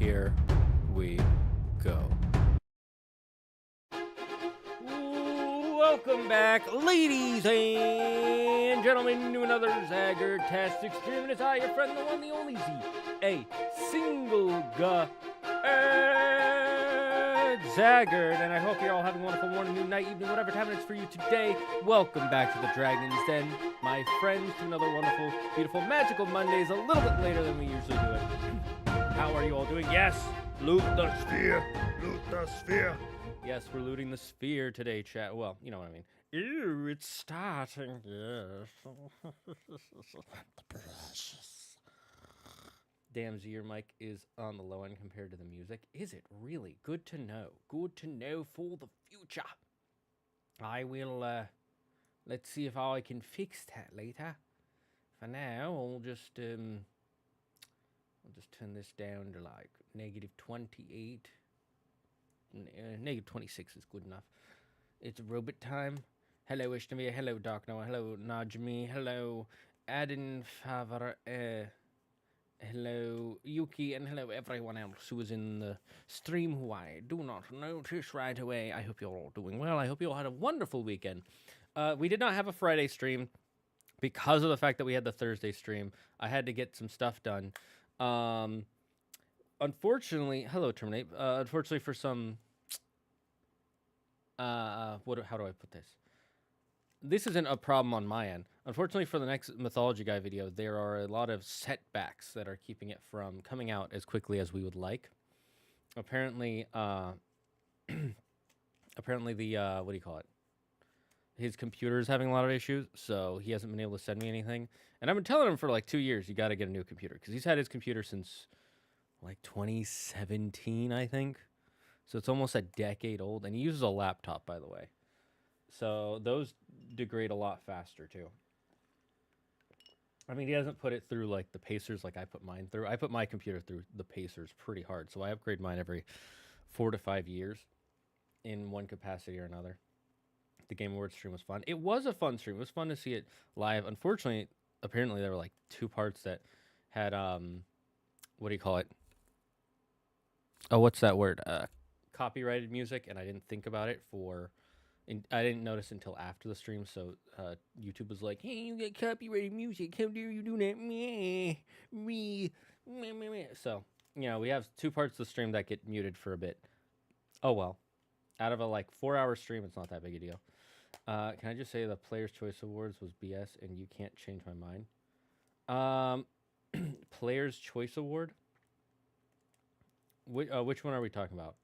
Here we go. Welcome back, ladies and gentlemen, to another Zagard-tastic stream. And it's I, your friend, the one, the only Z, a single Zagard. And I hope you're all having a wonderful morning, noon, night, evening, whatever time it is for you today. Welcome back to the Dragon's Den, my friends, to another wonderful, beautiful, magical Mondays, a little bit later than we usually do it. How are you all doing? Yes, loot the sphere, loot the sphere. Yes, we're looting the sphere today, chat. Well, you know what I mean. Ew, it's starting. Yes. Precious. Damn, Z, your mic is on the low end compared to the music. Is it really? Good to know. Good to know for the future. I will, let's see if I can fix that later. For now, I'll just turn this down to like -28. -26 is good enough. It's robot time. Hello, Ishtamia. Hello, Dark Noah. Hello, Najmi. Hello, Adin Favre. Hello, Yuki. And hello, everyone else who is in the stream who I do not notice right away. I hope you're all doing well. I hope you all had a wonderful weekend. We did not have a Friday stream because of the fact that we had the Thursday stream. I had to get some stuff done. Unfortunately, hello, Terminate. Unfortunately, for some, how do I put this? This isn't a problem on my end. Unfortunately, for the next Mythology guy video, there are a lot of setbacks that are keeping it from coming out as quickly as we would like. Apparently, apparently the what do you call it? His computer is having a lot of issues, so he hasn't been able to send me anything. And I've been telling him for like 2 years, you got to get a new computer, because he's had his computer since like 2017, I think. So it's almost a decade old, and he uses a laptop, by the way. So those degrade a lot faster too. I mean, he hasn't put it through like the pacers like I put mine through. I put my computer through the pacers pretty hard, so I upgrade mine every 4 to 5 years in one capacity or another. The Game Awards stream was fun. It was a fun stream. It was fun to see it live. Unfortunately, apparently there were like 2 parts that had what do you call it? Oh, what's that word? Copyrighted music, and I didn't think about it I didn't notice until after the stream, so YouTube was like, hey, you got copyrighted music, how dare you do that? So, you know, we have 2 parts of the stream that get muted for a bit. Oh, well. Out of a, like, 4-hour stream, it's not that big a deal. Can I just say the Player's Choice Awards was BS, and you can't change my mind? Player's Choice Award? Which one are we talking about?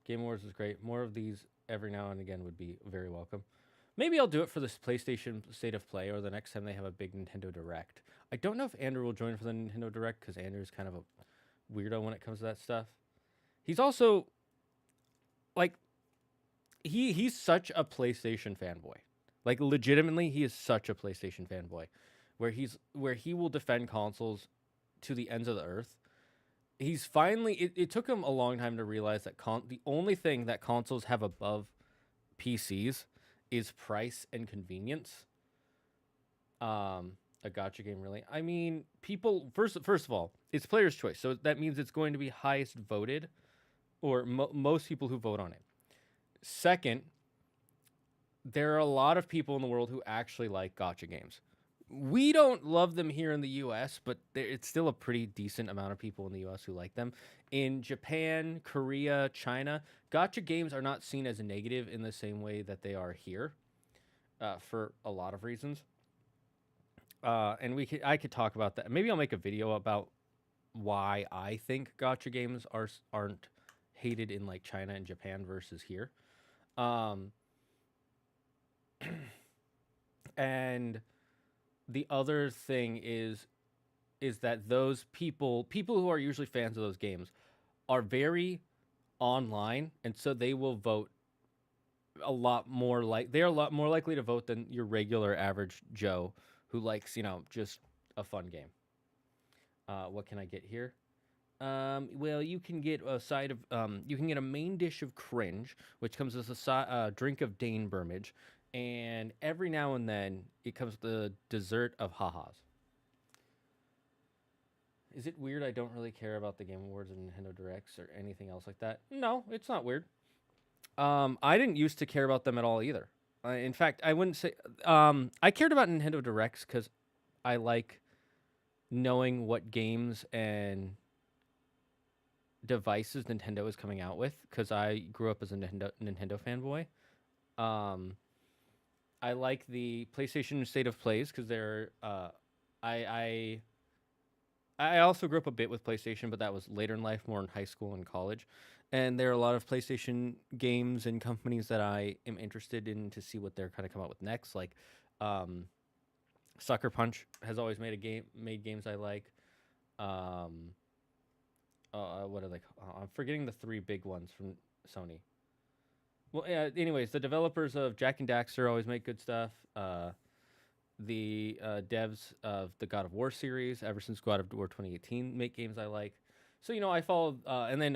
Game Awards is great. More of these every now and again would be very welcome. Maybe I'll do it for this PlayStation State of Play or the next time they have a big Nintendo Direct. I don't know if Andrew will join for the Nintendo Direct because Andrew's kind of a weirdo when it comes to that stuff. He's also, like, he's such a PlayStation fanboy. Like, legitimately, he is such a PlayStation fanboy. Where he will defend consoles to the ends of the earth. He's finally, it took him a long time to realize that the only thing that consoles have above PCs is price and convenience. A gacha game, really. I mean, people, first of all, it's player's choice. So that means it's going to be highest voted, or most people who vote on it. Second, there are a lot of people in the world who actually like gacha games. We don't love them here in the U.S., but it's still a pretty decent amount of people in the U.S. who like them. In Japan, Korea, China, gacha games are not seen as a negative in the same way that they are here, for a lot of reasons. And I could talk about that. Maybe I'll make a video about why I think gacha games aren't hated in like China and Japan versus here. And the other thing is that those people who are usually fans of those games are very online, and so they will vote they're a lot more likely to vote than your regular average Joe who likes, you know, just a fun game. What can I get here? Well, you can get a side of you can get a main dish of cringe, which comes with a drink of dainbermage. And every now and then, it comes with the dessert of ha-has. Is it weird I don't really care about the Game Awards and Nintendo Directs or anything else like that? No, it's not weird. I didn't used to care about them at all either. In fact, I wouldn't say. I cared about Nintendo Directs because I like knowing what games and devices Nintendo is coming out with because I grew up as a Nintendo fanboy. Um, I like the PlayStation State of Plays because they're. I I also grew up a bit with PlayStation, but that was later in life, more in high school and college. And there are a lot of PlayStation games and companies that I am interested in to see what they're kind of come out with next. Like, um, Sucker Punch has always made games I like. Um, what are they? I'm forgetting the three big ones from Sony. Well, yeah. Anyways, the developers of Jack and Daxter always make good stuff. The devs of the God of War series, ever since God of War 2018, make games I like. So I follow, and then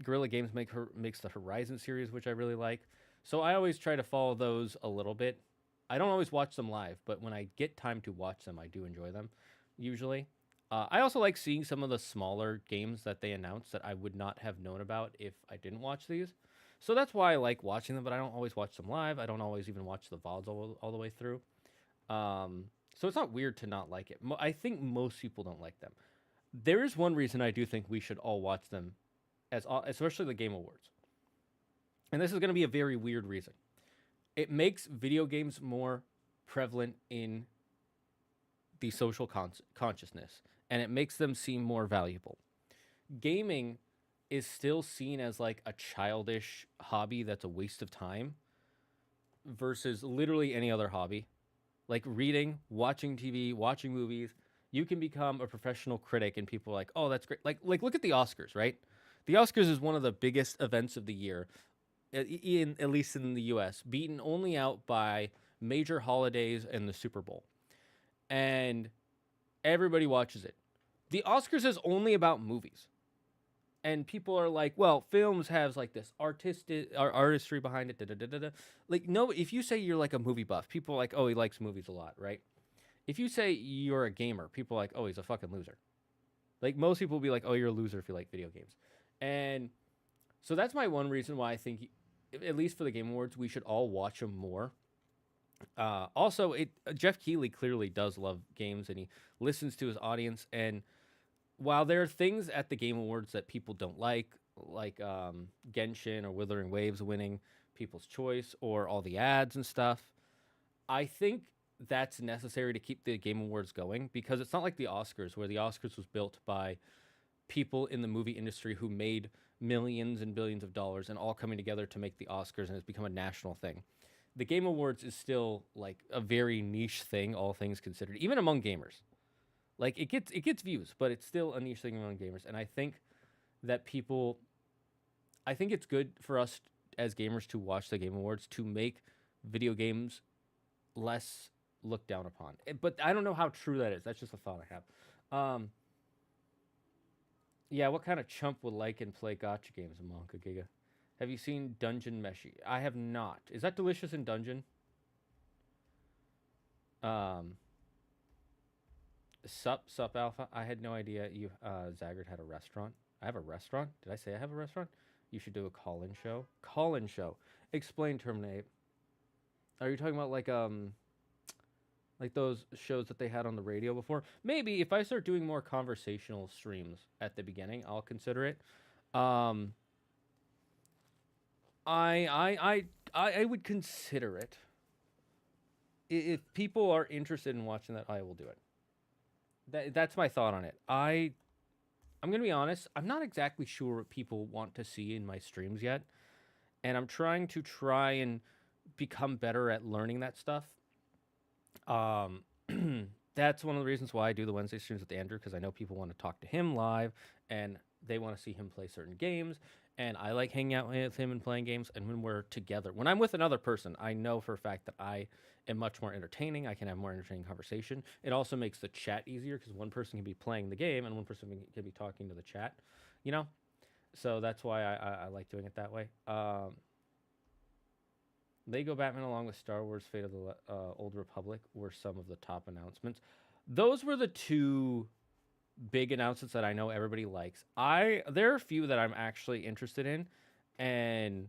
Guerrilla Games makes the Horizon series, which I really like. So I always try to follow those a little bit. I don't always watch them live, but when I get time to watch them, I do enjoy them. Usually, I also like seeing some of the smaller games that they announce that I would not have known about if I didn't watch these. So that's why I like watching them, but I don't always watch them live. I don't always even watch the VODs all the way through. So it's not weird to not like it. I think most people don't like them. There is one reason I do think we should all watch them, especially the Game Awards. And this is going to be a very weird reason. It makes video games more prevalent in the social consciousness, and it makes them seem more valuable. Gaming is still seen as like a childish hobby that's a waste of time versus literally any other hobby like reading, watching TV, watching movies. You can become a professional critic, and people are like, "Oh, that's great!" Like look at the Oscars, right? The Oscars is one of the biggest events of the year, at least in the U.S., beaten only out by major holidays and the Super Bowl, and everybody watches it. The Oscars is only about movies, and people are like, well, films has like this artistry behind it. Da, da, da, da, da. Like, no, if you say you're like a movie buff, people are like, oh, he likes movies a lot, right? If you say you're a gamer, people are like, oh, he's a fucking loser. Like, most people will be like, oh, you're a loser if you like video games. And so that's my one reason why I think, at least for the Game Awards, we should all watch them more. Also, Jeff Keighley clearly does love games, and he listens to his audience. And while there are things at the Game Awards that people don't like Genshin or Withering Waves winning People's Choice or all the ads and stuff, I think that's necessary to keep the Game Awards going because it's not like the Oscars, where the Oscars was built by people in the movie industry who made millions and billions of dollars and all coming together to make the Oscars, and it's become a national thing. The Game Awards is still like a very niche thing, all things considered, even among gamers. Like it gets views, but it's still a niche thing among gamers. And I think that I think it's good for us as gamers to watch the Game Awards to make video games less looked down upon. But I don't know how true that is. That's just a thought I have. Yeah, what kind of chump would like and play gotcha games, Monka Giga? Have you seen Dungeon Meshi? I have not. Is that delicious in Dungeon? Um, Sup Alpha. I had no idea you Zagard had a restaurant. I have a restaurant. Did I say I have a restaurant? You should do a call-in show. Call-in show. Explain Terminate. Are you talking about like those shows that they had on the radio before? Maybe if I start doing more conversational streams at the beginning, I'll consider it. Um, I would consider it. If people are interested in watching that, I will do it. That's my thought on it. I'm gonna be honest. I'm not exactly sure what people want to see in my streams yet, and I'm try and become better at learning that stuff. Um, that's one of the reasons why I do the Wednesday streams with Andrew, because I know people want to talk to him live and they want to see him play certain games. And I like hanging out with him and playing games. And when we're together, when I'm with another person, I know for a fact that I am much more entertaining. I can have more entertaining conversation. It also makes the chat easier because one person can be playing the game and one person can be talking to the chat, you know? So that's why I like doing it that way. Lego Batman, along with Star Wars Fate of the Old Republic, were some of the top announcements. Those were the two big announcements that I know everybody likes. There are a few that I'm actually interested in, and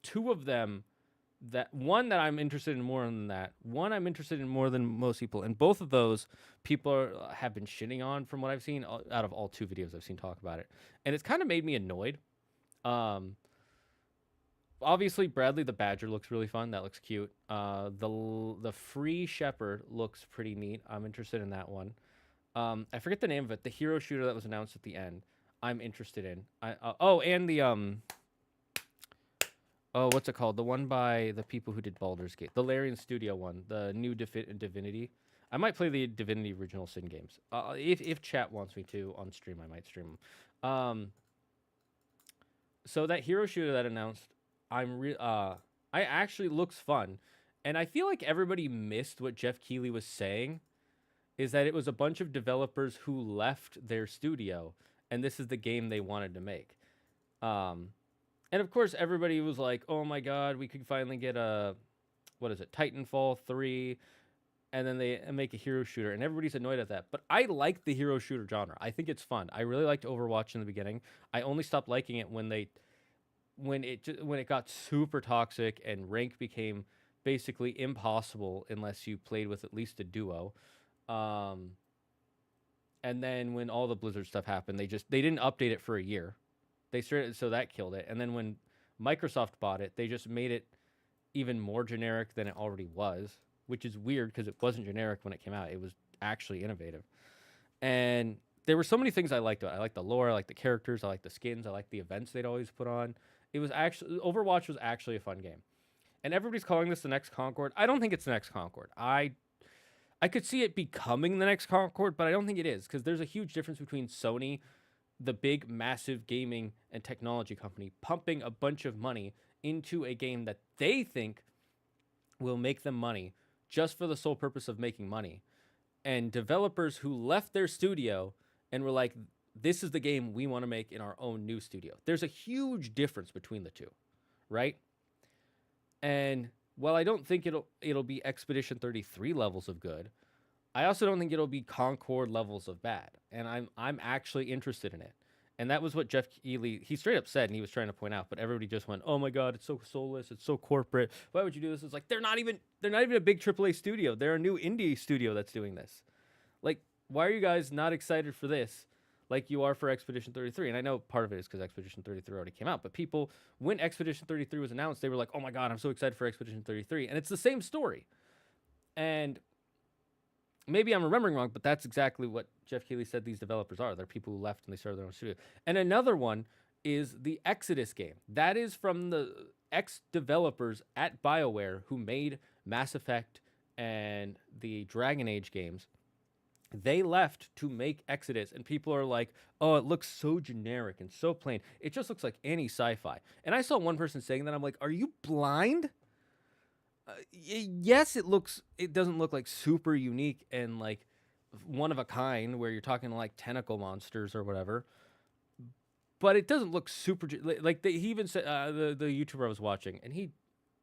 two of them that one that I'm interested in more than that. One I'm interested in more than most people, and both of those people have been shitting on from what I've seen out of all two videos I've seen talk about it, and it's kind of made me annoyed. Um, Obviously Bradley the Badger looks really fun. That looks cute. The Free Shepherd looks pretty neat. I'm interested in that one. I forget the name of it. The hero shooter that was announced at the end. I'm interested in. And the oh, what's it called? The one by the people who did Baldur's Gate, the Larian Studio one, the new Divinity. I might play the Divinity original Sin games. If chat wants me to on stream, I might stream them. So that hero shooter that announced, I actually looks fun, and I feel like everybody missed what Jeff Keighley was saying, is that it was a bunch of developers who left their studio, and this is the game they wanted to make. And of course, everybody was like, "Oh my God, we could finally get a, what is it, Titanfall 3, and then they make a hero shooter," and everybody's annoyed at that. But I like the hero shooter genre. I think it's fun. I really liked Overwatch in the beginning. I only stopped liking it when it got super toxic and rank became basically impossible unless you played with at least a duo. And then when all the Blizzard stuff happened, they didn't update it for a year. They started, so that killed it. And then when Microsoft bought it, they just made it even more generic than it already was, which is weird because it wasn't generic when it came out. It was actually innovative. And there were so many things I liked. I liked the lore, I liked the characters, I liked the skins, I liked the events they'd always put on. It was actually, Overwatch was actually a fun game. And everybody's calling this the next Concord. I don't think it's the next Concord. I could see it becoming the next Concord, but I don't think it is, because there's a huge difference between Sony, the big, massive gaming and technology company, pumping a bunch of money into a game that they think will make them money just for the sole purpose of making money, and developers who left their studio and were like, this is the game we want to make in our own new studio. There's a huge difference between the two, right? And while I don't think it'll be Expedition 33 levels of good, I also don't think it'll be Concord levels of bad. And I'm actually interested in it. And that was what Jeff Keighley, he straight up said, and he was trying to point out, but everybody just went, "Oh my God, it's so soulless, it's so corporate. Why would you do this?" It's like, they're not even a big AAA studio. They're a new indie studio that's doing this. Like, why are you guys not excited for this like you are for Expedition 33? And I know part of it is because Expedition 33 already came out, but people, when Expedition 33 was announced, they were like, "Oh my God, I'm so excited for Expedition 33." And it's the same story. And maybe I'm remembering wrong, but that's exactly what Jeff Keighley said these developers are. They're people who left and they started their own studio. And another one is the Exodus game. That is from the ex-developers at BioWare who made Mass Effect and the Dragon Age games. They left to make Exodus, and people are like, "Oh, it looks so generic and so plain. It just looks like any sci-fi." And I saw one person saying that. I'm like, "Are you blind?" Yes, it doesn't look like super unique and like one of a kind where you're talking like tentacle monsters or whatever, but it doesn't look super like he even said, the YouTuber I was watching, and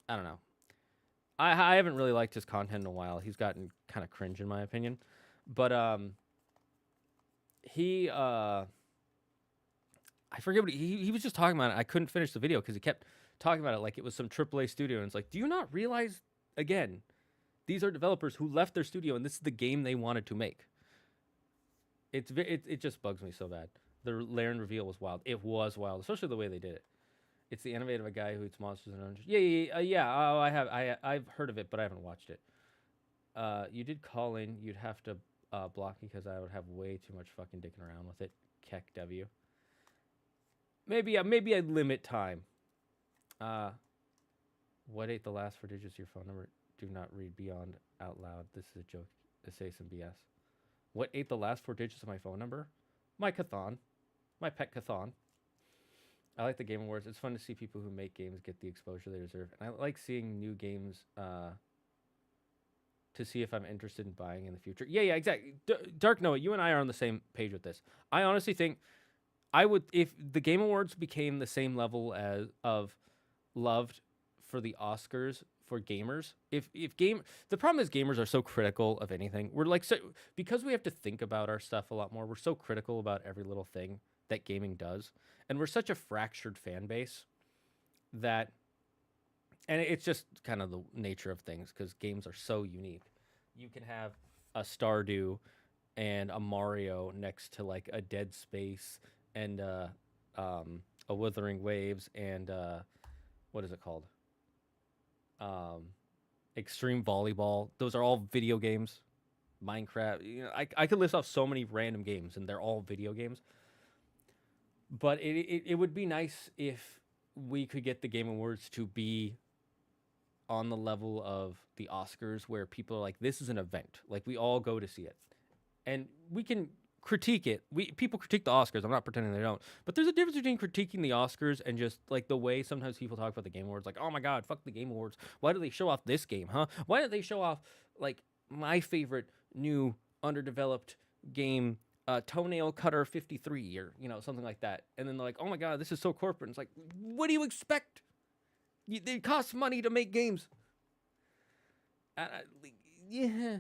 I don't know, I haven't really liked his content in a while. He's gotten kind of cringe in my opinion, but I forget what he was just talking about it. I couldn't finish the video because he kept talking about it like it was some AAA studio, and it's like, do you not realize, again, these are developers who left their studio and this is the game they wanted to make. It just bugs me so bad. The Laren reveal was wild. It was wild, especially the way they did it. It's the innovative guy who eats monsters and oranges. Yeah. Oh, I've heard of it, but I haven't watched it. You did call in. You'd have to block me because I would have way too much fucking dicking around with it. Keck W. Maybe I'd limit time. What ate the last 4 digits of your phone number? Do not read beyond out loud. This is a joke. Say some BS. What ate the last 4 digits of my phone number? My Cathon. My pet Cathon. I like the Game Awards. It's fun to see people who make games get the exposure they deserve. And I like seeing new games to see if I'm interested in buying in the future. Yeah, exactly. Dark Noah, you and I are on the same page with this. I honestly think I would, if the Game Awards became the same level of loved for the Oscars for gamers. If game The problem is gamers are so critical of anything. We're like so because we have to think about our stuff a lot more. We're so critical about every little thing that gaming does, and we're such a fractured fan base that, and it's just kind of the nature of things because games are so unique. You can have a Stardew and a Mario next to like a Dead Space and a Wuthering Waves and what is it called? Um, Extreme Volleyball. Those are all video games. Minecraft. You know, I could list off so many random games, and they're all video games. But it would be nice if we could get the Game Awards to be on the level of the Oscars, where people are like, "This is an event. Like we all go to see it." And we can critique it. People critique the Oscars. I'm not pretending they don't. But there's a difference between critiquing the Oscars and just like the way sometimes people talk about the Game Awards. Like, oh my God, fuck the Game Awards. Why do they show off this game, huh? Why don't they show off like my favorite new underdeveloped game, Toenail Cutter 53, or something like that? And then they're like, oh my God, this is so corporate. And it's like, what do you expect? It costs money to make games. Yeah.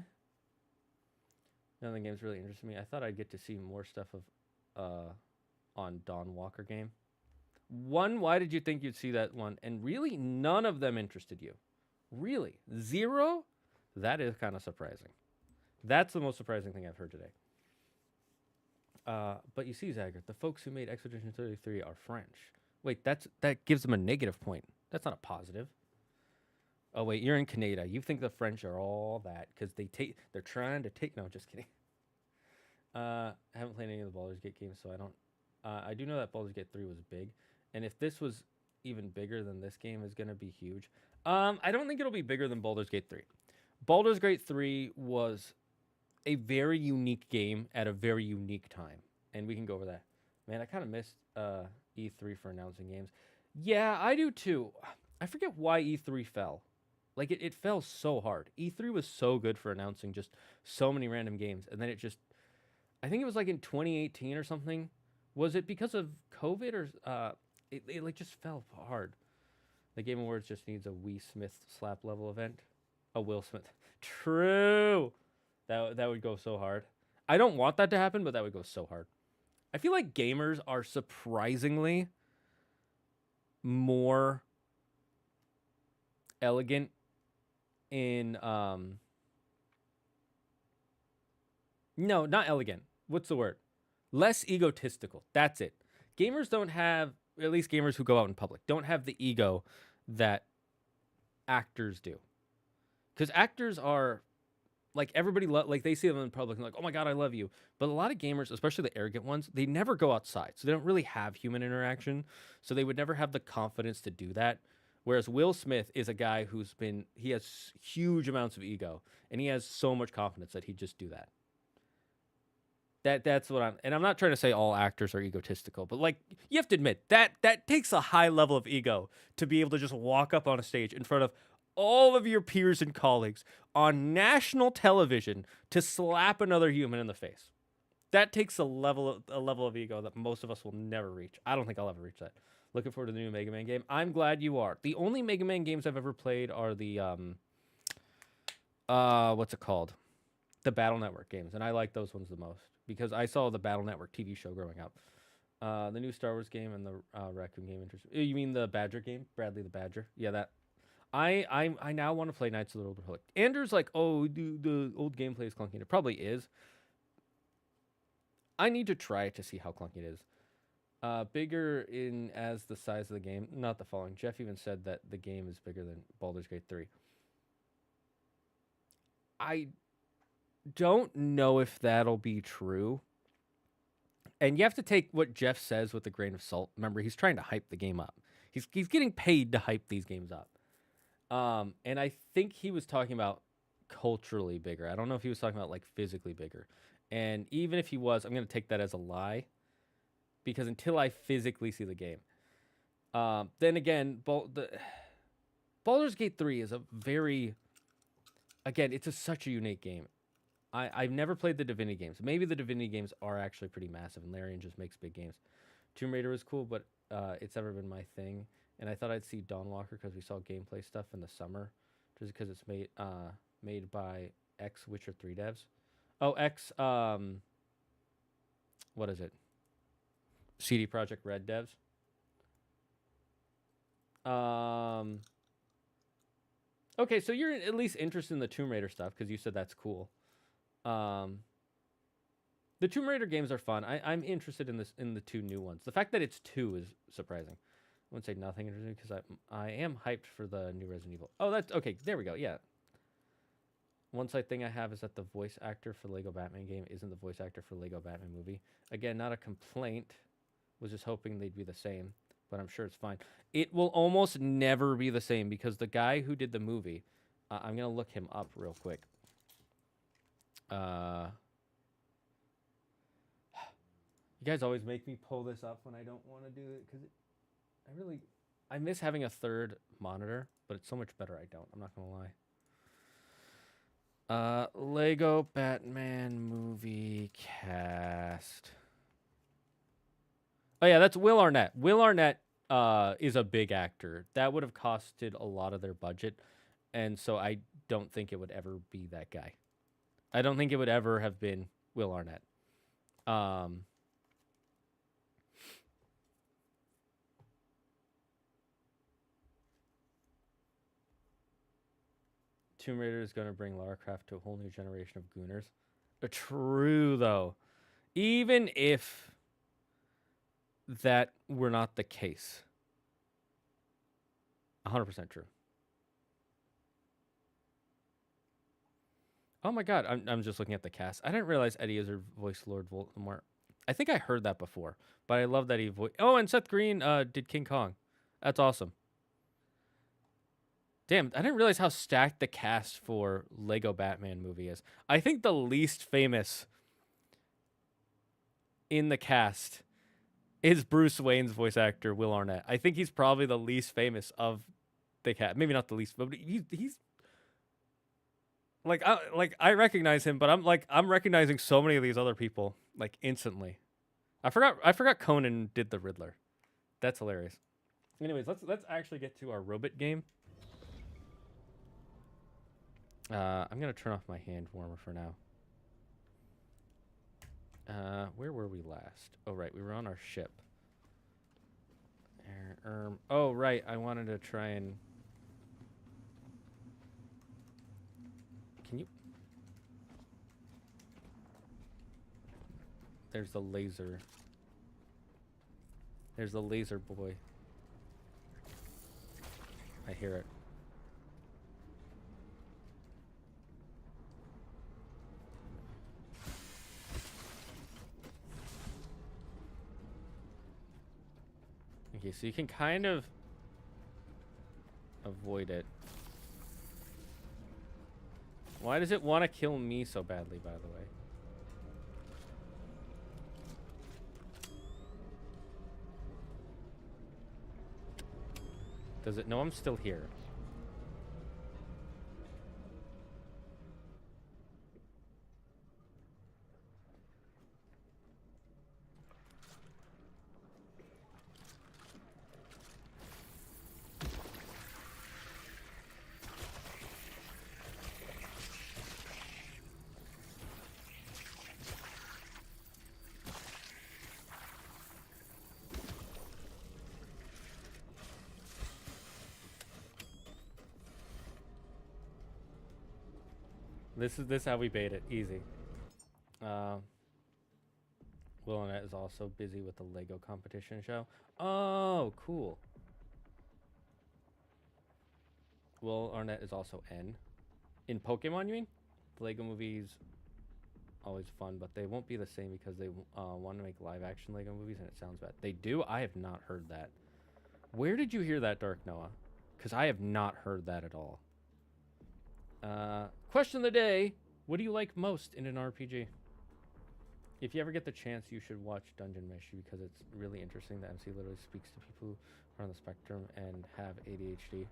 None of the games really interested me. I thought I'd get to see more stuff of on Dawn Walker game. One, why did you think you'd see that one? And really, none of them interested you. Really? Zero? That is kind of surprising. That's the most surprising thing I've heard today. But you see, Zagard, the folks who made Expedition 33 are French. Wait, that gives them a negative point. That's not a positive. Oh wait, you're in Canada. You think the French are all that because they're trying to take. No, just kidding. I haven't played any of the Baldur's Gate games, so I don't. I do know that Baldur's Gate 3 was big, and if this was even bigger than this game, is gonna be huge. I don't think it'll be bigger than Baldur's Gate 3. Baldur's Gate 3 was a very unique game at a very unique time, and we can go over that. Man, I kind of missed E3 for announcing games. Yeah, I do too. I forget why E3 fell. Like, it fell so hard. E3 was so good for announcing just so many random games. And then it just... I think it was like in 2018 or something. Was it because of COVID or... It like just fell hard. The Game Awards just needs a Wee Smith slap level event. A Will Smith. True! That would go so hard. I don't want that to happen, but that would go so hard. I feel like gamers are surprisingly more elegant in no, not elegant. What's the word? Less egotistical. That's it. Gamers don't have, at least gamers who go out in public, don't have the ego that actors do. Because actors are like everybody like they see them in public and like, oh my God, I love you. But a lot of gamers, especially the arrogant ones, they never go outside. So they don't really have human interaction. So they would never have the confidence to do that. Whereas Will Smith is a guy he has huge amounts of ego, and he has so much confidence that he'd just do that. That's what and I'm not trying to say all actors are egotistical, but like, you have to admit that takes a high level of ego to be able to just walk up on a stage in front of all of your peers and colleagues on national television to slap another human in the face. That takes a level of ego that most of us will never reach. I don't think I'll ever reach that. Looking forward to the new Mega Man game. I'm glad you are. The only Mega Man games I've ever played are the what's it called? The Battle Network games, and I like those ones the most because I saw the Battle Network TV show growing up. The new Star Wars game and the Raccoon game interesting. You mean the Badger game? Bradley the Badger? Yeah, that. I now want to play Knights of the Old Republic. Andrew's like, oh, the old gameplay is clunky. It probably is. I need to try it to see how clunky it is. Bigger in as the size of the game. Not the following. Jeff even said that the game is bigger than Baldur's Gate 3. I don't know if that'll be true. And you have to take what Jeff says with a grain of salt. Remember, he's trying to hype the game up. He's getting paid to hype these games up. And I think he was talking about culturally bigger. I don't know if he was talking about like physically bigger. And even if he was, I'm going to take that as a lie. Because until I physically see the game. Then again, Baldur's Gate 3 is a very... Again, it's such a unique game. I've never played the Divinity games. Maybe the Divinity games are actually pretty massive, and Larian just makes big games. Tomb Raider was cool, but it's never been my thing. And I thought I'd see Dawn Walker because we saw gameplay stuff in the summer. just because it's made by ex Witcher 3 devs. Oh, ex what is it? CD Projekt Red devs. Okay, so you're at least interested in the Tomb Raider stuff because you said that's cool. The Tomb Raider games are fun. I'm interested in the two new ones. The fact that it's two is surprising. I wouldn't say nothing interesting because I am hyped for the new Resident Evil. Oh, that's okay. There we go. Yeah. One side thing I have is that the voice actor for the Lego Batman game isn't the voice actor for the Lego Batman movie. Again, not a complaint. Was just hoping they'd be the same, but I'm sure it's fine. It will almost never be the same because the guy who did the movie, I'm going to look him up real quick. You guys always make me pull this up when I don't want to do it because I miss having a third monitor, but it's so much better I don't. I'm not going to lie. Lego Batman movie cast. Oh yeah, that's Will Arnett. Will Arnett is a big actor. That would have costed a lot of their budget, and so I don't think it would ever be that guy. I don't think it would ever have been Will Arnett. Tomb Raider is going to bring Lara Croft to a whole new generation of gooners. True, though. Even if that were not the case. 100% true. Oh my god, I'm just looking at the cast. I didn't realize Eddie Izzard voiced Lord Voldemort. I think I heard that before, but I love that he voiced... Oh, and Seth Green did King Kong. That's awesome. Damn, I didn't realize how stacked the cast for Lego Batman movie is. I think the least famous in the cast is Bruce Wayne's voice actor, Will Arnett. I think he's probably the least famous of the cast. Maybe not the least, but he's I recognize him, but I'm recognizing so many of these other people like instantly. I forgot Conan did the Riddler. That's hilarious. Anyways, let's actually get to our robot game. I'm gonna turn off my hand warmer for now. Where were we last? Oh right, we were on our ship. Oh right, I wanted to try and... Can you... There's the laser. There's the laser boy. I hear it. Okay, so you can kind of avoid it. Why does it want to kill me so badly, by the way? Does it know I'm still here? This is how we bait it. Easy. Will Arnett is also busy with the Lego competition show. Oh, cool. Will Arnett is also N. In Pokemon, you mean? The Lego movies, always fun, but they won't be the same because they want to make live-action Lego movies, and it sounds bad. They do? I have not heard that. Where did you hear that, Dark Noah? Because I have not heard that at all. Question of the day. What do you like most in an RPG? If you ever get the chance, you should watch Dungeon Mesh because it's really interesting. The MC literally speaks to people who are on the spectrum and have ADHD.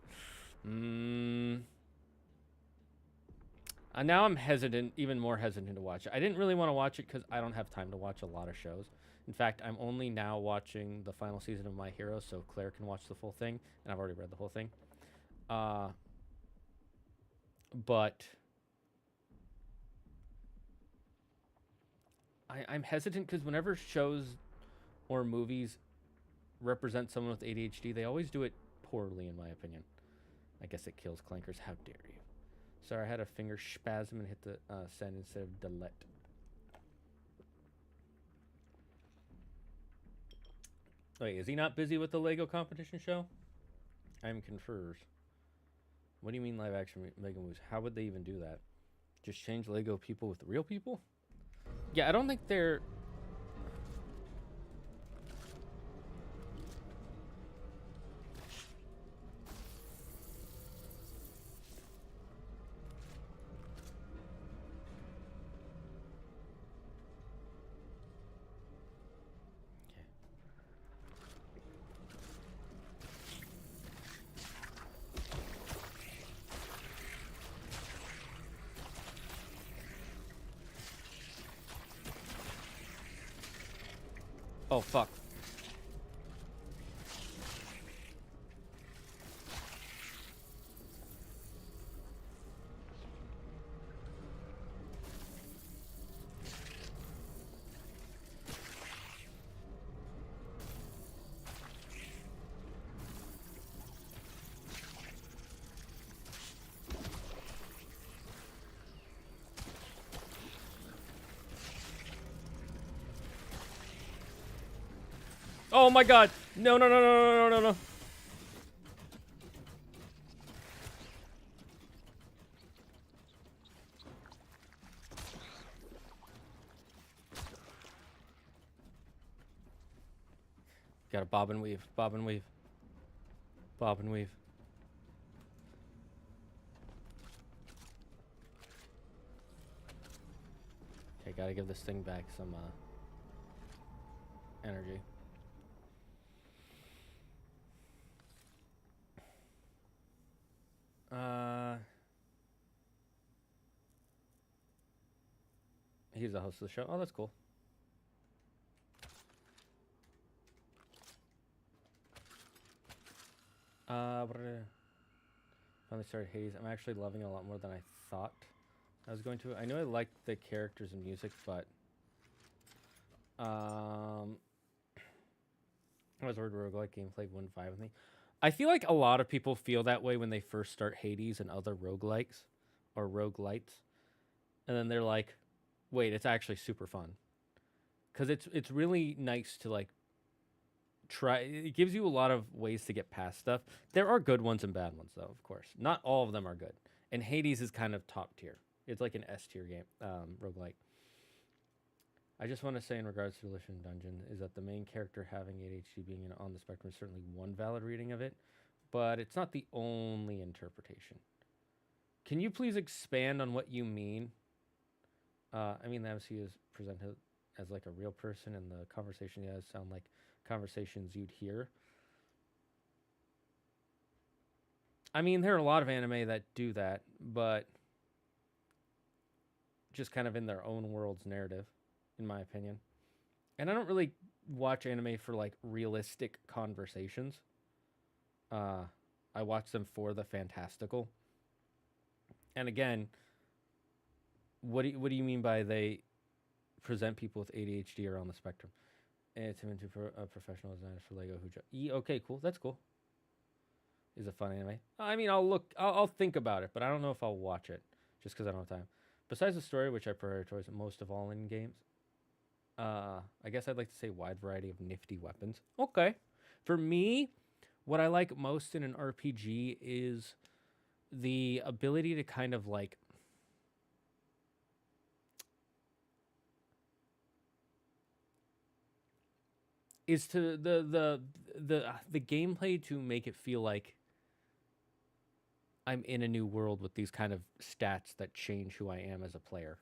Now I'm hesitant, even more hesitant to watch it. I didn't really want to watch it because I don't have time to watch a lot of shows. In fact, I'm only now watching the final season of My Hero, so Claire can watch the full thing, and I've already read the whole thing. but I'm hesitant because whenever shows or movies represent someone with ADHD, they always do it poorly, in my opinion. I guess it kills clankers. How dare you? Sorry, I had a finger spasm and hit the send instead of delete. Wait, is he not busy with the Lego competition show? I'm confused. What do you mean live action Lego movies? How would they even do that? Just change Lego people with real people? Yeah, I don't think they're... Oh, fuck. Oh my god! No, no, no, no, no, no, no, no. Gotta bob and weave, bob and weave. Bob and weave. Okay, gotta give this thing back some energy. He's the host of the show. Oh, that's cool. Finally started Hades. I'm actually loving it a lot more than I thought I was going to. I knew I liked the characters and music, but I was worried roguelike gameplay wouldn't vibe with me. I feel like a lot of people feel that way when they first start Hades and other roguelikes or roguelites, and then they're like, "Wait, it's actually super fun," because it's really nice to like try. It gives you a lot of ways to get past stuff. There are good ones and bad ones, though, of course. Not all of them are good, and Hades is kind of top tier. It's like an S tier game, roguelike. I just want to say in regards to Delicious Dungeon is that the main character having ADHD being on the spectrum is certainly one valid reading of it, but it's not the only interpretation. Can you please expand on what you mean? I mean, the MC is presented as like a real person, and the conversation he has sound like conversations you'd hear. I mean, there are a lot of anime that do that, but just kind of in their own world's narrative, in my opinion. And I don't really watch anime for like realistic conversations. I watch them for the fantastical. And again, what do you mean by they present people with ADHD or on the spectrum? And it's him into a professional designer for Lego okay, cool. That's cool. Is a fun anime. I mean, I'll think about it, but I don't know if I'll watch it just because I don't have time. Besides the story, which I prioritize most of all in games, I guess I'd like to say wide variety of nifty weapons. Okay. For me, what I like most in an RPG is the ability to kind of like is to the gameplay to make it feel like I'm in a new world with these kind of stats that change who I am as a player.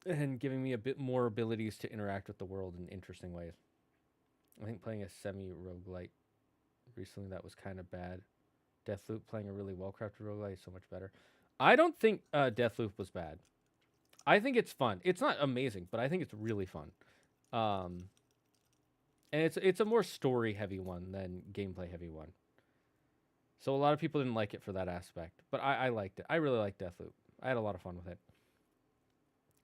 And giving me a bit more abilities to interact with the world in interesting ways. I think playing a semi-roguelite recently that was kind of bad. Deathloop playing a really well-crafted roguelite is so much better. I don't think Deathloop was bad. I think it's fun. It's not amazing, but I think it's really fun. And it's a more story-heavy one than gameplay-heavy one. So a lot of people didn't like it for that aspect, but I liked it. I really liked Deathloop. I had a lot of fun with it.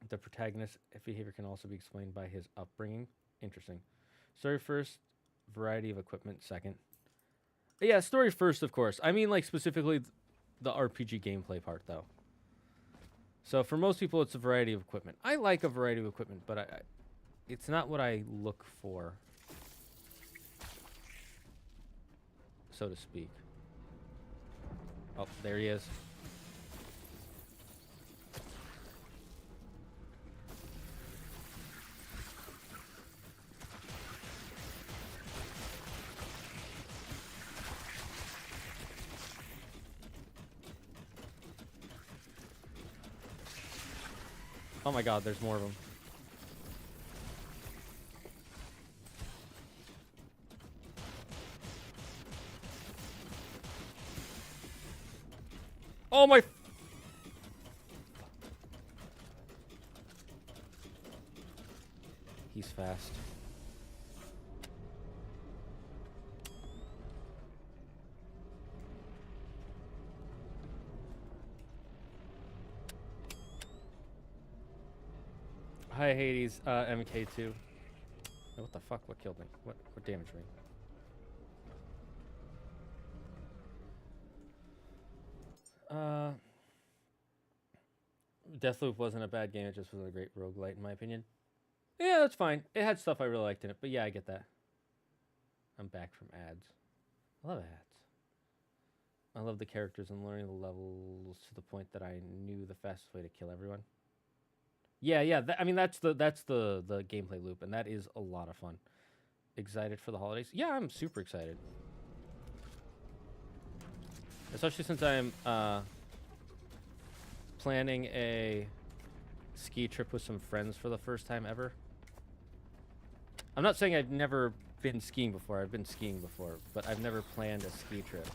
The protagonist's behavior can also be explained by his upbringing. Interesting. Story first, variety of equipment second. Yeah, story first, of course. I mean, like, specifically the RPG gameplay part, though. So for most people, it's a variety of equipment. I like a variety of equipment, but it's not what I look for, so to speak. Oh, there he is. Oh my god, there's more of them. Oh my... He's fast. Hi, Hades, MK2. Oh, what the fuck? What killed me? What damaged me? Deathloop wasn't a bad game. It just wasn't a great roguelite, in my opinion. Yeah, that's fine. It had stuff I really liked in it, but yeah, I get that. I'm back from ads. I love ads. I love the characters and learning the levels to the point that I knew the fastest way to kill everyone. Yeah. I mean, that's the gameplay loop, and that is a lot of fun. Excited for the holidays? Yeah, I'm super excited. Especially since I'm planning a ski trip with some friends for the first time ever. I'm not saying I've never been skiing before. I've been skiing before, but I've never planned a ski trip.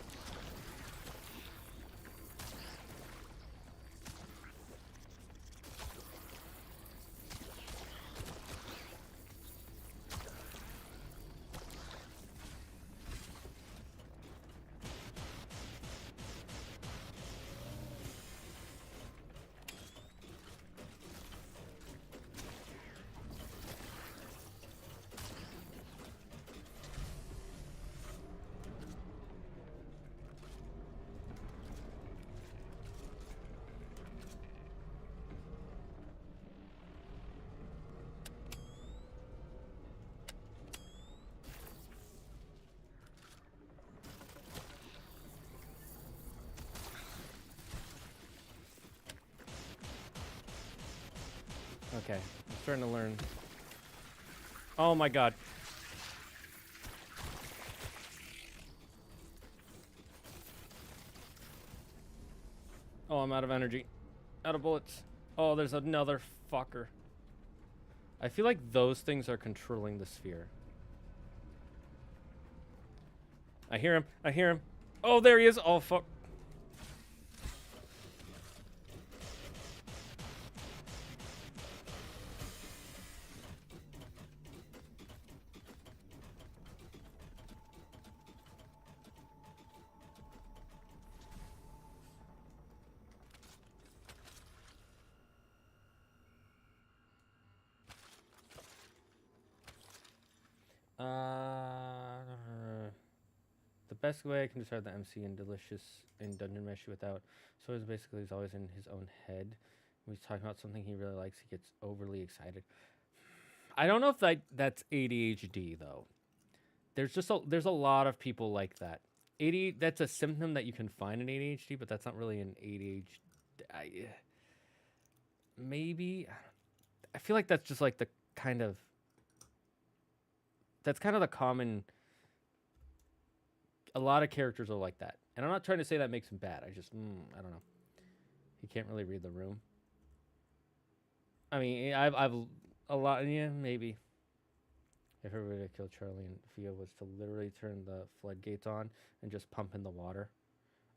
Okay, I'm starting to learn. Oh my god. Oh, I'm out of energy. Out of bullets. Oh, there's another fucker. I feel like those things are controlling the sphere. I hear him. I hear him. Oh, there he is. Oh, fuck. The best way I can describe the MC in Dungeon Mesh without, so it's basically he's always in his own head. When he's talking about something he really likes, he gets overly excited. I don't know if that's ADHD though. There's a lot of people like that. That's a symptom that you can find in ADHD, but that's not really an ADHD. Maybe I feel like that's just like the kind of that's kind of the common. A lot of characters are like that, and I'm not trying to say that makes him bad. I just I don't know. He can't really read the room. I mean, I've a lot. Yeah, maybe. If everybody to kill Charlie and Fia was to literally turn the floodgates on and just pump in the water.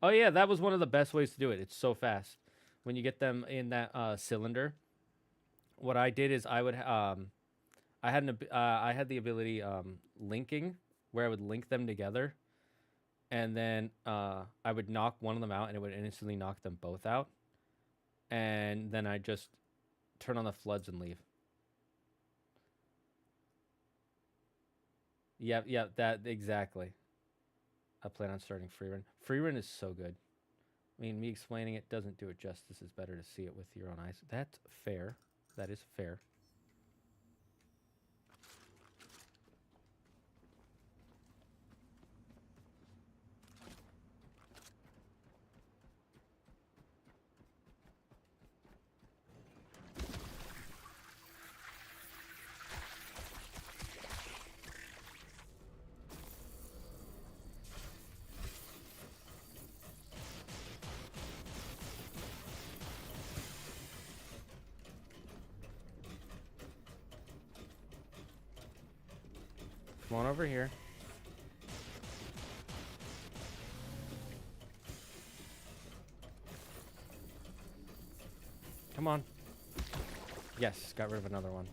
Oh yeah, that was one of the best ways to do it. It's so fast when you get them in that cylinder. What I did is I would I had the ability linking, where I would link them together. and then I would knock one of them out, and it would instantly knock them both out. And then I just turn on the floods and leave. Yep, yep, that exactly. I plan on starting free run. Free run is so good. I mean, me explaining it doesn't do it justice. It's better to see it with your own eyes. That's fair. That is fair. Come on over here. Come on. Yes, got rid of another one.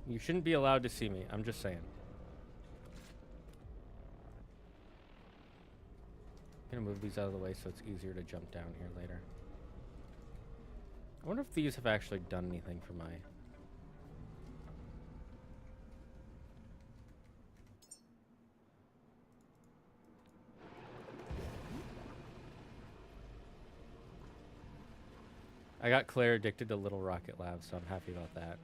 You shouldn't be allowed to see me. I'm just saying. I'm gonna move these out of the way so it's easier to jump down here later. I wonder if these have actually done anything for my... I got Claire addicted to Little Rocket Lab, so I'm happy about that.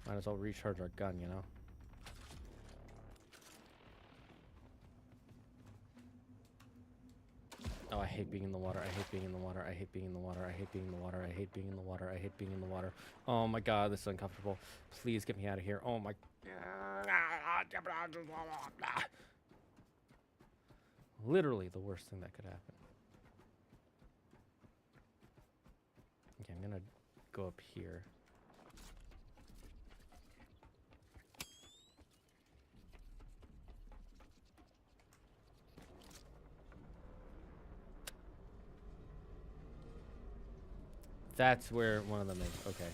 Might as well recharge our gun, you know? Oh, I hate being in the water. I hate being in the water. I hate being in the water. I hate being in the water. I hate being in the water. I hate being in the water. Oh my god, this is uncomfortable. Please get me out of here. Oh my... Literally the worst thing that could happen. Okay, I'm gonna go up here. That's where one of them is. Okay.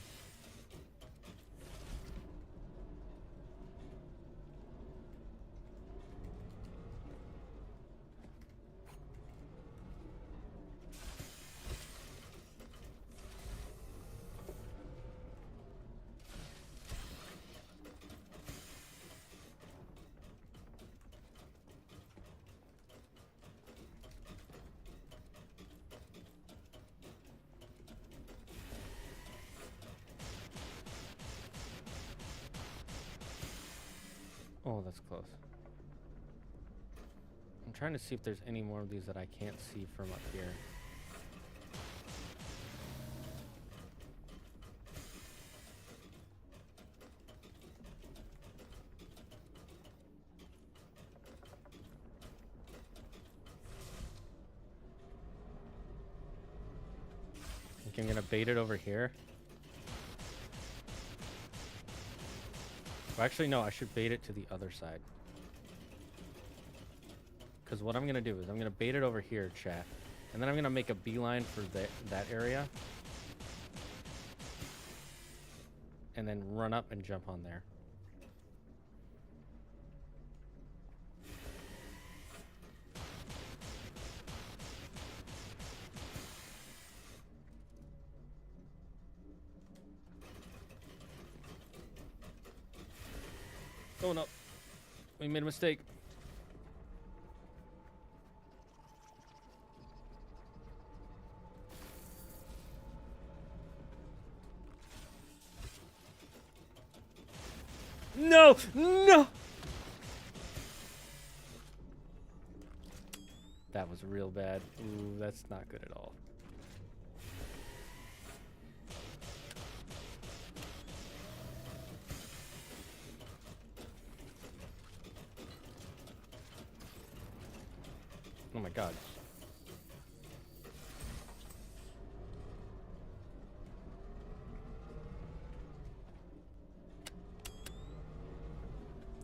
Oh, that's close. I'm trying to see if there's any more of these that I can't see from up here. I think I'm gonna bait it over here. Well, actually, no, I should bait it to the other side. Because what I'm going to do is I'm going to bait it over here, chat. And then I'm going to make a beeline for that area. And then run up and jump on there. Oh no, we made a mistake. No, no. That was real bad. Ooh, that's not good at all. Oh my god.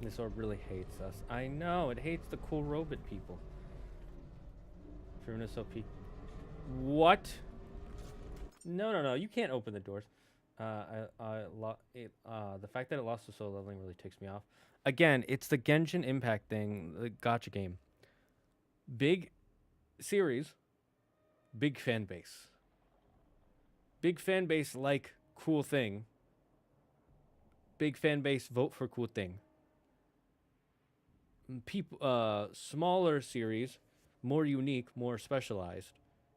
This orb really hates us. I know, it hates the cool robot people. Firmness OP. What? No, you can't open the doors. The fact that it lost to soul leveling really ticks me off. Again, it's the Genshin Impact thing, the gacha game. Big series, big fan base. Big fan base like cool thing. Big fan base vote for cool thing. People, smaller series, more unique, more specialized,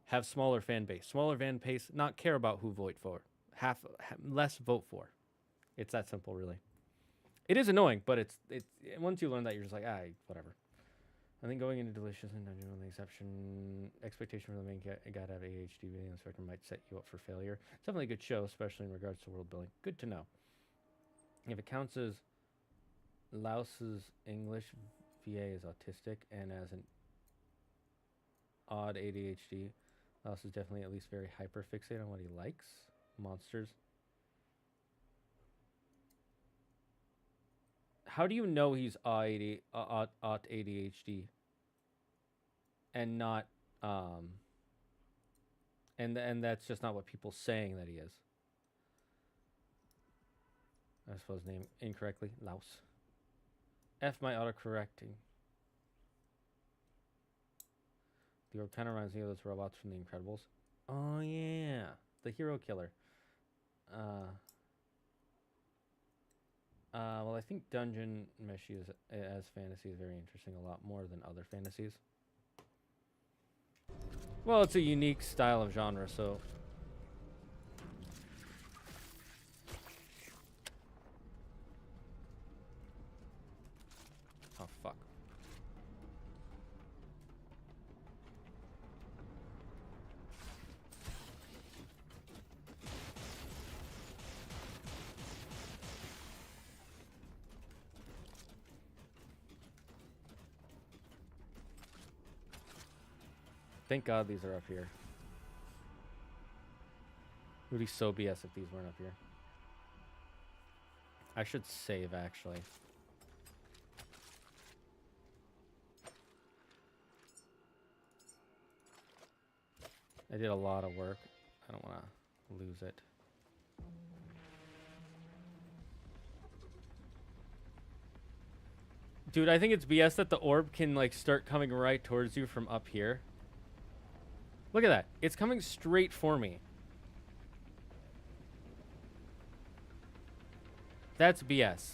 have smaller fan base. Smaller fan base, not care about who vote for. Less vote for. It's that simple, really. It is annoying, but it's once you learn that, you're just like, whatever. I think going into delicious and dungeon with the expectation for the main guy to have ADHD video inspector might set you up for failure. It's definitely a good show, especially in regards to world building. Good to know. If it counts as Laos's English VA is autistic and as an odd ADHD, Laos is definitely at least very hyper fixated on what he likes. Monsters. How do you know he's ADHD and not and that's just not what people saying that he is? I suppose name incorrectly. Laos. F my autocorrecting. The orb kind of reminds me of those robots from The Incredibles. Oh yeah, the hero killer. Well, I think Dungeon Meshi as fantasy is very interesting, a lot more than other fantasies. Well, it's a unique style of genre, so. Oh, fuck. Thank God these are up here. It would be so BS if these weren't up here. I should save, actually. I did a lot of work. I don't want to lose it. Dude, I think it's BS that the orb can, like, start coming right towards you from up here. Look at that. It's coming straight for me. That's BS.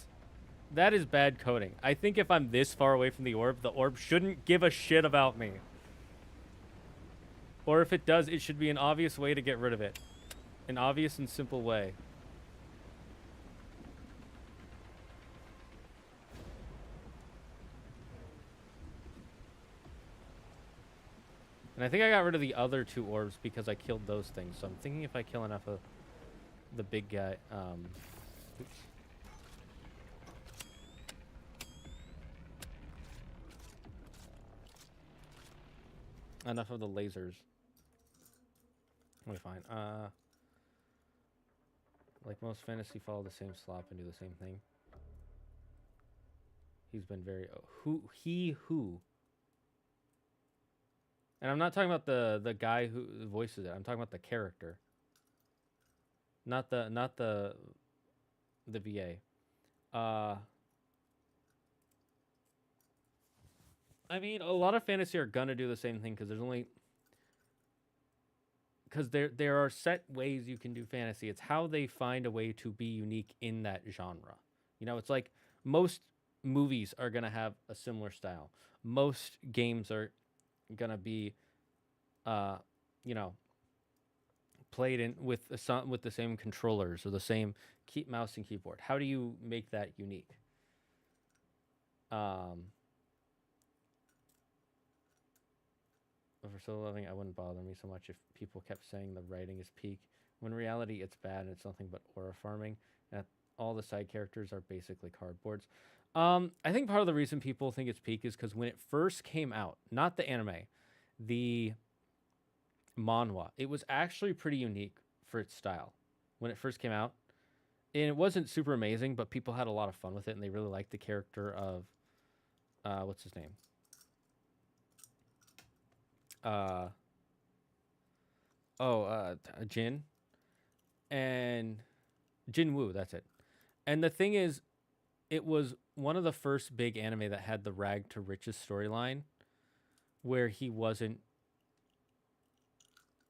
That is bad coding. I think if I'm this far away from the orb shouldn't give a shit about me. Or if it does, it should be an obvious way to get rid of it. An obvious and simple way. And I think I got rid of the other two orbs because I killed those things. So I'm thinking if I kill enough of the big guy, oops. Enough of the lasers. We're fine. Like most fantasy, follow the same slop and do the same thing. He's been very who. And I'm not talking about the guy who voices it. I'm talking about the character. Not the VA. I mean, a lot of fantasy are gonna do the same thing because there are set ways you can do fantasy. It's how they find a way to be unique in that genre. You know, it's like most movies are gonna have a similar style. Most games are gonna be, played in with the same controllers or the same mouse and keyboard. How do you make that unique? For solo leveling, I wouldn't bother me so much if people kept saying the writing is peak. When in reality, it's bad and it's nothing but aura farming. And all the side characters are basically cardboards. I think part of the reason people think it's peak is because when it first came out, not the anime, the manhwa, it was actually pretty unique for its style. When it first came out, and it wasn't super amazing, but people had a lot of fun with it, and they really liked the character of what's his name? Uh, Jin and Jin Woo. That's it. And the thing is, it was one of the first big anime that had the rag to riches storyline, where he wasn't,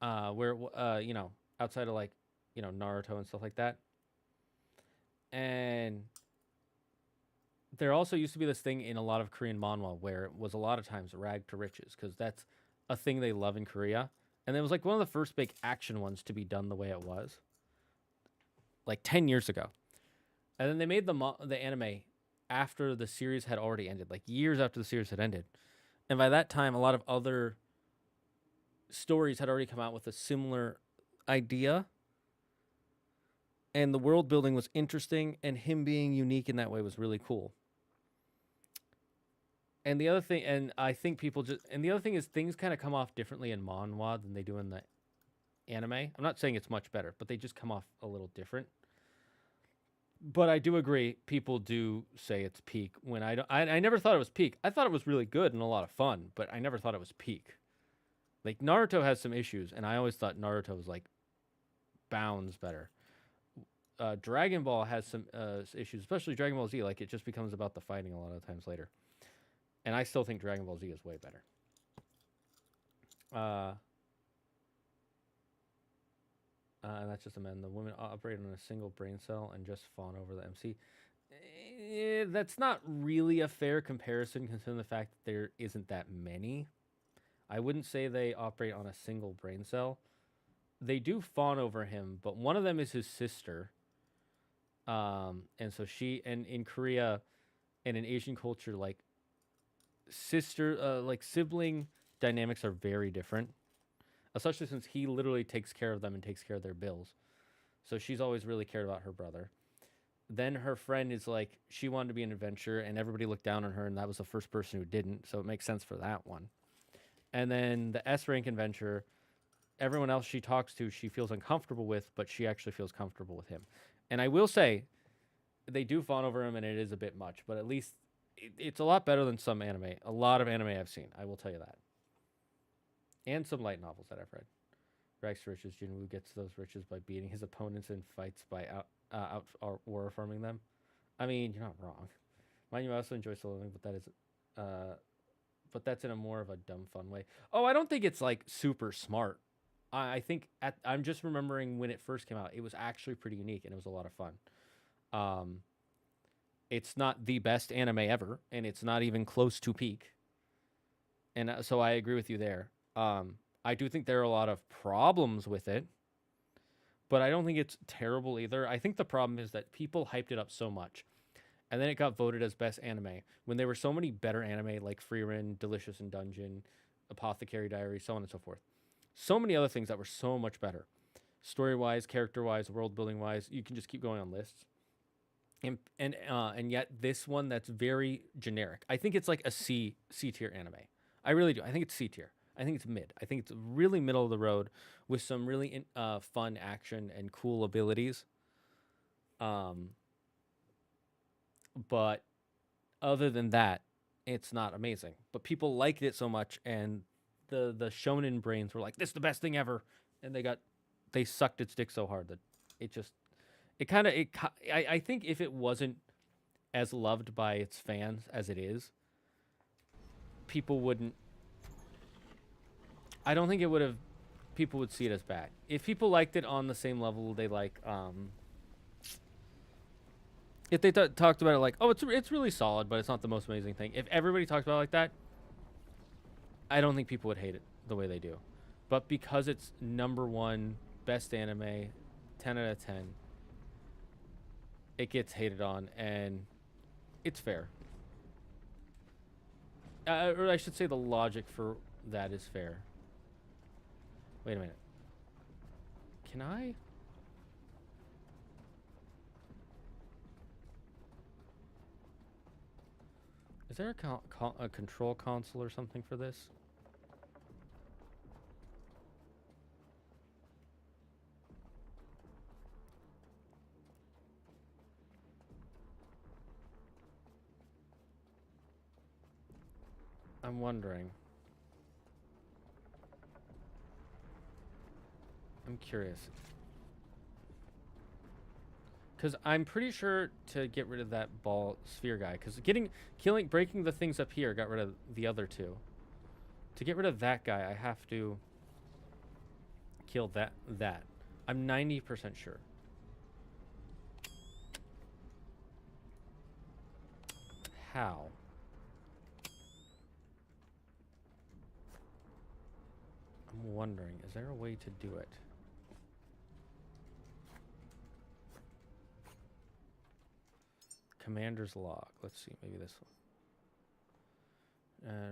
you know, outside of like, you know, Naruto and stuff like that. And there also used to be this thing in a lot of Korean manhwa where it was a lot of times rag to riches because that's a thing they love in Korea. And it was like one of the first big action ones to be done the way it was, like 10 years ago. And then they made the anime after the series had already ended, like years after the series had ended. And by that time, a lot of other stories had already come out with a similar idea. And the world building was interesting, and him being unique in that way was really cool. And the other thing, and I think people just, and the other thing is things kind of come off differently in manhwa than they do in the anime. I'm not saying it's much better, but they just come off a little different. But I do agree, people do say it's peak when I never thought it was peak. I thought it was really good and a lot of fun, but I never thought it was peak. Like Naruto has some issues, and I always thought Naruto was like bounds better. Dragon Ball has some issues, especially Dragon Ball Z. Like it just becomes about the fighting a lot of times later. And I still think Dragon Ball Z is way better. And that's just a man. The women operate on a single brain cell and just fawn over the MC. That's not really a fair comparison considering the fact that there isn't that many. I wouldn't say they operate on a single brain cell. They do fawn over him, but one of them is his sister. And so she, and in Korea and in Asian culture, like like sibling dynamics are very different, especially since he literally takes care of them and takes care of their bills. So she's always really cared about her brother. Then her friend is like, she wanted to be an adventurer and everybody looked down on her, and that was the first person who didn't. So it makes sense for that one. And then the S rank adventurer, everyone else she talks to, she feels uncomfortable with, but she actually feels comfortable with him. And I will say, they do fawn over him, and it is a bit much, but at least it's a lot better than some anime. A lot of anime I've seen, I will tell you that. And some light novels that I've read. Rags to riches, Jinwoo gets those riches by beating his opponents in fights by out war farming them. I mean, you're not wrong. Mind you, I also enjoy solo living, but that's in a more of a dumb fun way. Oh, I don't think it's like super smart. I think I'm just remembering when it first came out, it was actually pretty unique and it was a lot of fun. It's not the best anime ever, and it's not even close to peak. And so I agree with you there. I do think there are a lot of problems with it, but I don't think it's terrible either. I think the problem is that people hyped it up so much, and then it got voted as best anime when there were so many better anime like Frieren, Delicious in Dungeon, Apothecary Diary, so on and so forth. So many other things that were so much better. Story-wise, character-wise, world-building-wise, you can just keep going on lists. And yet this one that's very generic. I think it's like a C tier anime. I really do. I think it's C tier. I think it's mid. I think it's really middle of the road with some really fun action and cool abilities. But other than that, it's not amazing. But people liked it so much, and the shonen brains were like, "This is the best thing ever," and they sucked its dick so hard that I think if it wasn't as loved by its fans as it is, people wouldn't. I don't think it would have. People would see it as bad. If people liked it on the same level they like, if they talked about it like, oh, it's really solid, but it's not the most amazing thing. If everybody talked about it like that, I don't think people would hate it the way they do. But because it's #1 best anime, 10 out of 10, it gets hated on, and it's fair. Or I should say the logic for that is fair. Wait a minute. Can I? Is there a control console or something for this? I'm wondering. I'm curious. Because I'm pretty sure to get rid of that ball sphere guy. Because breaking the things up here got rid of the other two. To get rid of that guy, I have to kill that. I'm 90% sure. How? I'm wondering, is there a way to do it? Commander's log. Let's see, maybe this one.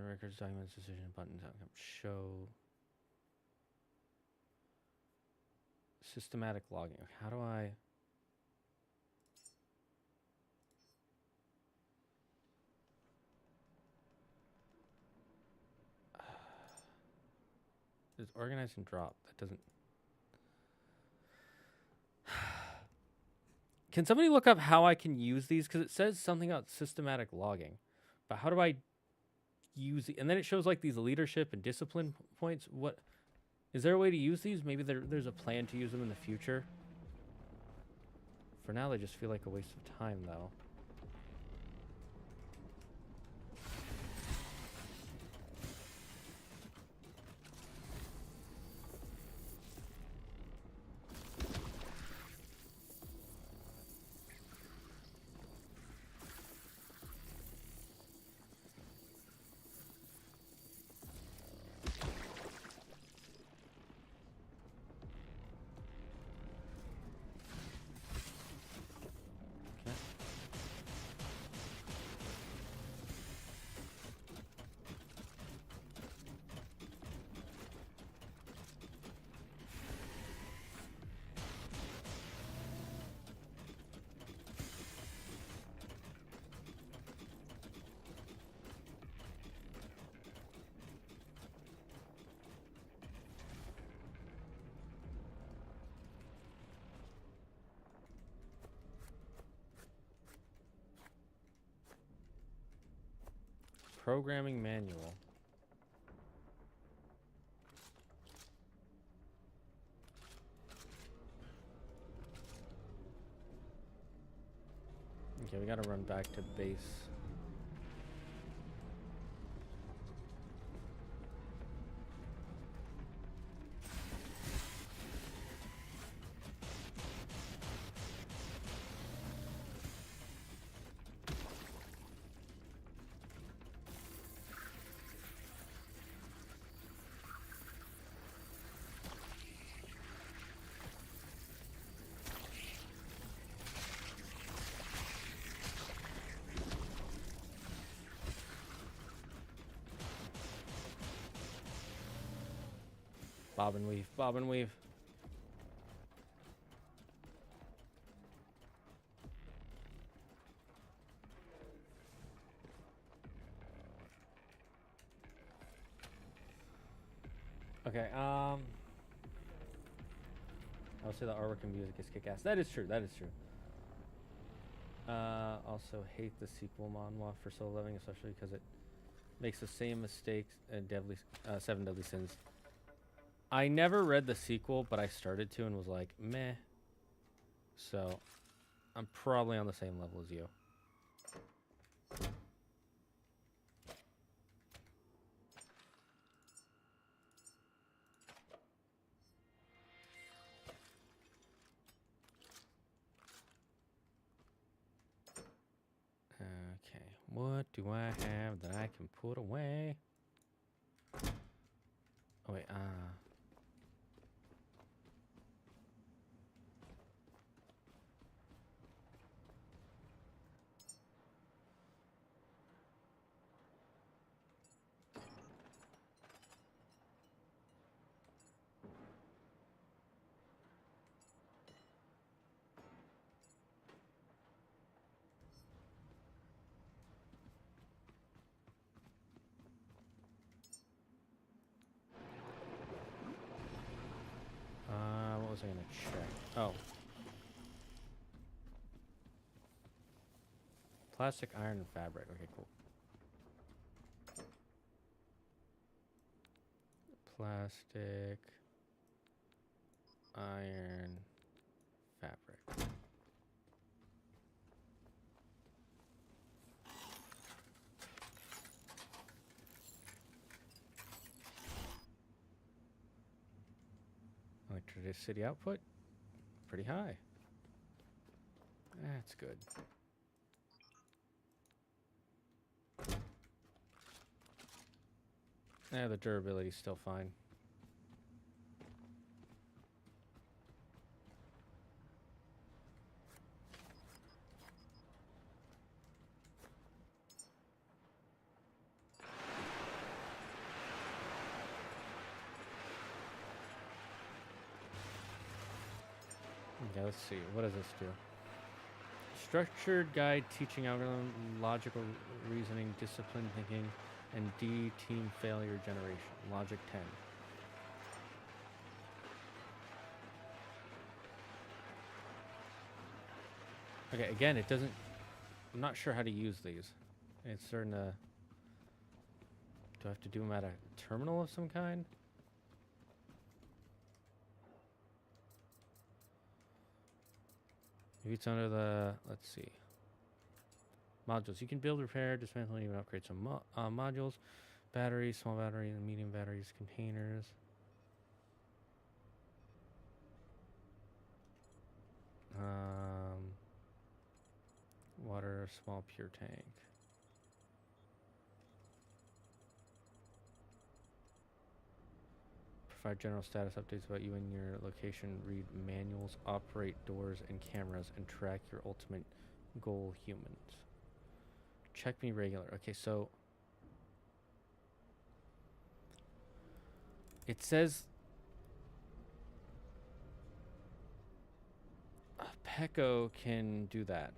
Records, documents, decision, buttons, outcome, show. Systematic logging. How do I... It's organize and drop. That doesn't... Can somebody look up how I can use these? Because it says something about systematic logging. But how do I use it? And then it shows like these leadership and discipline points. What... Is there a way to use these? Maybe there's a plan to use them in the future. For now, they just feel like a waste of time, though. Programming manual. Okay, we gotta run back to base. Bob and weave, bob and weave. Okay, I'll say the artwork and music is kick-ass. That is true, that is true. Also hate the sequel manhwa for Solo Leveling, especially because it makes the same mistakes in Seven Deadly Sins. I never read the sequel, but I started to and was like, meh. So, I'm probably on the same level as you. Okay, what do I have that I can put away? Oh wait, what was I gonna check? Oh. Plastic, iron, and fabric. Okay, cool. plastic, iron, fabric. Electricity output, pretty high. That's good. Yeah, the durability's still fine. Yeah, let's see. What does this do? Structured guide teaching algorithm, logical reasoning, disciplined thinking, and D team failure generation. Logic 10. Okay, again, it doesn't... I'm not sure how to use these. It's certain to... Do I have to do them at a terminal of some kind? Maybe it's under the... Let's see. Modules. You can build, repair, dismantle, and even upgrade some modules. Batteries, small batteries, and medium batteries, containers. Water, small pure tank. Provide general status updates about you and your location. Read manuals, operate doors and cameras, and track your ultimate goal, humans. Check me regular. Okay, so it says Pecco can do that.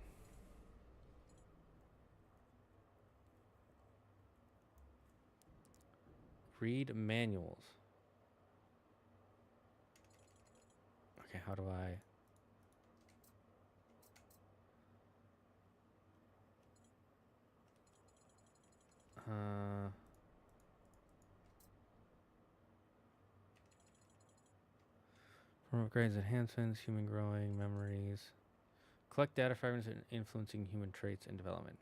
Read manuals. Okay, how do I... From upgrades, enhancements, human growing, memories. Collect data fragments and influencing human traits and development.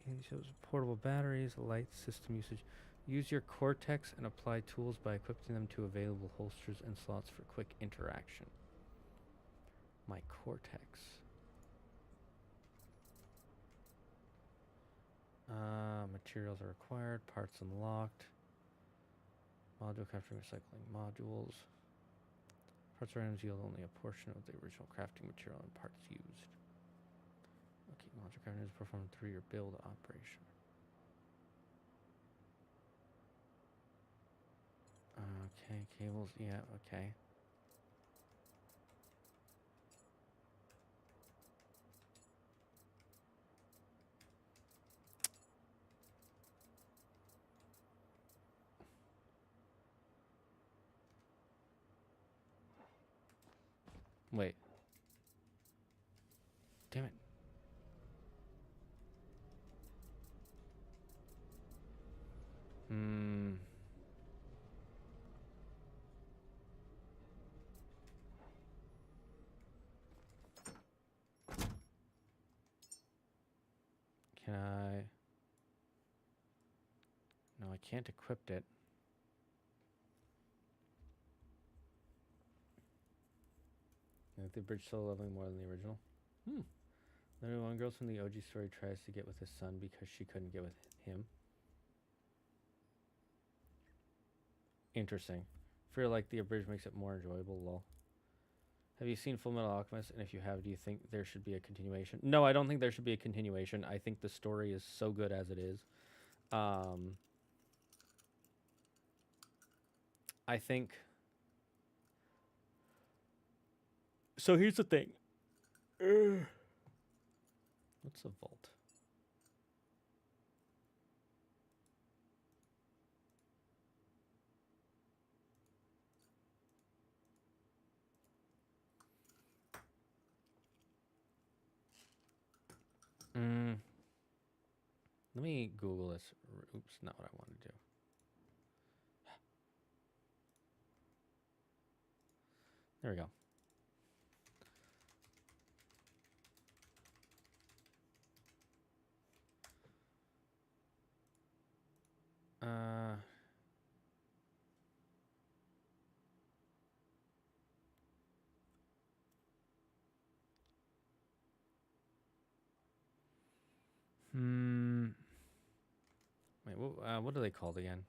It shows portable batteries, light system usage. Use your cortex and apply tools by equipping them to available holsters and slots for quick interaction. My cortex. Materials are required. Parts unlocked. Module crafting, recycling modules. Parts or items yield only a portion of the original crafting material and parts used. Okay, module crafting is performed through your build operation. Okay, cables, yeah, okay. Wait. Damn it. Can I... No, I can't equip it. I think the bridge still leveling more than the original. The one girl from the OG story tries to get with his son because she couldn't get with him. Interesting. Feel like the abridged makes it more enjoyable, lol. Have you seen Full Metal Alchemist? And if you have, do you think there should be a continuation? No, I don't think there should be a continuation. I think the story is so good as it is. I think... So here's the thing. What's a vault? Let Let me Google this. Oops, not what I want to do. There we go. Wait, what are they called again?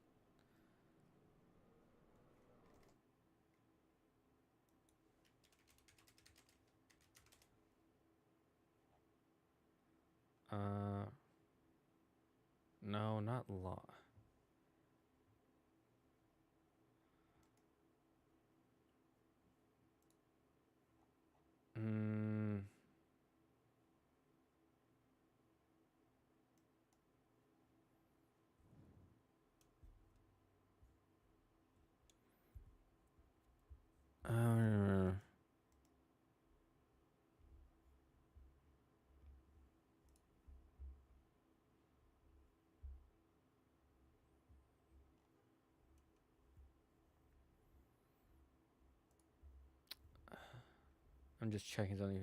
No, not law. I'm just checking something.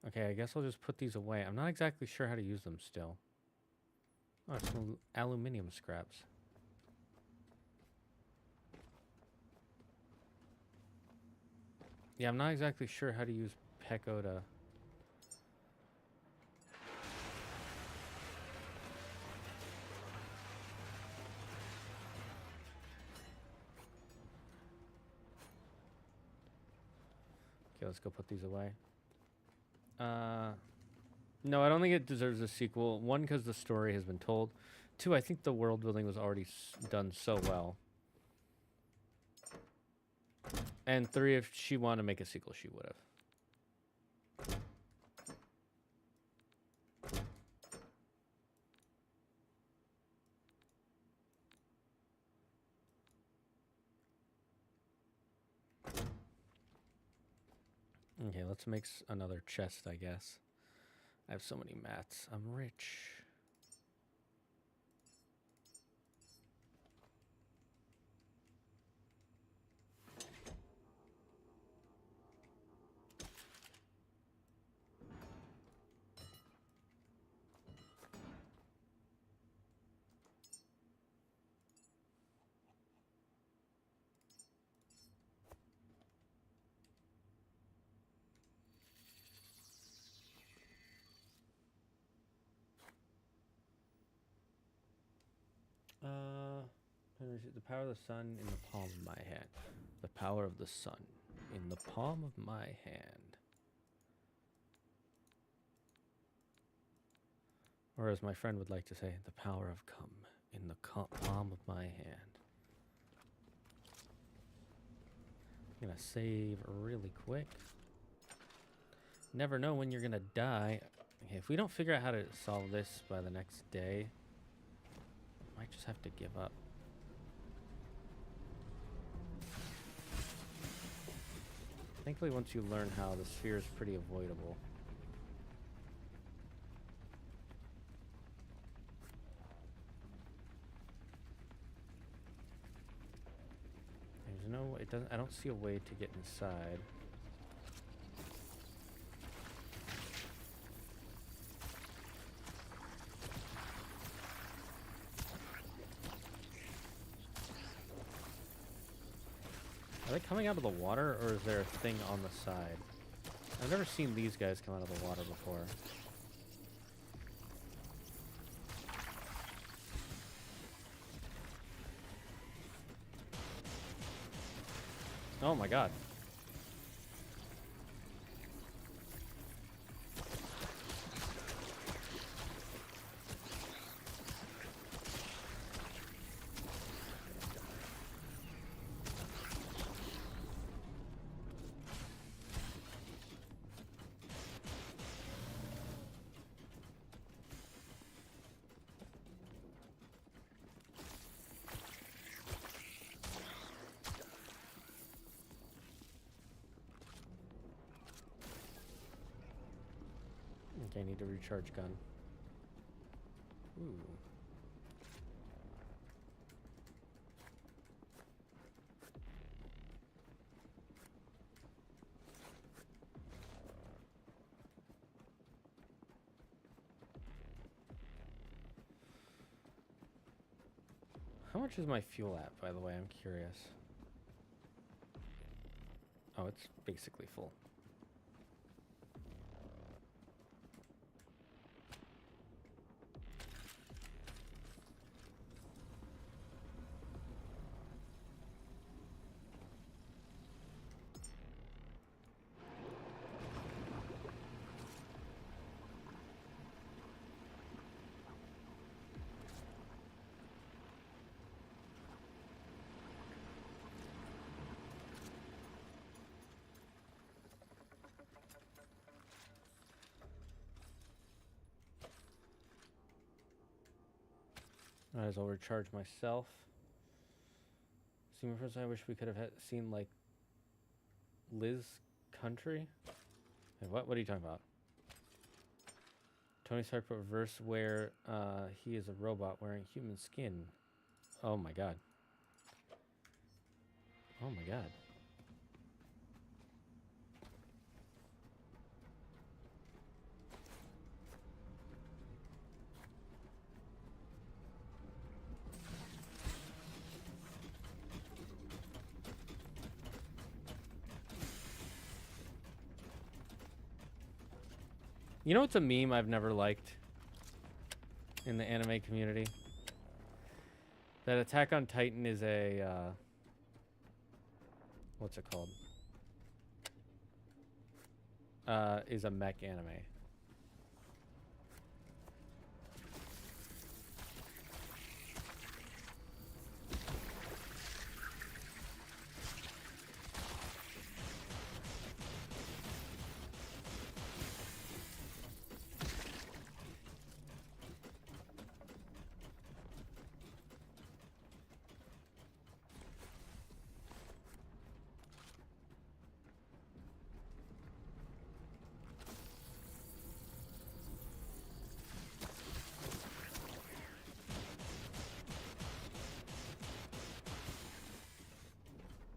Okay, I guess I'll just put these away. I'm not exactly sure how to use them still. Oh, some aluminium scraps. Yeah, I'm not exactly sure how to use Pecoda. Okay, let's go put these away. No, I don't think it deserves a sequel. One, because the story has been told. Two, I think the world building was already done so well. And three, if she wanted to make a sequel, she would have. Okay, let's make another chest, I guess. I have so many mats. I'm rich. The power of the sun in the palm of my hand. The power of the sun in the palm of my hand. Or as my friend would like to say, the power of cum in the palm of my hand. I'm gonna save really quick. Never know when you're gonna die. Okay, if we don't figure out how to solve this by the next day, I might just have to give up. Thankfully, once you learn how, the sphere is pretty avoidable. There's no, it doesn't, I don't see a way to get inside. Are they coming out of the water, or is there a thing on the side? I've never seen these guys come out of the water before. Oh my god. Okay, I need to recharge gun. Ooh. How much is my fuel at, by the way? I'm curious. Oh, it's basically full. Might as well recharge myself. See, first I wish we could have seen, like, Liz Country. Hey, what are you talking about? Tony Stark put verse where he is a robot wearing human skin. Oh my god. Oh my god. You know what's a meme I've never liked in the anime community? That Attack on Titan is a, what's it called? Is a mech anime.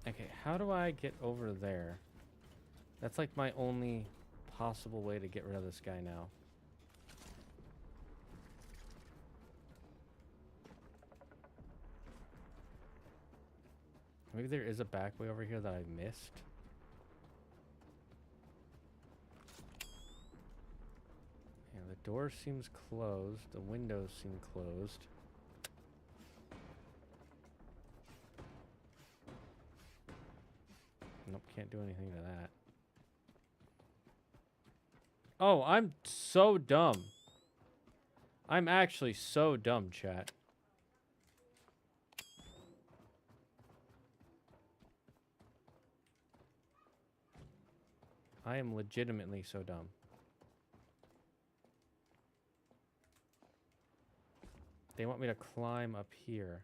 Okay, how do I get over there? That's like my only possible way to get rid of this guy now. Maybe there is a back way over here that I missed. Yeah, the door seems closed. The windows seem closed. Nope, can't do anything to that. Oh, I'm so dumb. I'm actually so dumb, chat. I am legitimately so dumb. They want me to climb up here.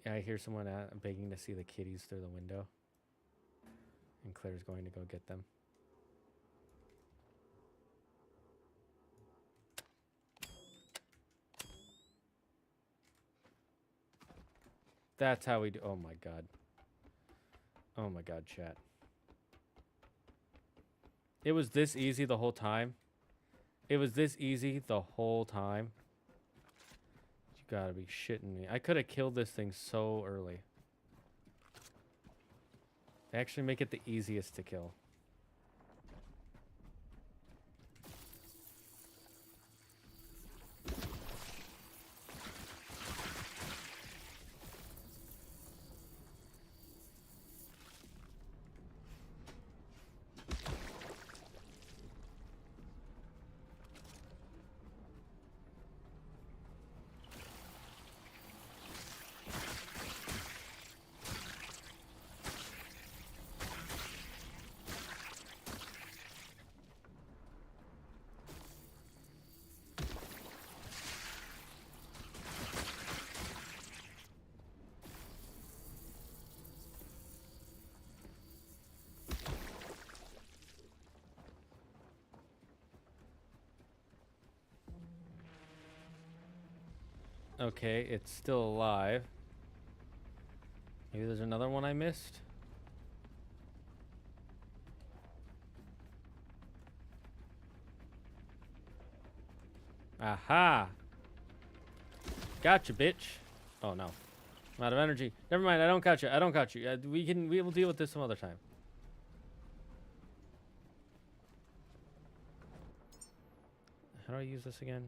I hear someone begging to see the kitties through the window. And Claire's going to go get them. That's how we do. Oh my god. Oh my god, chat. It was this easy the whole time. It was this easy the whole time. You gotta be shitting me. I could have killed this thing so early. They actually make it the easiest to kill. Okay, it's still alive. Maybe there's another one I missed. Aha! Gotcha, bitch. Oh no, I'm out of energy. Never mind. I don't got you. I don't got you. We will deal with this some other time. How do I use this again?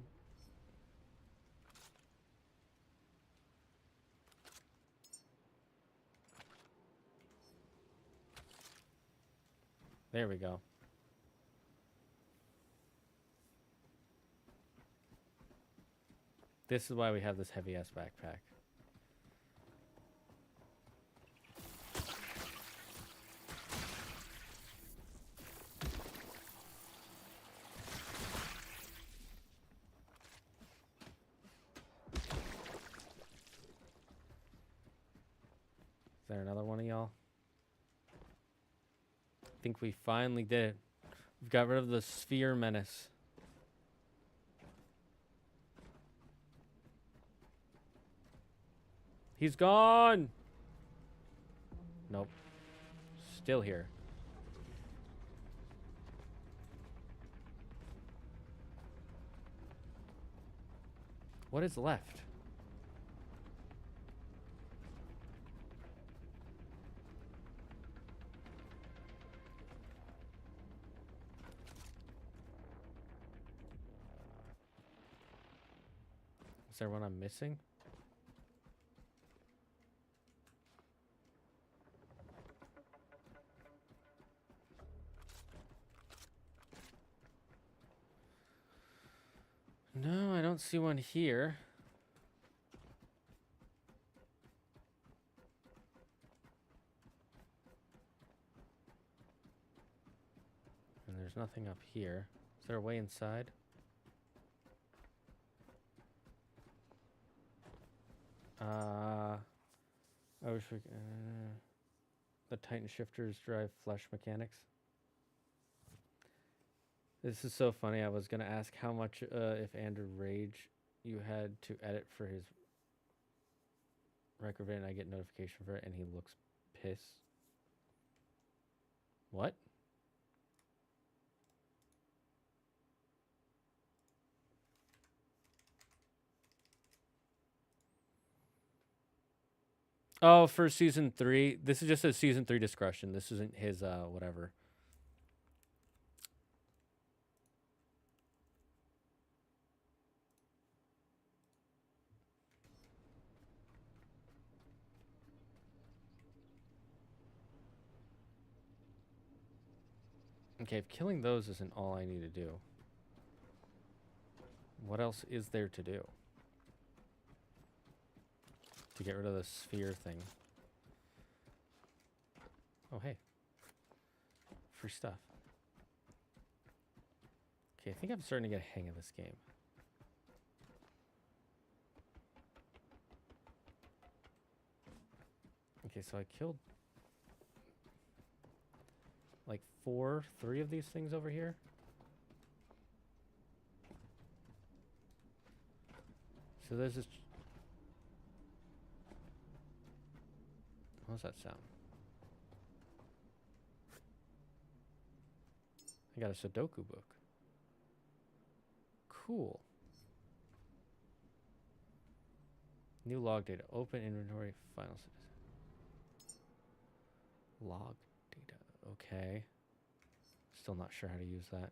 There we go. This is why we have this heavy ass backpack. Is there another one of y'all? I think we finally did it. We've got rid of the sphere menace. He's gone! Nope. Still here. What is left? Is there one I'm missing? No, I don't see one here. And there's nothing up here. Is there a way inside? I wish we the Titan shifters drive flush mechanics. This is so funny. I was gonna ask how much if Andrew Rage you had to edit for his record, and I get notification for it, and he looks pissed. What? Oh, for season 3. This is just a season 3 discretion. This isn't his whatever. Okay, if killing those isn't all I need to do, what else is there to do? To get rid of the sphere thing. Oh, hey. Free stuff. Okay, I think I'm starting to get a hang of this game. Okay, so I killed like 3 of these things over here. So there's this. What does that sound? I got a Sudoku book. Cool. New log data. Open inventory. Final citizen. Log data. Okay. Still not sure how to use that.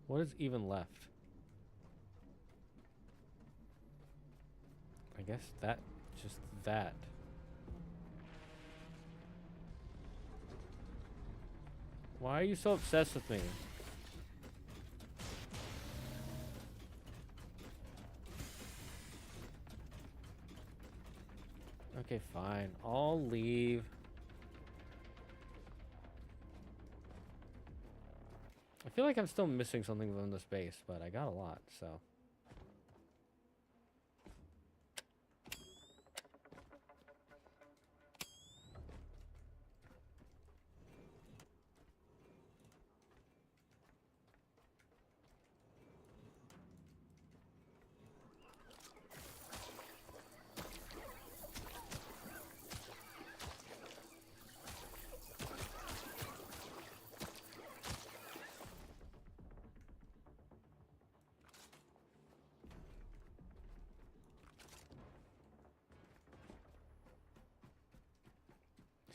What is even left? I guess that, just that. Why are you so obsessed with me? Okay, fine. I'll leave. I feel like I'm still missing something from the space, but I got a lot, so.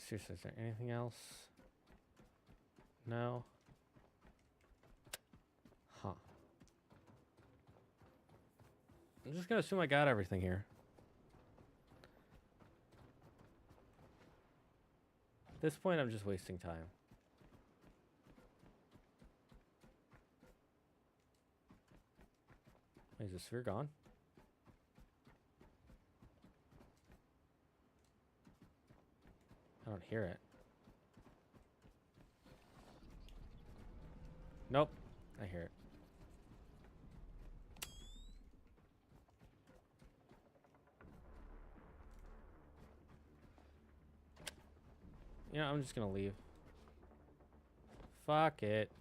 Seriously, is there anything else? No? Huh. I'm just gonna assume I got everything here. At this point, I'm just wasting time. Wait, is the sphere gone? I don't hear it. Nope. I hear it. Yeah, I'm just gonna leave. Fuck it.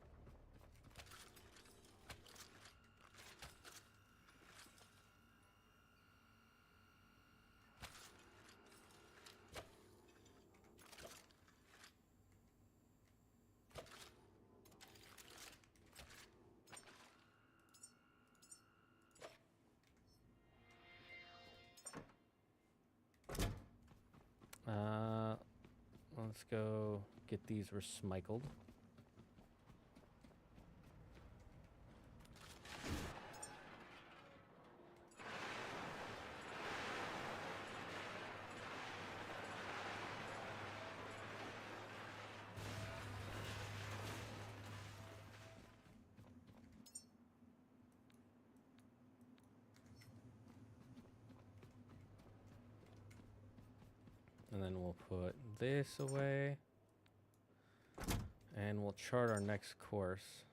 Let's go get these resmicled. And then we'll put this away. And we'll chart our next course.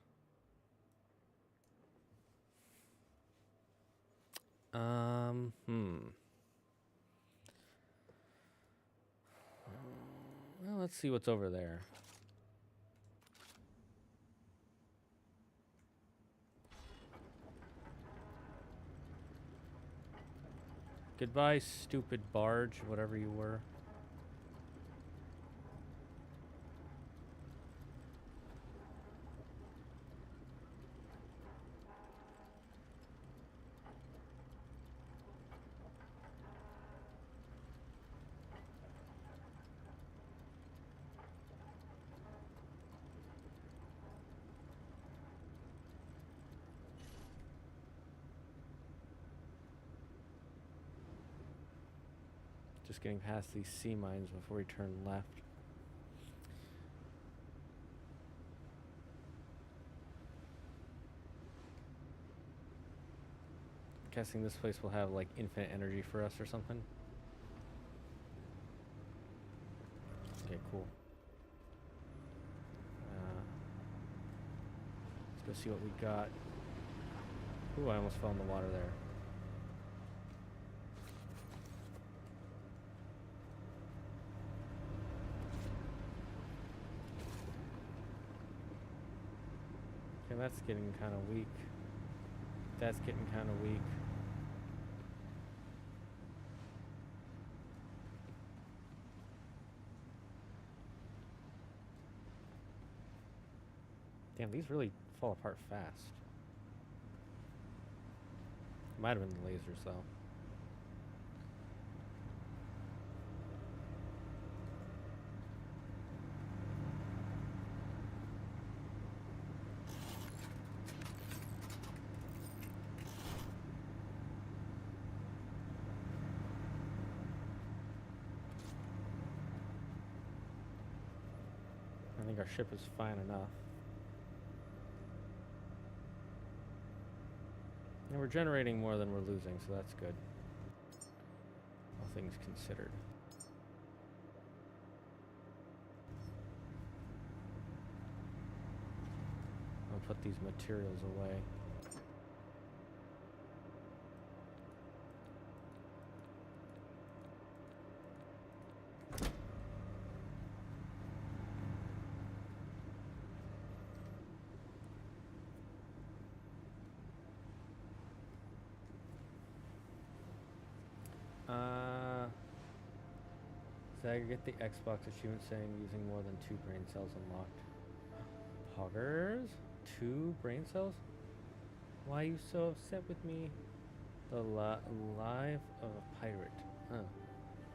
Well, let's see what's over there. Goodbye, stupid barge, whatever you were. Just getting past these sea mines before we turn left. Guessing this place will have like infinite energy for us or something. Okay, cool. Let's go see what we got. Ooh, I almost fell in the water there. Okay, that's getting kind of weak. That's getting kind of weak. Damn, these really fall apart fast. Might have been the lasers, though. I think our ship is fine enough. And we're generating more than we're losing, so that's good. All things considered. I'll put these materials away. Zagard, get the Xbox achievement saying using more than 2 brain cells unlocked. Poggers? 2 brain cells? Why are you so upset with me? The life of a pirate. Huh.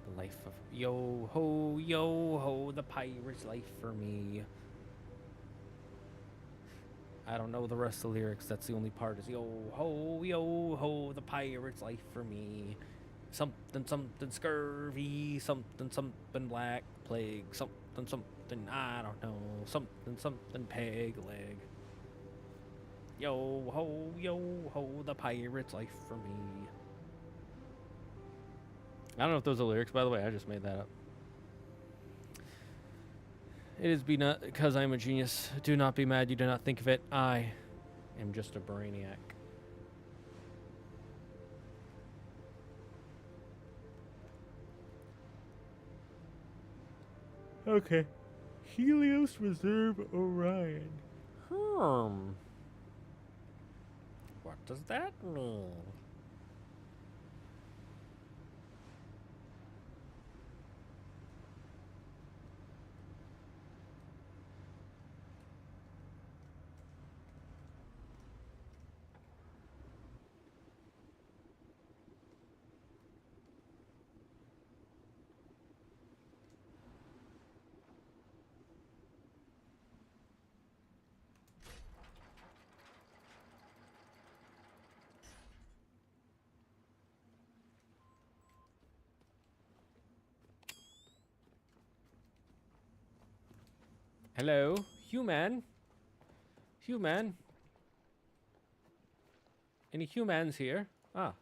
The life of... Yo ho, the pirate's life for me. I don't know the rest of the lyrics. That's the only part is yo ho, the pirate's life for me. Something, something scurvy, something, black plague, something, I don't know, something peg leg. Yo ho, the pirate's life for me. I don't know if those are lyrics, by the way. I just made that up. It is because I am a genius. Do not be mad. You do not think of it. I am just a brainiac. Okay. Helios Reserve Orion. What does that mean? Hello, human. Human. Any humans here? Ah.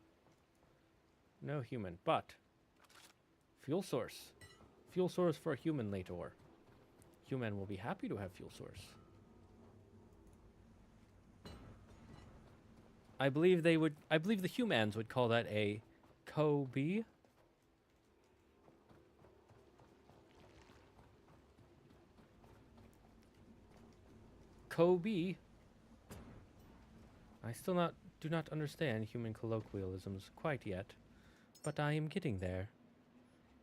No human, but fuel source. Fuel source for a human later. Human will be happy to have fuel source. I believe the humans would call that a Kobe. Kobe. I still do not understand human colloquialisms quite yet, but I am getting there.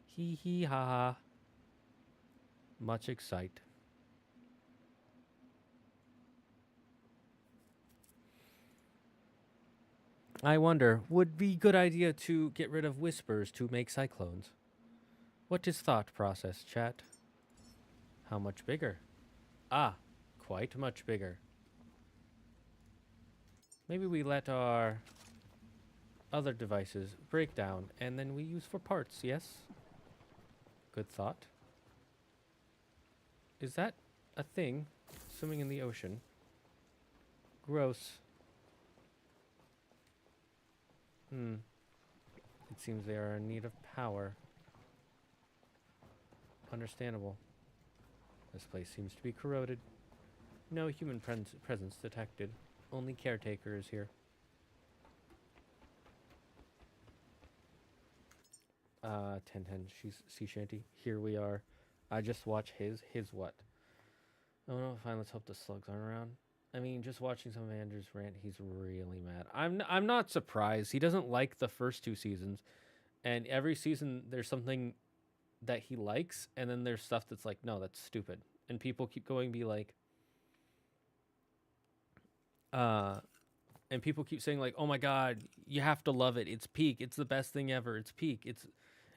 Hee hee ha ha. Much excite. I wonder, would be good idea to get rid of whispers to make cyclones? What is thought process, chat? How much bigger? Ah, quite much bigger. Maybe we let our other devices break down and then we use for parts, yes? Good thought. Is that a thing swimming in the ocean? Gross. It seems they are in need of power. Understandable. This place seems to be corroded. No human presence detected. Only caretaker is here. Ten sea shanty. Here we are. I just watch his what? Oh no, fine, let's hope the slugs aren't around. I mean, just watching some of Andrew's rant, he's really mad. I'm not surprised. He doesn't like the first 2 seasons, and every season there's something that he likes, and then there's stuff that's like, no, that's stupid, and people keep going, be like, and people keep saying like, oh my god, you have to love it. It's peak. It's the best thing ever. It's peak.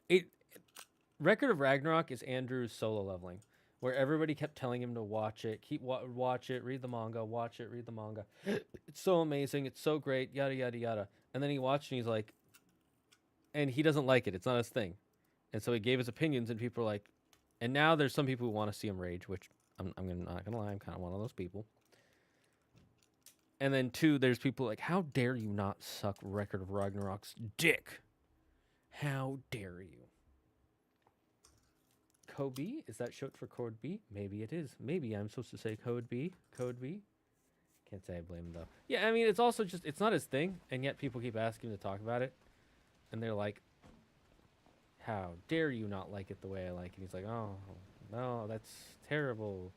It. Record of Ragnarok is Andrew's solo leveling, where everybody kept telling him to watch it, watch it, read the manga, watch it, read the manga. It's so amazing. It's so great. Yada yada yada. And then he watched and he's like, and he doesn't like it. It's not his thing. And so he gave his opinions, and people are like, and now there's some people who want to see him rage, which not gonna lie, I'm kind of one of those people. And then 2, there's people like, how dare you not suck Record of Ragnarok's dick? How dare you? Code B? Is that short for Code B? Maybe it is. Maybe I'm supposed to say Code B. Code B? Can't say I blame him, though. Yeah, I mean, it's also just, it's not his thing, and yet people keep asking him to talk about it. And they're like, how dare you not like it the way I like it? He's like, oh, no, that's terrible.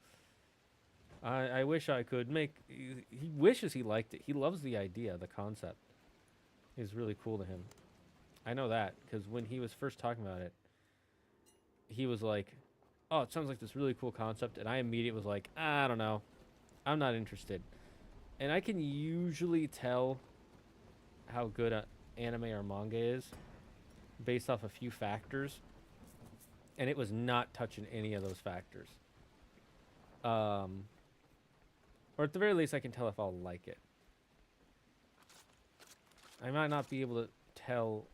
I wish I could make... He wishes he liked it. He loves the idea, the concept. It's really cool to him. I know that, because when he was first talking about it, he was like, oh, it sounds like this really cool concept. And I immediately was like, I don't know. I'm not interested. And I can usually tell how good an anime or manga is based off a few factors. And it was not touching any of those factors. Or at the very least, I can tell if I'll like it. I might not be able to tell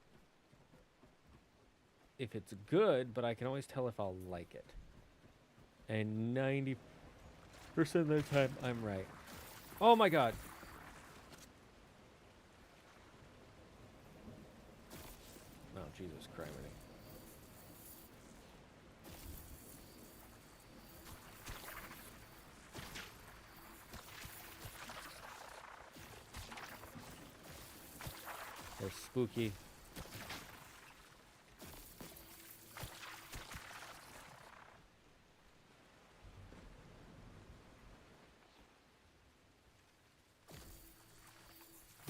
if it's good, but I can always tell if I'll like it. And 90% of the time, I'm right. Oh my god. Oh, Jesus Christ. They're spooky.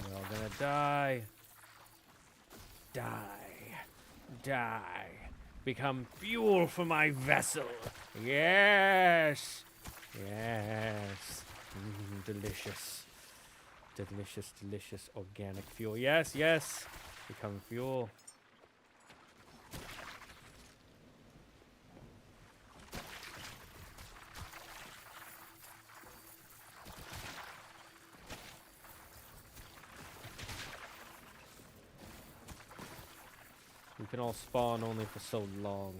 We're all gonna die. Die. Die. Become fuel for my vessel. Yes. Yes. Delicious. Delicious, delicious organic fuel. Yes, yes. Become fuel. We can all spawn only for so long.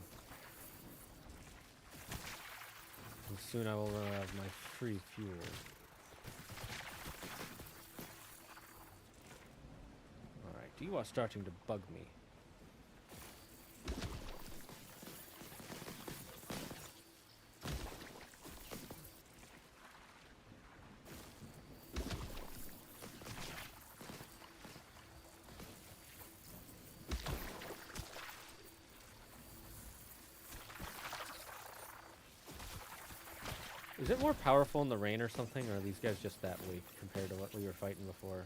And soon I will run out of my free fuel. Alright, you are starting to bug me. Is it more powerful in the rain or something, or are these guys just that weak compared to what we were fighting before?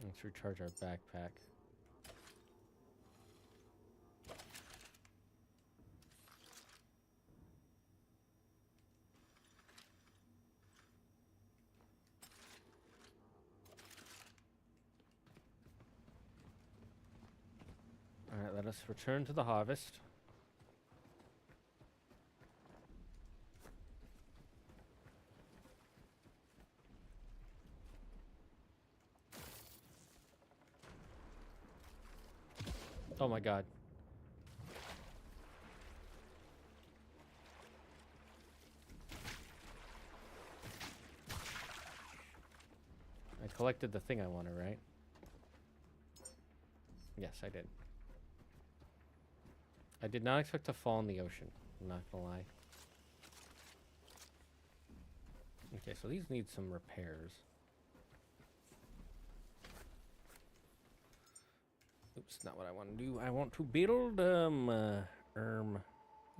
Let's recharge our backpack. Alright, let us return to the harvest. Oh my god. I collected the thing I wanted, right? Yes, I did. I did not expect to fall in the ocean. I'm not gonna lie. Okay, so these need some repairs. Oops, not what I want to do. I want to build,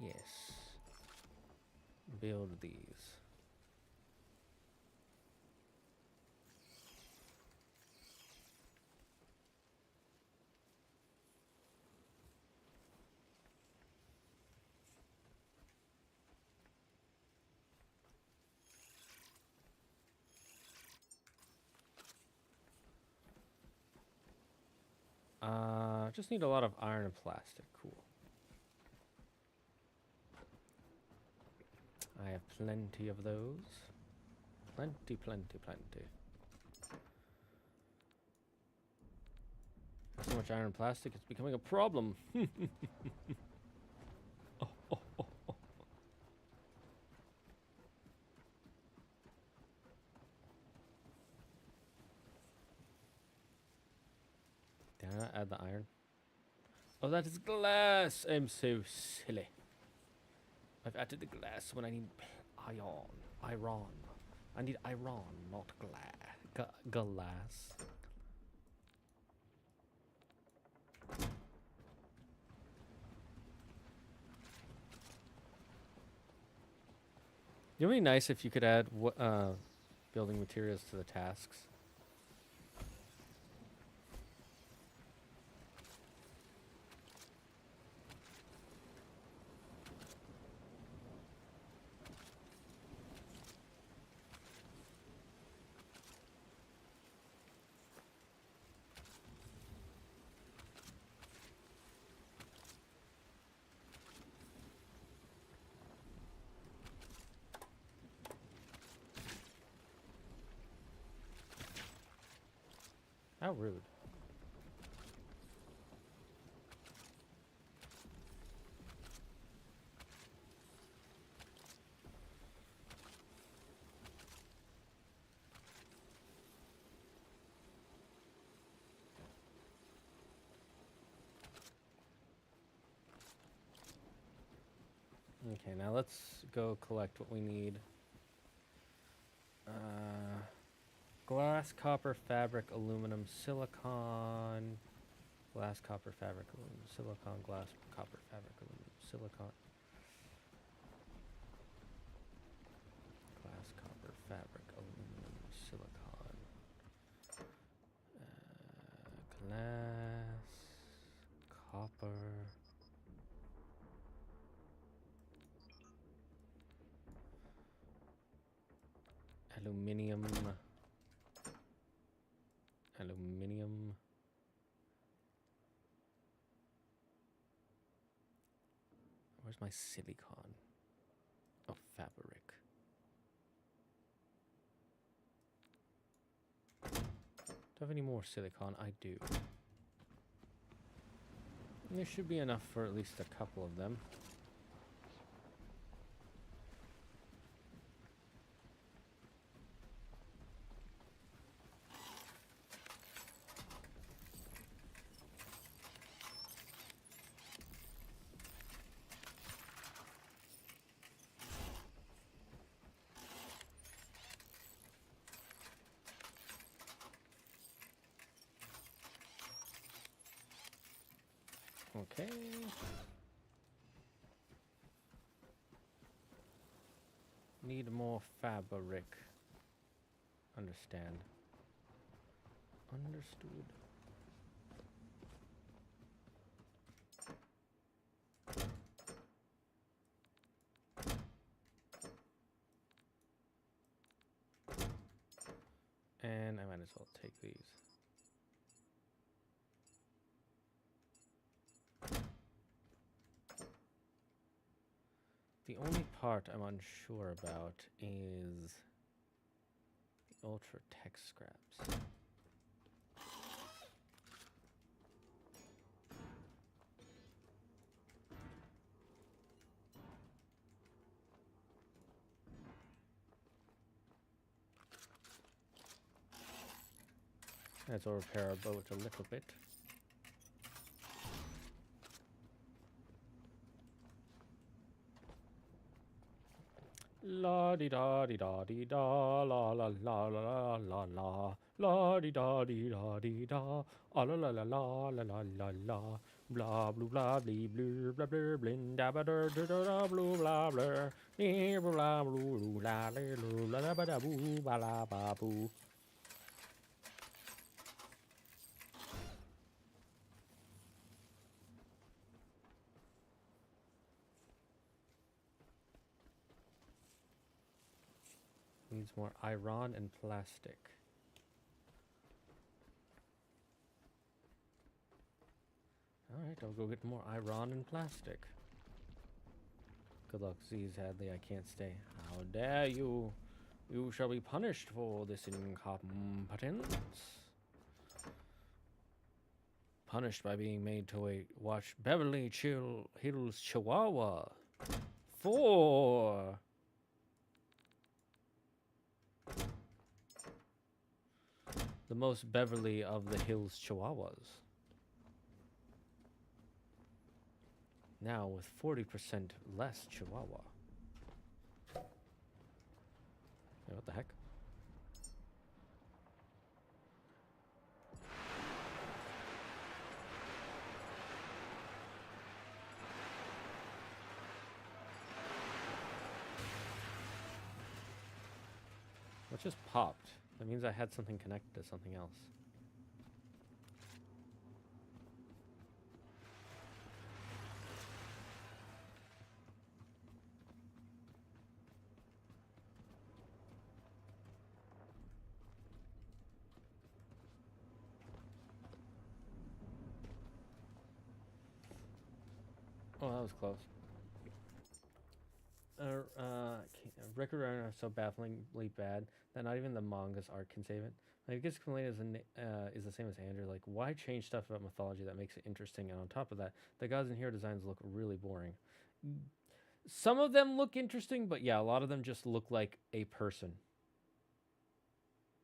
yes. Build these. Just need a lot of iron and plastic. Cool. I have plenty of those. Plenty, plenty, plenty. So much iron and plastic, it's becoming a problem. Oh, oh, oh, oh. Did I not add the iron? Oh, that is glass. I'm so silly. I've added the glass when I need iron. Iron. I need iron, not glass. Glass. It would be nice if you could add building materials to the tasks. How rude. Okay, now let's go collect what we need. Glass, copper, fabric, aluminum, silicon. Glass, copper, fabric, aluminum, silicon, glass, copper, fabric, aluminum, silicon. Glass, copper, fabric, aluminum, silicon. Glass, copper. Aluminium. Aluminium. Where's my silicon? Oh, fabric. Do I have any more silicon? I do. There should be enough for at least a couple of them. Okay. Need more fabric. Understand. Understood. And I might as well take these. The only part I'm unsure about is the ultra tech scraps. Let's repair our boat a little bit. La di da di da di da la la la la la la la di da di da di da la la la la la la la la blah blue blah blee blue blah blur blin da ba da da da blue blah blur blah blah blue la la la ba da boo ba la ba boo. Needs more iron and plastic. Alright, I'll go get more iron and plastic. Good luck, Z's Hadley, I can't stay. How dare you! You shall be punished for this incompetence. Punished by being made to watch Beverly Hills Chihuahua 4. The most Beverly of the Hills Chihuahuas. Now with 40% less Chihuahua. Hey, what the heck? What just popped? That means I had something connected to something else. Oh, that was close. Record are so bafflingly bad that not even the manga's art can save it. Like, I guess complaint is the same as Andrew. Like, why change stuff about mythology that makes it interesting? And on top of that, the gods and hero designs look really boring. Some of them look interesting, but yeah, a lot of them just look like a person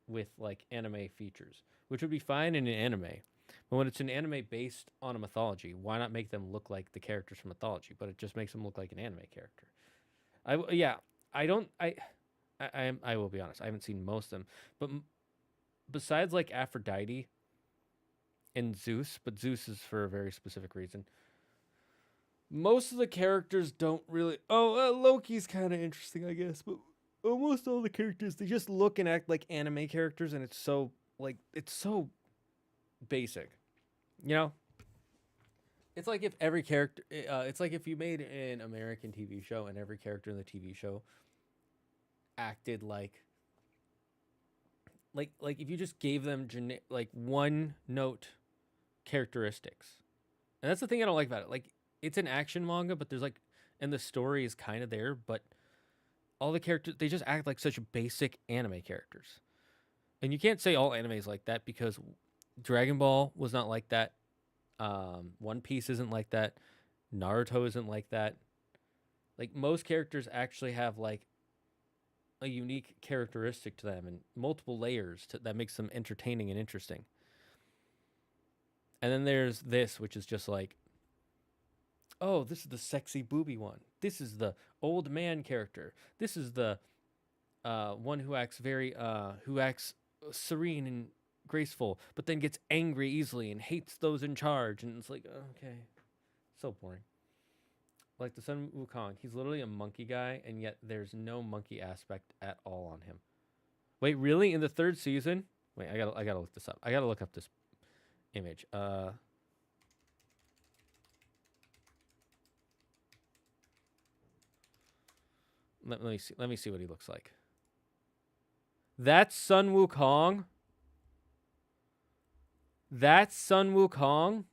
with like anime features, which would be fine in an anime. But when it's an anime based on a mythology, why not make them look like the characters from mythology? But it just makes them look like an anime character. I will be honest. I haven't seen most of them, but besides like Aphrodite and Zeus, but Zeus is for a very specific reason. Most of the characters don't really. Loki's kind of interesting, I guess, but almost all the characters, they just look and act like anime characters, and it's so basic, you know. It's like if every character, it's like if you made an American TV show and every character in the TV show acted like if you just gave them like one note characteristics. And that's the thing I don't like about it. Like, it's an action manga, but there's like, and the story is kind of there, but all the characters, they just act like such basic anime characters. And you can't say all animes like that, because Dragon Ball was not like that. One Piece isn't like that. Naruto isn't like that. Like, most characters actually have like a unique characteristic to them and multiple layers that makes them entertaining and interesting. And then there's this, which is just like, oh, this is the sexy booby one. This is the old man character. This is the one who acts serene and graceful, but then gets angry easily and hates those in charge. And it's like, okay, so boring. Like the Sun Wukong, he's literally a monkey guy, and yet there's no monkey aspect at all on him. Wait, really? In the 3rd season? Wait, I gotta look this up. I gotta look up this image. Let me see. Let me see what he looks like. That's Sun Wukong. That's Sun Wukong.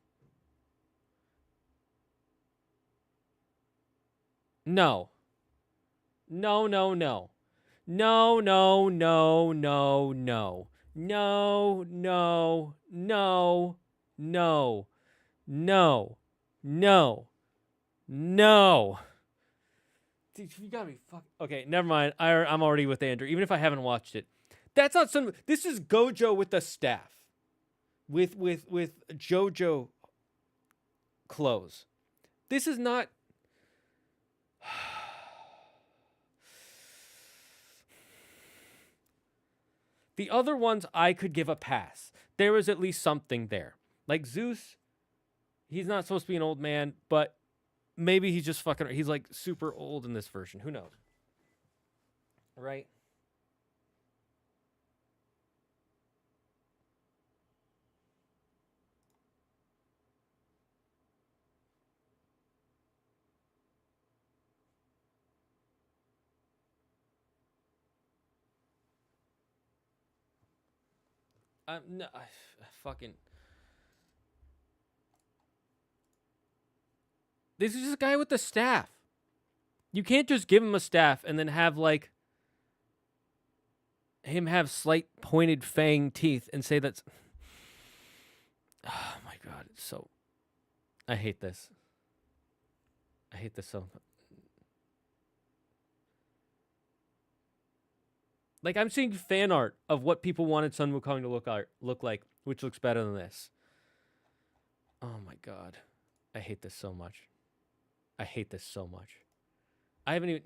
No. No, no, no. No, no, no, no, no. No, no, no, no, no, no, no. Dude, you gotta be fuck. Okay, never mind. I'm already with Andrew, even if I haven't watched it. That's not Sun. This is Gojo with the staff. with JoJo clothes. This is not. The other ones I could give a pass. There was at least something there. Like Zeus, he's not supposed to be an old man, but maybe he's just fucking. He's like super old in this version. Who knows? Right? No, fucking. This is just a guy with a staff. You can't just give him a staff and then have like him have slight pointed fang teeth and say that's. Oh my god, it's so. I hate this. I hate this so. Like, I'm seeing fan art of what people wanted Sun Wukong to look like, which looks better than this. Oh my god. I hate this so much. I hate this so much. I haven't even...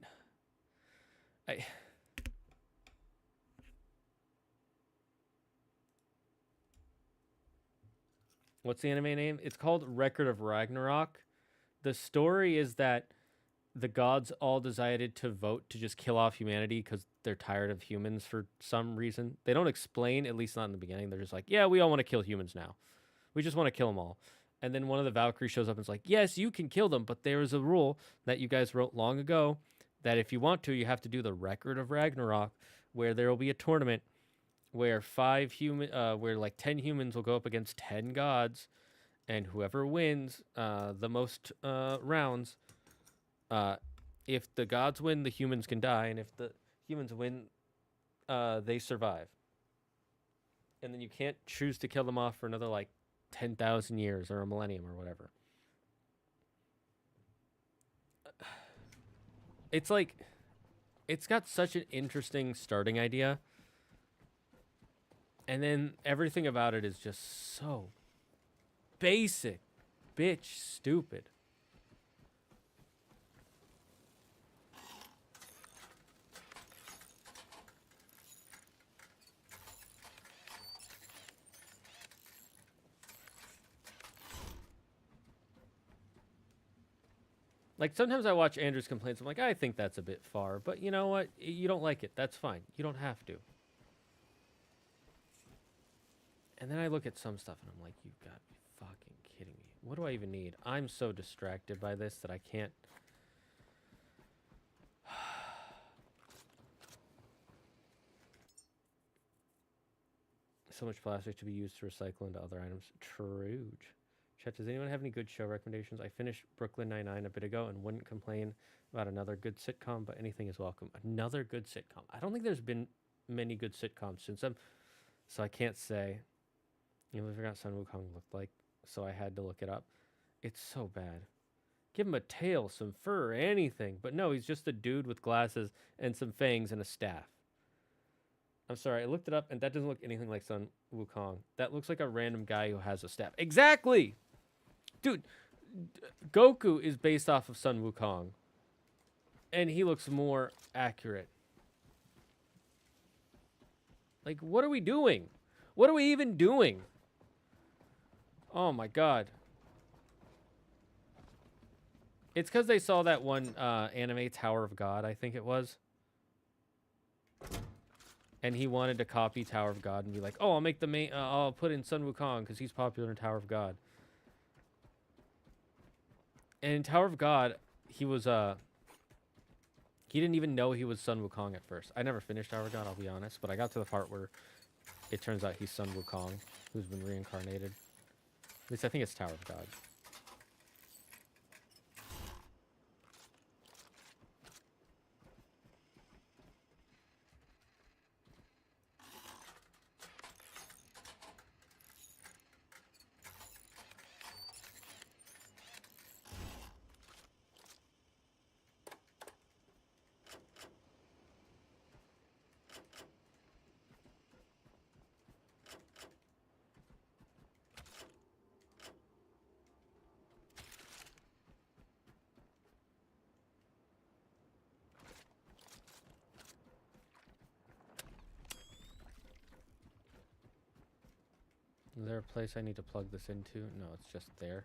What's the anime name? It's called Record of Ragnarok. The story is that the gods all decided to vote to just kill off humanity because they're tired of humans for some reason. They don't explain, at least not in the beginning. They're just like, yeah, we all want to kill humans now. We just want to kill them all. And then one of the Valkyries shows up and is like, yes, you can kill them, but there is a rule that you guys wrote long ago that if you want to, you have to do the Record of Ragnarok, where there will be a tournament where where like 10 humans will go up against 10 gods, and whoever wins the most rounds, if the gods win, the humans can die, and if the humans win, they survive. And then you can't choose to kill them off for another like 10,000 years or a millennium or whatever. It's like, it's got such an interesting starting idea, and then everything about it is just so basic, bitch, stupid. Like, sometimes I watch Andrew's complaints. I'm like, I think that's a bit far. But you know what? You don't like it. That's fine. You don't have to. And then I look at some stuff and I'm like, you've got to be fucking kidding me. What do I even need? I'm so distracted by this that I can't. So much plastic to be used to recycle into other items. True. Chat, does anyone have any good show recommendations? I finished Brooklyn Nine-Nine a bit ago and wouldn't complain about another good sitcom, but anything is welcome. Another good sitcom. I don't think there's been many good sitcoms since then, so I can't say. You know, I forgot Sun Wukong looked like, so I had to look it up. It's so bad. Give him a tail, some fur, anything. But no, he's just a dude with glasses and some fangs and a staff. I'm sorry, I looked it up, and that doesn't look anything like Sun Wukong. That looks like a random guy who has a staff. Exactly! Dude, Goku is based off of Sun Wukong, and he looks more accurate. Like, what are we doing? What are we even doing? Oh my god. It's because they saw that one anime, Tower of God, I think it was. And he wanted to copy Tower of God and be like, oh, I'll make the main, I'll put in Sun Wukong because he's popular in Tower of God. And in Tower of God, he was, he didn't even know he was Sun Wukong at first. I never finished Tower of God, I'll be honest, but I got to the part where it turns out he's Sun Wukong, who's been reincarnated. At least I think it's Tower of God. Is there a place I need to plug this into? No, it's just there.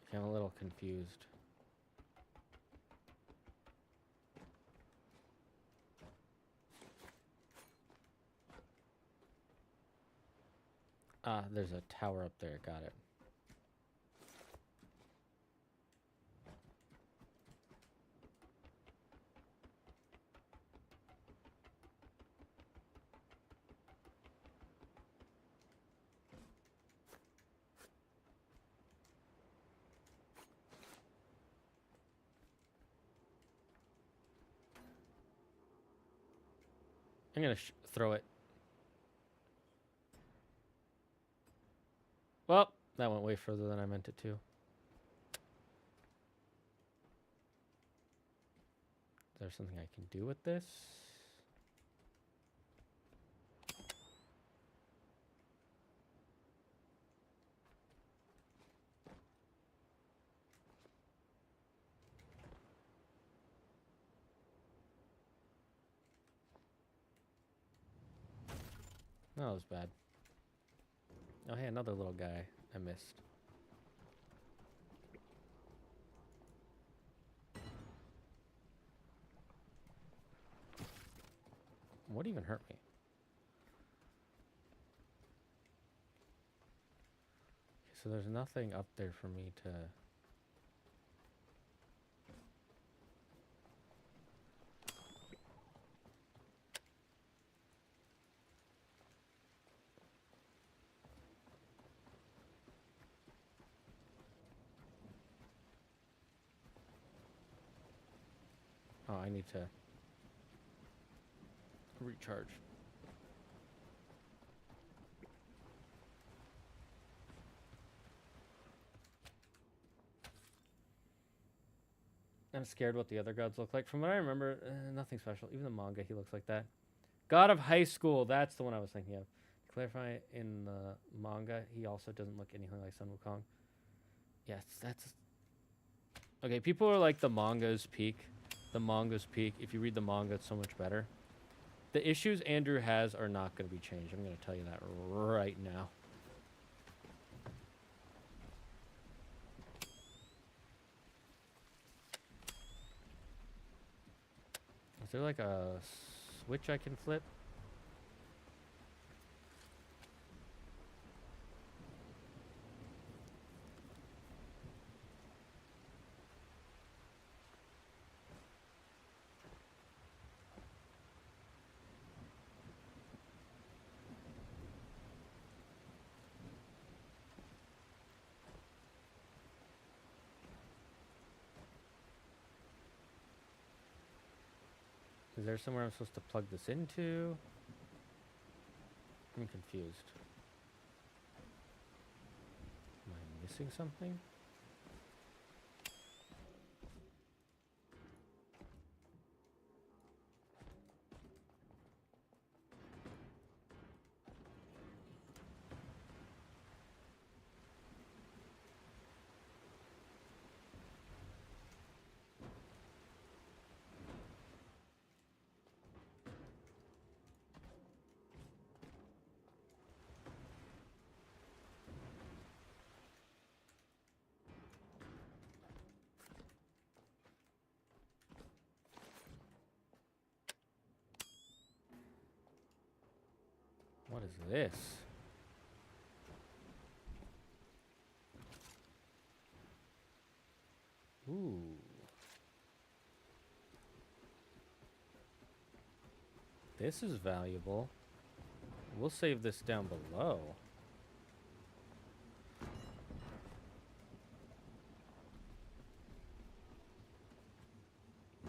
Okay, I'm a little confused. Ah, there's a tower up there. Got it. I'm gonna throw it. Well, that went way further than I meant it to. Is there something I can do with this? No, that was bad. Oh, hey, another little guy I missed. What even hurt me? Okay, so there's nothing up there for me to... Oh, I need to recharge. I'm scared what the other gods look like. From what I remember, nothing special. Even the manga, he looks like that. God of High School, that's the one I was thinking of. To clarify, in the manga, he also doesn't look anything like Sun Wukong. Yes, that's... Okay, people are like, the manga's peak. The manga's peak. If you read the manga, it's so much better. The issues Andrew has are not going to be changed. I'm going to tell you that right now. Is there like a switch I can flip? Is there somewhere I'm supposed to plug this into? I'm confused. Am I missing something? What is this? Ooh. This is valuable. We'll save this down below.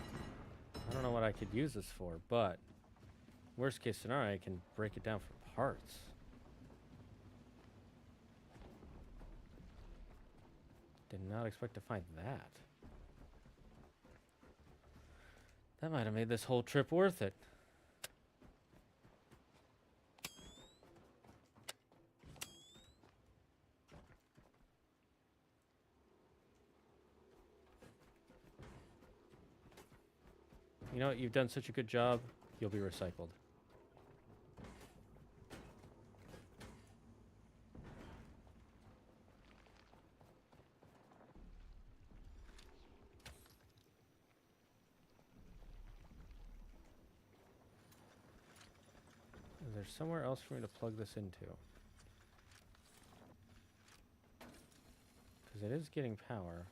I don't know what I could use this for, but worst case scenario, I can break it down for parts. Did not expect to find that. That might have made this whole trip worth it. You know what? You've done such a good job. You'll be recycled. Is there somewhere else for me to plug this into? Because it is getting power.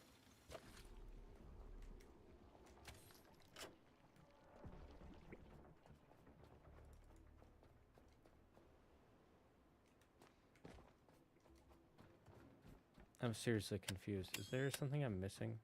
I'm seriously confused. Is there something I'm missing?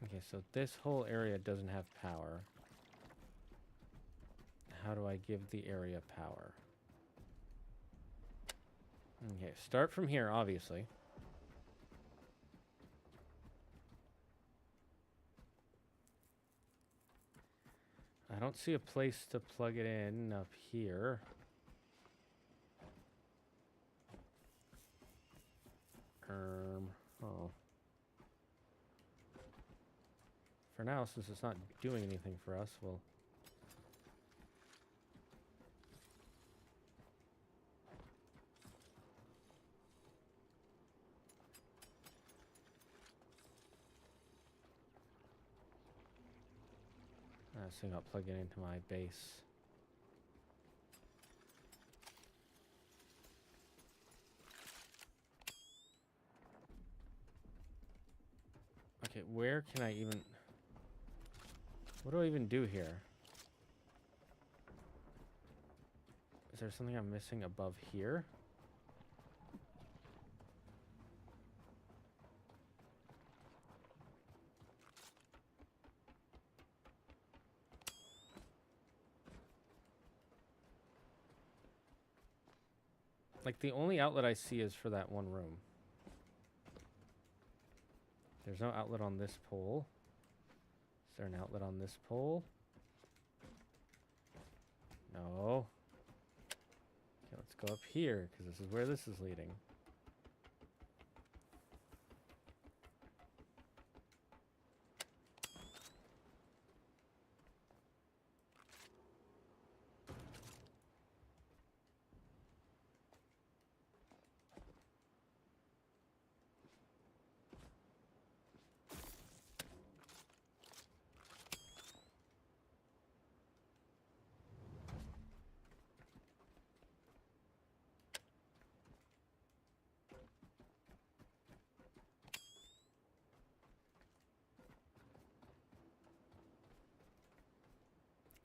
Okay, so this whole area doesn't have power. How do I give the area power? Okay, start from here, obviously. I don't see a place to plug it in up here. Oh. For now, since it's not doing anything for us, we'll... so I'll plug it into my base. Okay, where can I even... What do I even do here? Is there something I'm missing above here? Like, the only outlet I see is for that one room. There's no outlet on this pole. Is there an outlet on this pole? No. Okay, let's go up here, because this is where this is leading.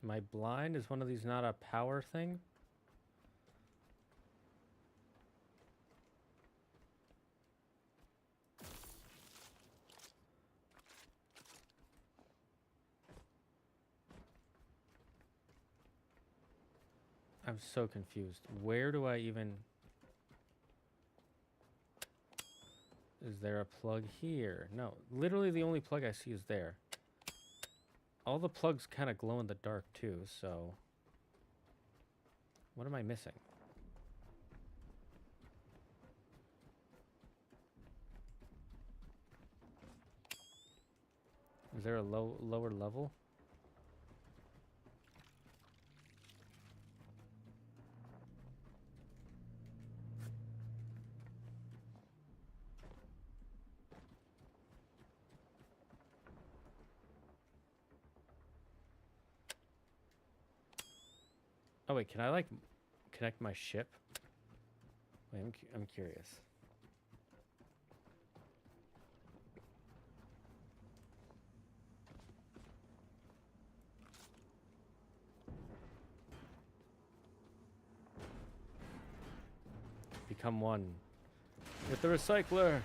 Am I blind? Is one of these not a power thing? I'm so confused. Where do I even... Is there a plug here? No, literally the only plug I see is there. All the plugs kind of glow in the dark too, so... What am I missing? Is there a lower level? Oh wait, can I like connect my ship? Wait, I'm curious. Become one with the recycler.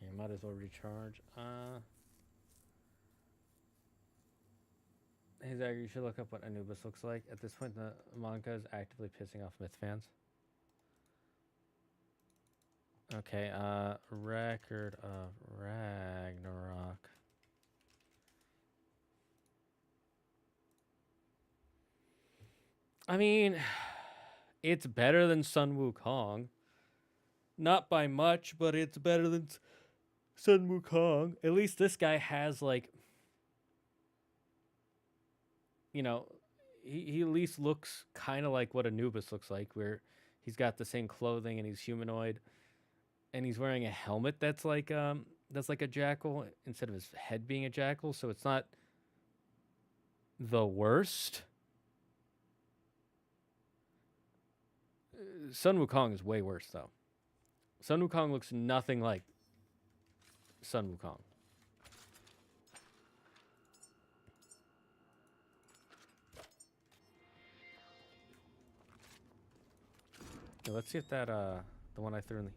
Okay, might as well recharge. Hey Zagger, you should look up what Anubis looks like. At this point, the manga is actively pissing off Myth fans. Okay, Record of Ragnarok. I mean, it's better than Sun Wukong. Not by much, but it's better than Sun Wukong. At least this guy has, like, you know, he at least looks kind of like what Anubis looks like, where he's got the same clothing and he's humanoid, and he's wearing a helmet that's like a jackal instead of his head being a jackal, so it's not the worst. Sun Wukong is way worse though. Sun Wukong looks nothing like Sun Wukong. Okay, let's see if that the one I threw in the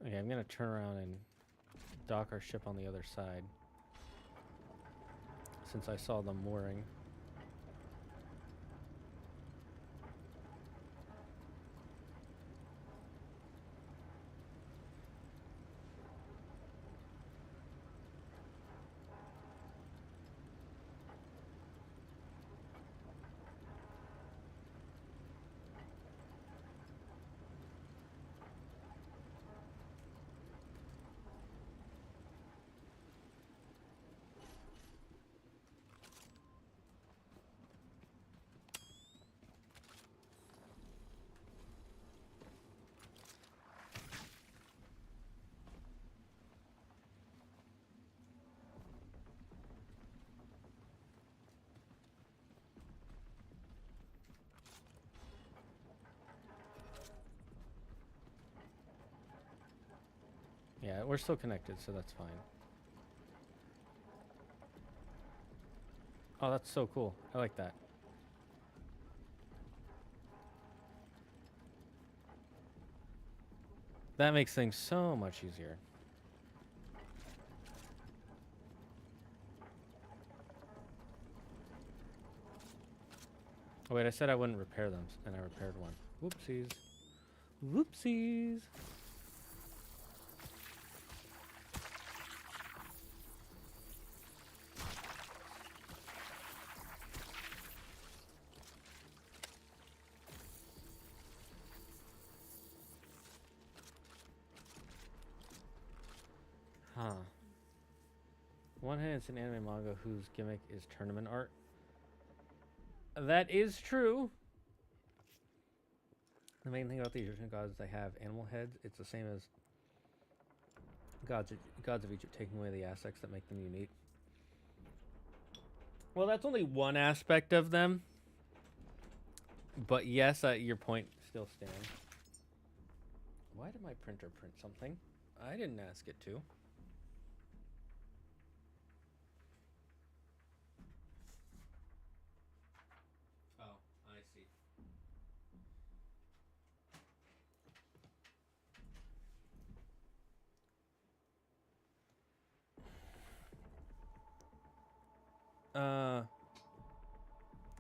Okay, I'm gonna turn around and dock our ship on the other side, since I saw them mooring. Yeah, we're still connected, so that's fine. Oh, that's so cool. I like that. That makes things so much easier. Oh wait, I said I wouldn't repair them, and I repaired one. Whoopsies. Whoopsies. Huh. One hand, it's an anime manga whose gimmick is tournament art. That is true. The main thing about the Egyptian gods is they have animal heads. It's the same as gods of Egypt, taking away the aspects that make them unique. Well, that's only one aspect of them. But yes, your point still stands. Why did my printer print something? I didn't ask it to. Oh, I see.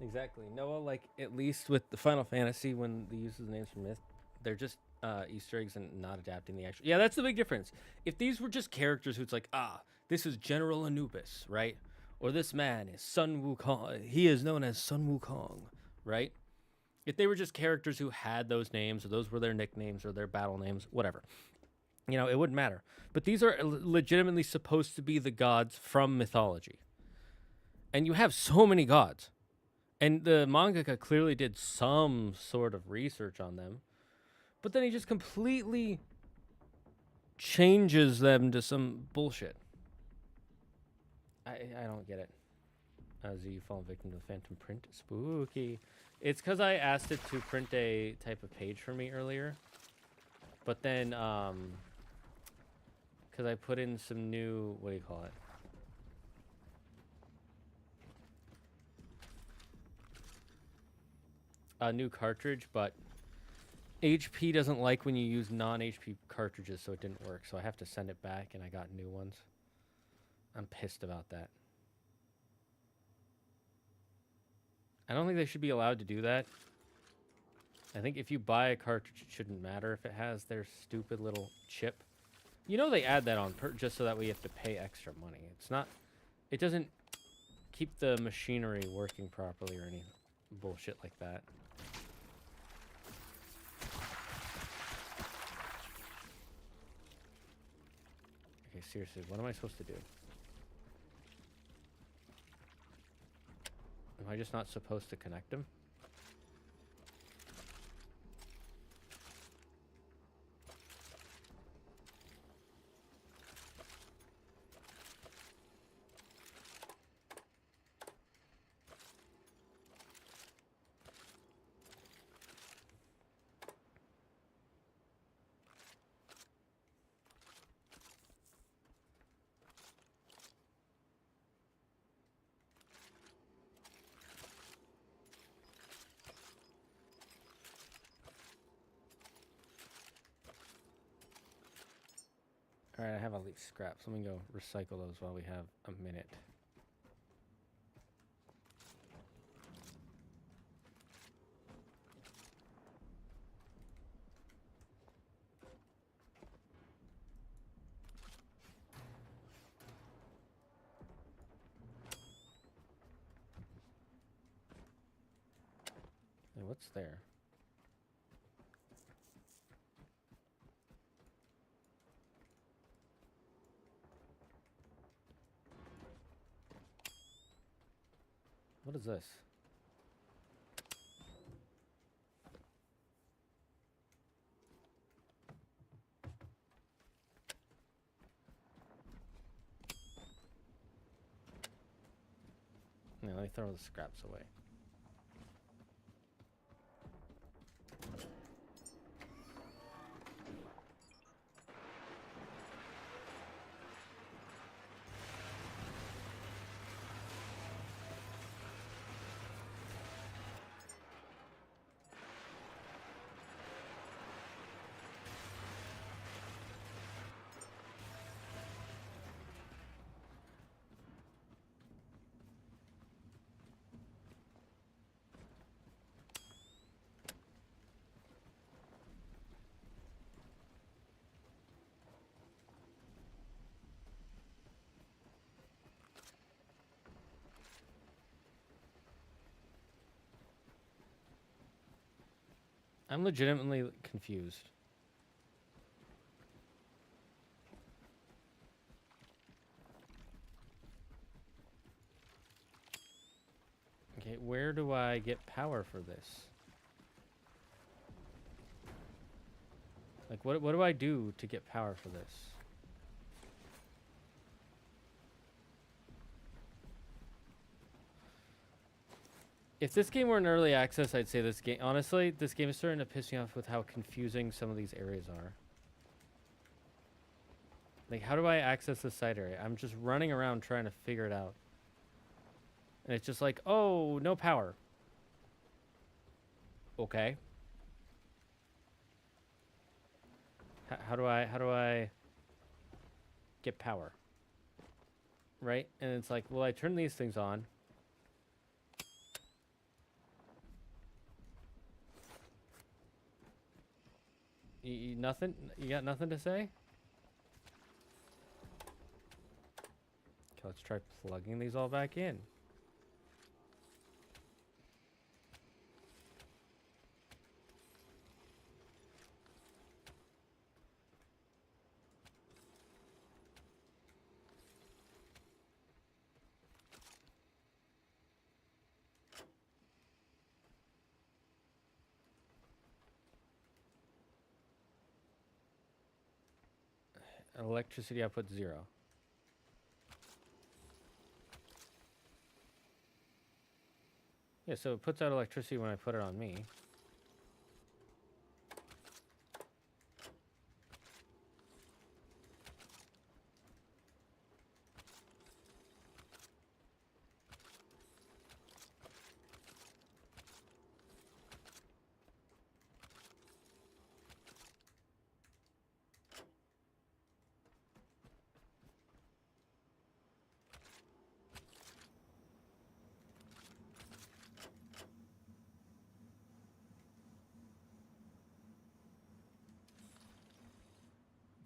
Exactly. Noah, like, at least with the Final Fantasy, when they use the names from Myth, they're just Easter eggs and not adapting the actual. Yeah, that's the big difference. If these were just characters who it's like, this is General Anubis, right? Or this man is Sun Wukong. He is known as Sun Wukong, right? If they were just characters who had those names, or those were their nicknames or their battle names, whatever, it wouldn't matter. But these are legitimately supposed to be the gods from mythology. And you have so many gods. And the mangaka clearly did some sort of research on them. But then he just completely changes them to some bullshit. I don't get it. Z, you fall victim to the phantom print. Spooky. It's because I asked it to print a type of page for me earlier. But then, because I put in some new, what do you call it? A new cartridge, but HP doesn't like when you use non-HP cartridges, so it didn't work. So I have to send it back, and I got new ones. I'm pissed about that. I don't think they should be allowed to do that. I think if you buy a cartridge, it shouldn't matter if it has their stupid little chip. They add that on just so that we have to pay extra money. It's not... It doesn't keep the machinery working properly or any bullshit like that. Okay, seriously, what am I supposed to do? Am I just not supposed to connect them? Alright, I have all these scraps. Let me go recycle those while we have a minute. Hey, what's there? What is this? No, let me throw the scraps away. I'm legitimately confused. Okay, where do I get power for this? Like, what do I do to get power for this? If this game were in early access, I'd say this game... Honestly, this game is starting to piss me off with how confusing some of these areas are. Like, how do I access this side area? I'm just running around trying to figure it out. And it's just like, oh, no power. Okay. How do I get power? Right? And it's like, well, I turn these things on. Nothing? You got nothing to say? Okay, let's try plugging these all back in. Electricity output 0. Yeah, so it puts out electricity when I put it on me.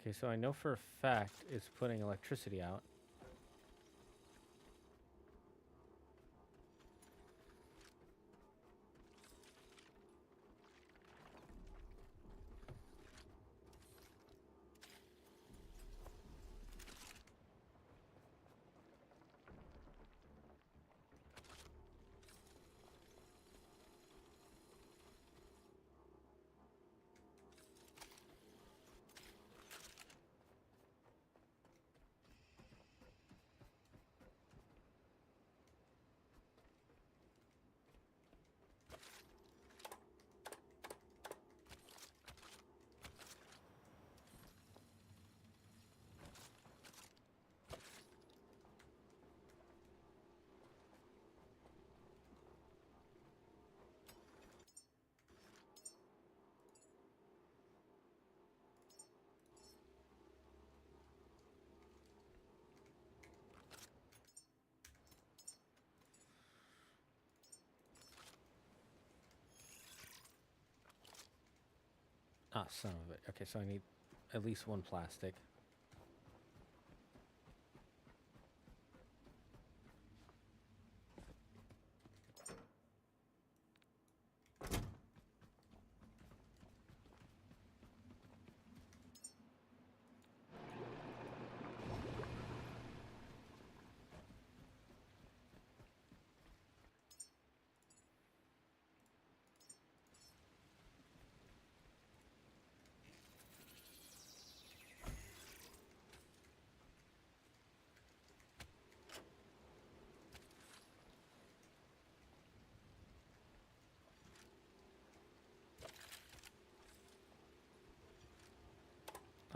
Okay, so I know for a fact it's putting electricity out. Ah, son of it. Okay, so I need at least one plastic.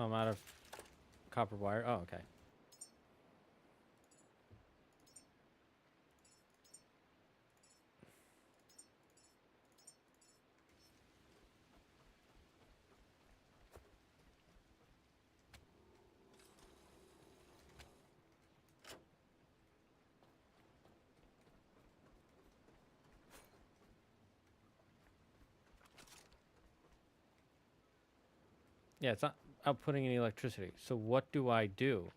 Oh, I'm out of copper wire. Oh, okay. Yeah, it's not outputting any electricity. So what do I do?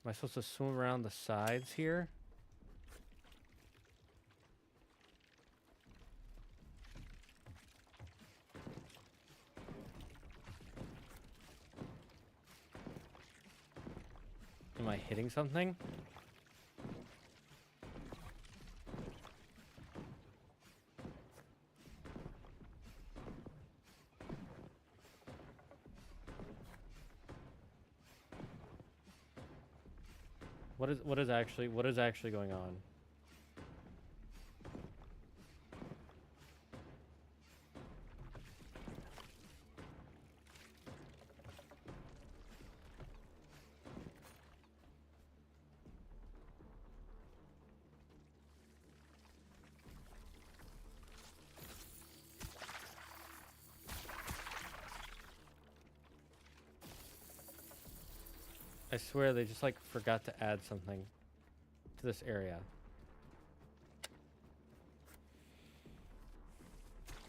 Am I supposed to swim around the sides here? Am I hitting something? What is actually going on? I swear they just like forgot to add something to this area.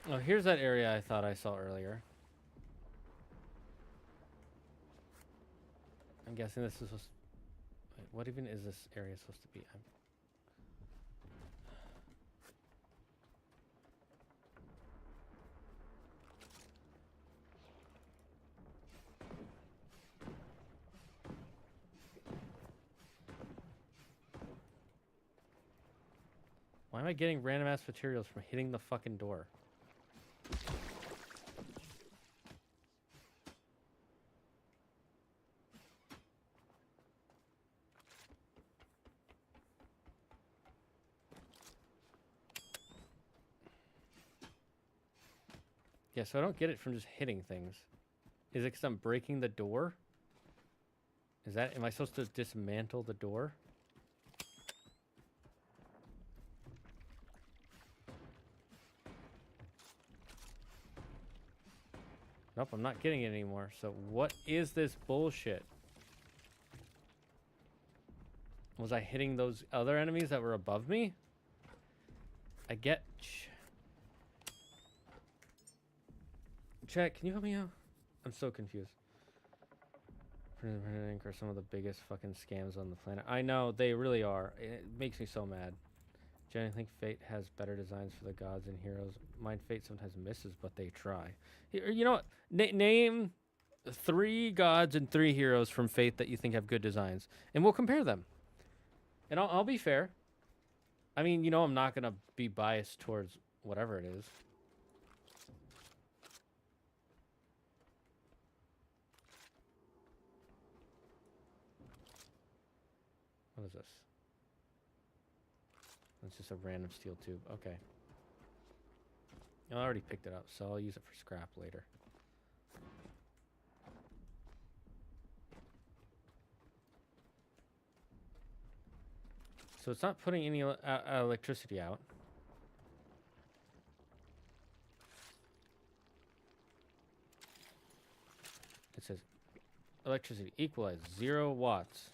Oh, here's that area I thought I saw earlier. guessing this is supposed. Wait, what even is this area supposed to be? Why am I getting random ass materials from hitting the fucking door? Yeah, so I don't get it from just hitting things. Is it because I'm breaking the door? Is that, am I supposed to dismantle the door? Nope, I'm not getting it anymore. So what is this bullshit? Was I hitting those other enemies that were above me? I get... Chat, can you help me out? I'm so confused. Printed ink are some of the biggest fucking scams on the planet. I know, they really are. It makes me so mad. Generally think Fate has better designs for the gods and heroes. Mine Fate sometimes misses, but they try. You know what? Name 3 gods and 3 heroes from Fate that you think have good designs, and we'll compare them. And I'll be fair. I mean, you know, I'm not gonna be biased towards whatever it is. What is this? It's just a random steel tube. Okay. I already picked it up, so I'll use it for scrap later. So it's not putting any electricity out. It says electricity equalized 0 watts.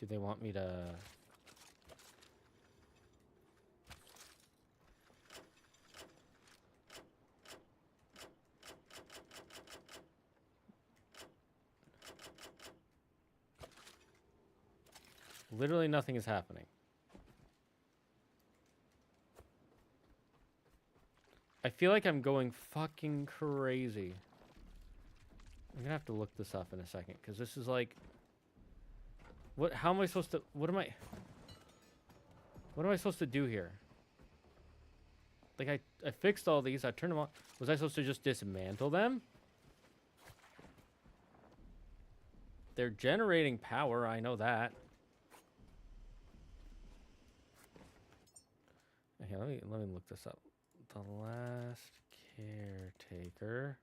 Do they want me to... Literally nothing is happening. I feel like I'm going fucking crazy. I'm gonna have to look this up in a second, because this is like... What? How am I supposed to... What am I supposed to do here? Like, I fixed all these. I turned them on. Was I supposed to just dismantle them? They're generating power. I know that. Okay, let me look this up. The Last Caretaker.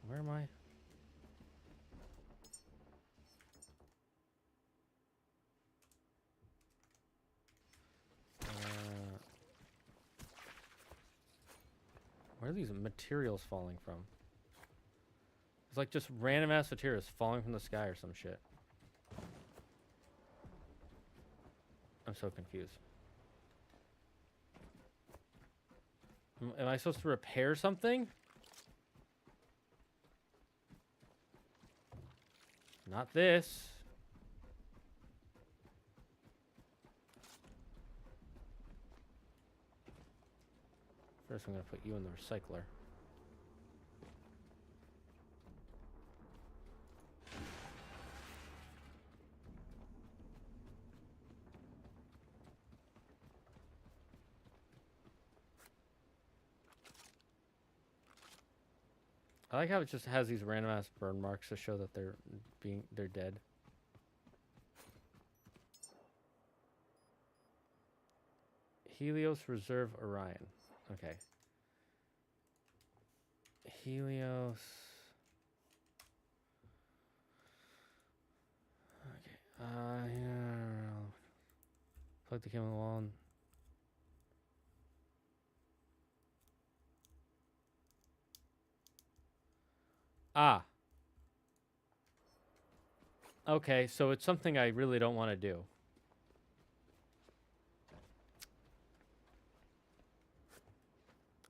Where am I? Where are these materials falling from? It's like just random ass materials falling from the sky or some shit. I'm so confused. Am I supposed to repair something? Not this. First, I'm going to put you in the recycler. I like how it just has these random ass burn marks to show that they're dead. Helios Reserve Orion. Okay. Helios. Okay. Yeah. Plug the camera wall. Ah. Okay, so it's something I really don't want to do.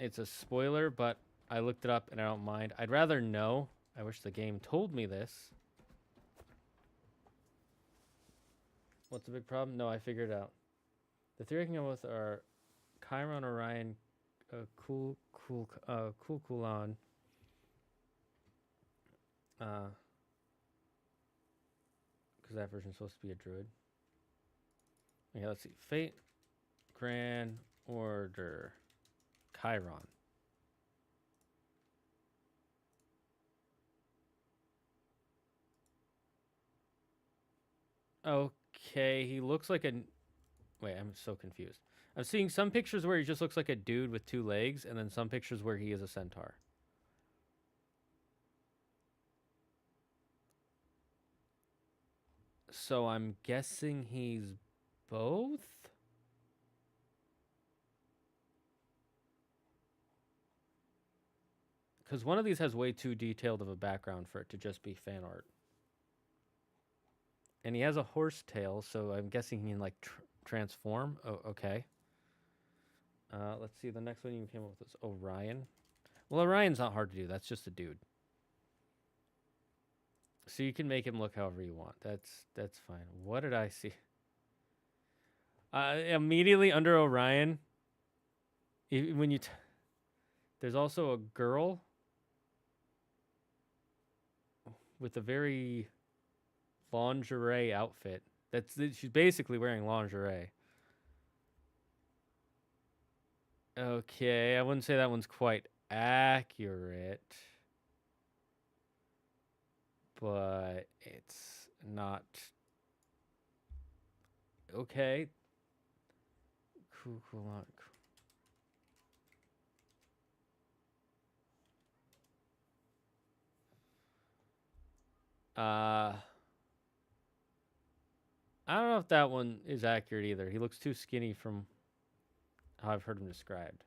It's a spoiler, but I looked it up and I don't mind. I'd rather know. I wish the game told me this. What's the big problem? No, I figured it out. The three I can go with are Chiron, Orion, Kulon. Because that version's supposed to be a druid. Okay, let's see. Fate, Grand Order, Chiron. Okay, he looks like a... Wait, I'm so confused. I'm seeing some pictures where he just looks like a dude with 2 legs, and then some pictures where he is a centaur. So I'm guessing he's both? Because one of these has way too detailed of a background for it to just be fan art. And he has a horse tail, so I'm guessing he can, like, transform. Oh, okay. Let's see. The next one you came up with is Orion. Well, Orion's not hard to do. That's just a dude. So you can make him look however you want. That's fine. What did I see? Immediately under Orion, when you... there's also a girl with a very lingerie outfit. She's basically wearing lingerie. Okay, I wouldn't say that one's quite accurate, but it's not okay. Cool. I don't know if that one is accurate either. He looks too skinny from how I've heard him described.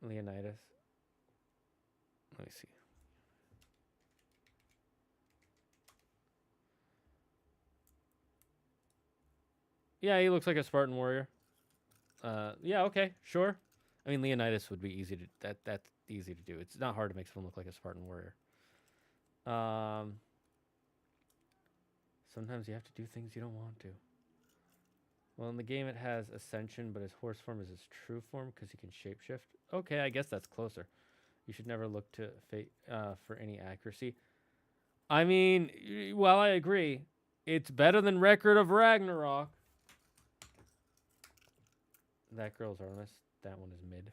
Leonidas. Let me see. Yeah, he looks like a Spartan warrior. Yeah, okay, sure. I mean, Leonidas would be easy to... That's easy to do. It's not hard to make someone look like a Spartan warrior. Sometimes you have to do things you don't want to. Well, in the game it has Ascension, but his horse form is his true form because he can shapeshift. Okay, I guess that's closer. You should never look to fate for any accuracy. I mean, well, I agree. It's better than Record of Ragnarok. That girl's Artemis. That one is mid.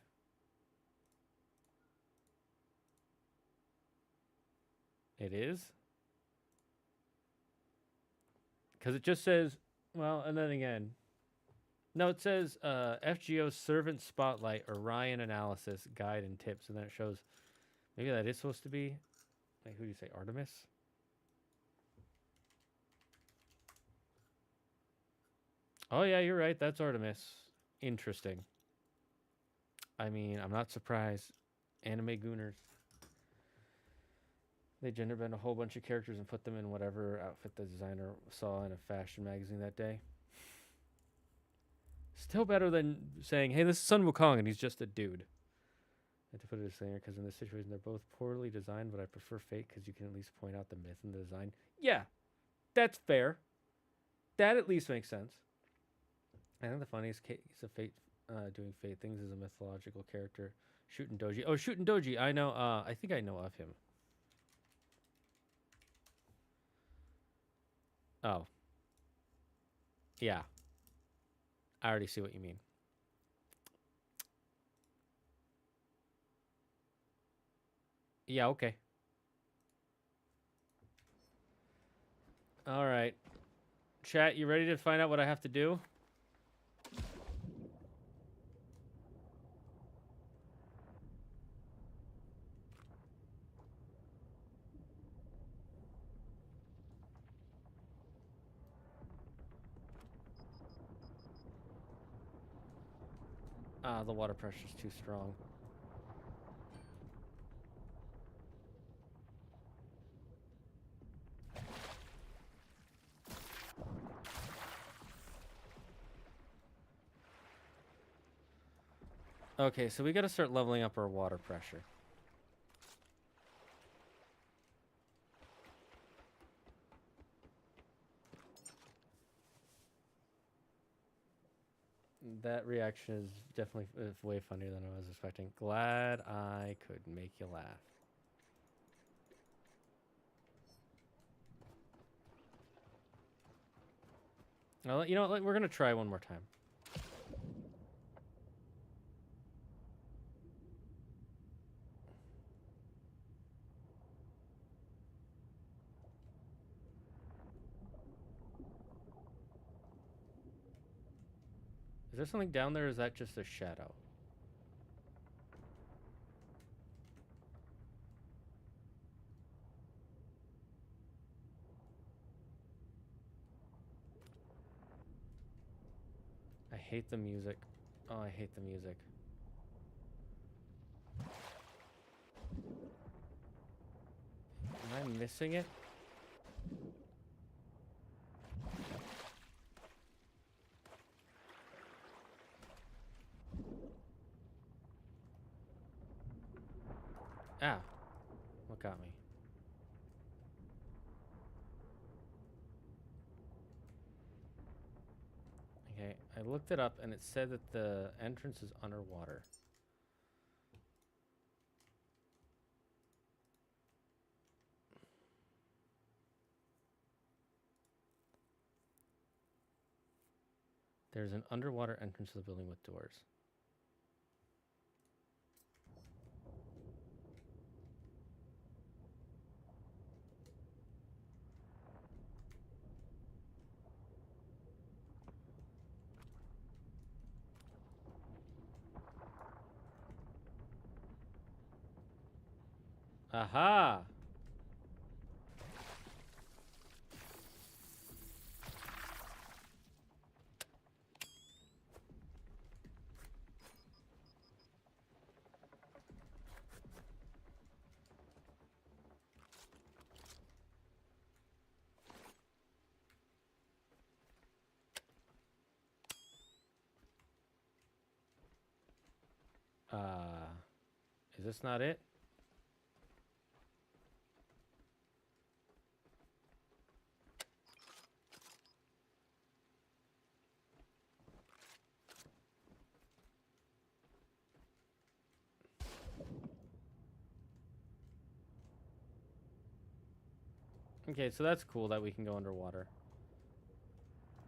It is? Because it just says, well, and then again. No, it says FGO Servant Spotlight, Orion Analysis, Guide, and Tips. And then it shows, maybe that is supposed to be, wait, who do you say, Artemis? Oh, yeah, you're right. That's Artemis. Interesting. I mean, I'm not surprised. Anime Gooners. They gender bend a whole bunch of characters and put them in whatever outfit the designer saw in a fashion magazine that day. Still better than saying, hey, this is Sun Wukong and he's just a dude. I had to put it as there because in this situation they're both poorly designed, but I prefer Fate because you can at least point out the myth in the design. Yeah, that's fair. That at least makes sense. I think the funniest case of Fate doing Fate things is a mythological character, Shootin' Doji. Oh, Shootin' Doji, I know. I think I know of him. Oh. Yeah. I already see what you mean. Yeah, okay. All right. Chat, you ready to find out what I have to do? The water pressure's too strong. Okay, so we got to start leveling up our water pressure. That reaction is definitely way funnier than I was expecting. Glad I could make you laugh. Well, you know what? We're going to try one more time. Is there something down there, or is that just a shadow? I hate the music. Oh, I hate the music. Am I missing it? Ah, what got me? Okay, I looked it up and it said that the entrance is underwater. There's an underwater entrance to the building with doors. Aha! Is this not it? Okay, so that's cool that we can go underwater.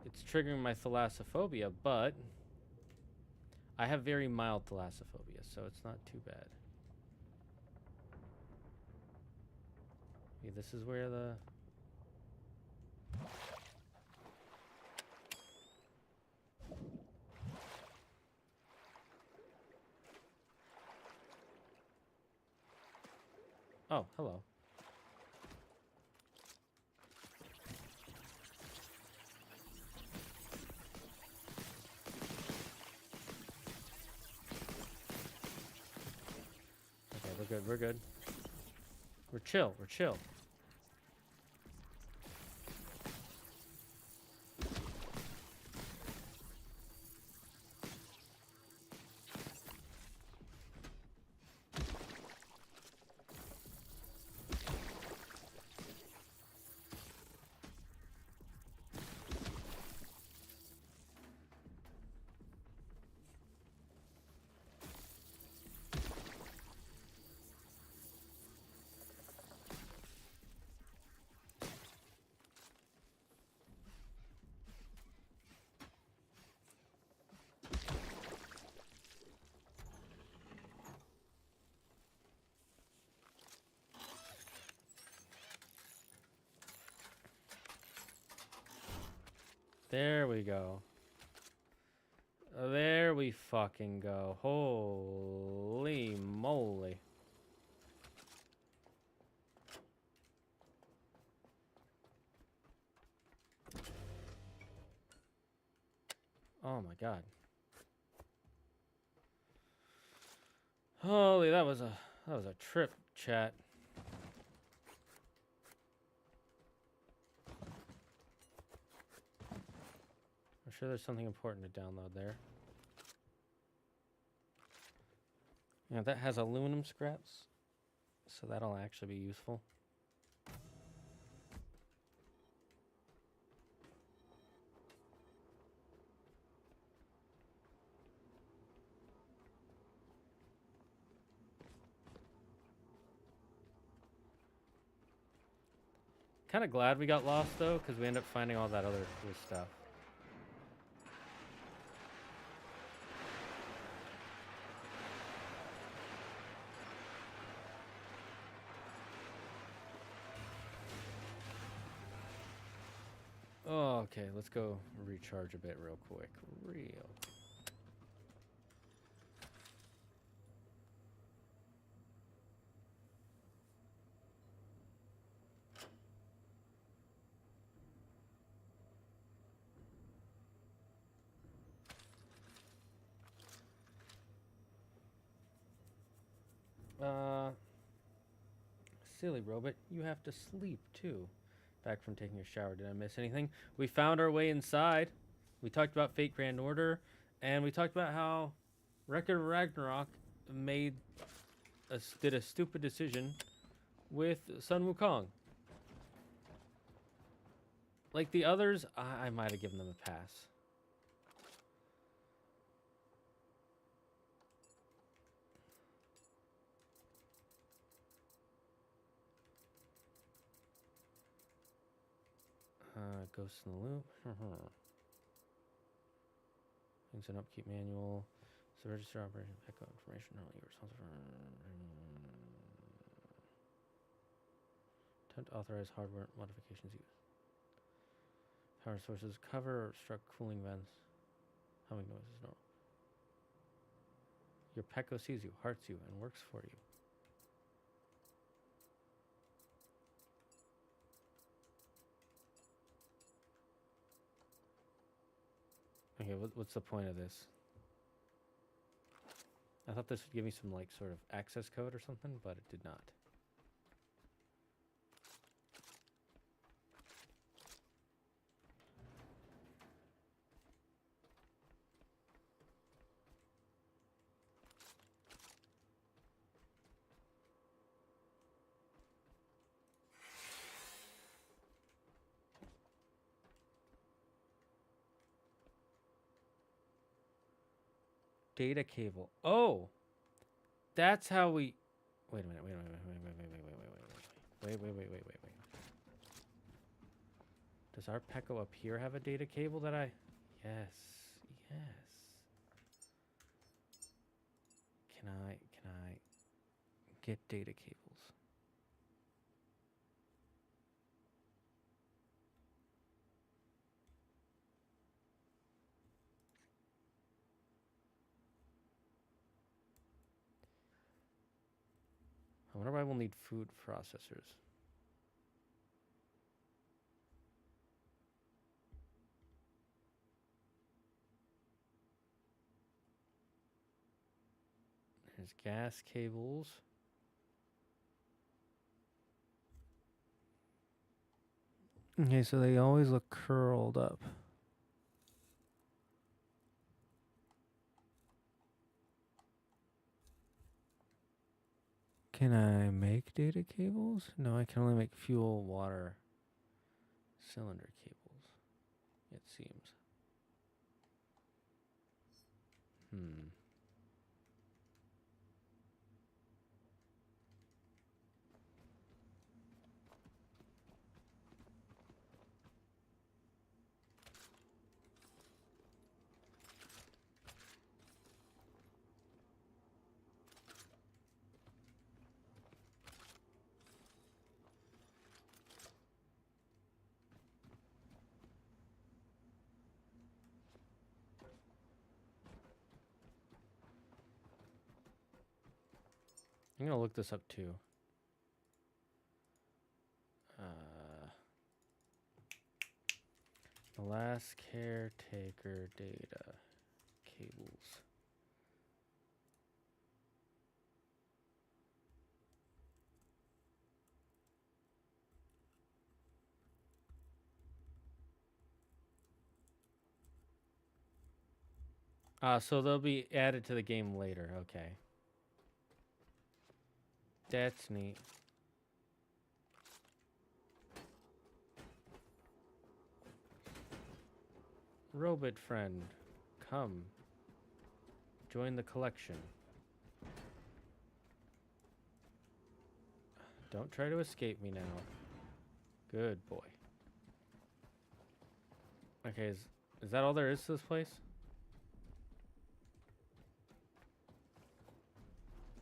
It's triggering my thalassophobia, but I have very mild thalassophobia, so it's not too bad. Okay, this is where the... Oh, hello. Okay, we're good, we're good. We're chill, we're chill. There we go. There we fucking go. Holy moly. Oh my god. Holy, that was a trip, chat. I'm sure there's something important to download there. Yeah, that has aluminum scraps, so that'll actually be useful. Kind of glad we got lost though, because we ended up finding all that other cool stuff. Oh, okay, let's go recharge a bit real quick. Silly robot, you have to sleep too. Back from taking a shower, did I miss anything? We found our way inside. We talked about Fate Grand Order, and we talked about how Record of Ragnarok did a stupid decision with Sun Wukong. Like the others, I might have given them a pass. Ghost in the Loop. Things an upkeep manual. So register operation echo information. Not you're responsible for. Attempt to authorize hardware modifications used. Power sources cover or obstruct cooling vents. Humming noises. No. Your Pecco sees you, hearts you, and works for you. Okay, what's the point of this? I thought this would give me some like sort of access code or something, but it did not. Data cable. Oh, that's how we. Wait a minute. Wait. Does our Pecco up here have a data cable that I? Yes. Can I get data cables? I wonder why we'll need food processors. There's gas cables. Okay, so they always look curled up. Can I make data cables? No, I can only make fuel, water, cylinder cables, it seems. I'm gonna look this up too. The Last Caretaker data cables. So they'll be added to the game later. Okay. That's neat. Robot friend, come. Join the collection. Don't try to escape me now. Good boy. Okay, is that all there is to this place?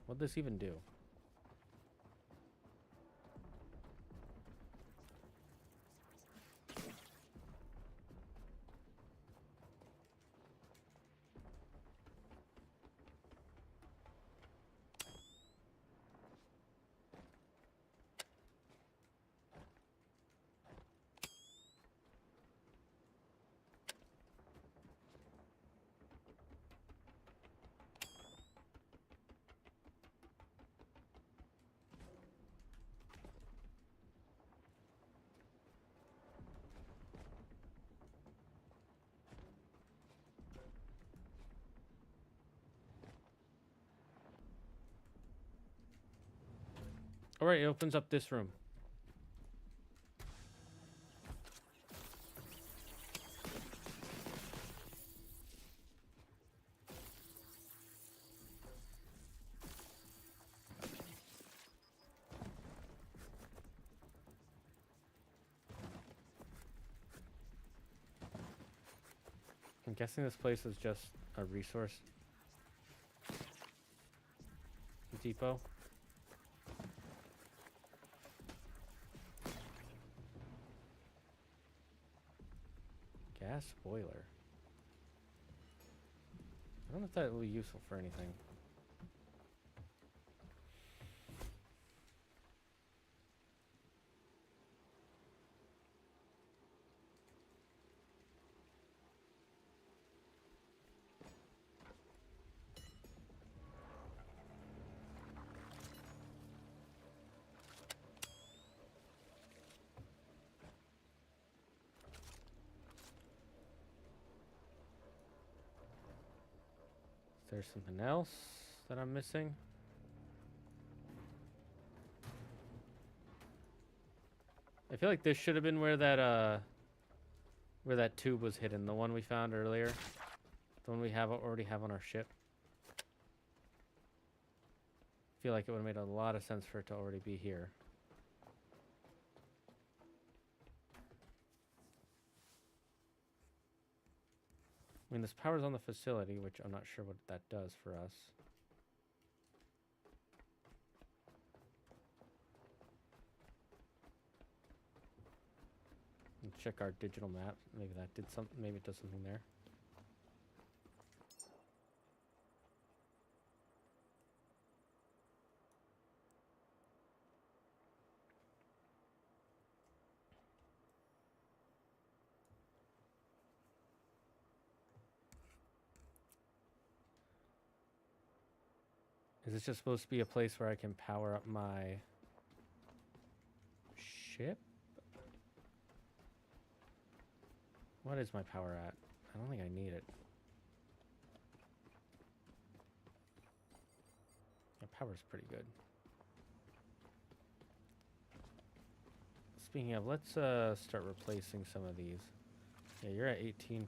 What'd this even do? Alright, it opens up this room. I'm guessing this place is just a resource depot. Gas boiler. I don't know if that will be useful for anything. There's something else that I'm missing. I feel like this should have been where that tube was hidden, the one we found earlier. The one we already have on our ship. I feel like it would have made a lot of sense for it to already be here. I mean, this power's on the facility, which I'm not sure what that does for us. Let's check our digital map. Maybe that did something. Maybe it does something there. Is this just supposed to be a place where I can power up my ship? What is my power at? I don't think I need it. My power's pretty good. Speaking of, let's start replacing some of these. Yeah, you're at 18%.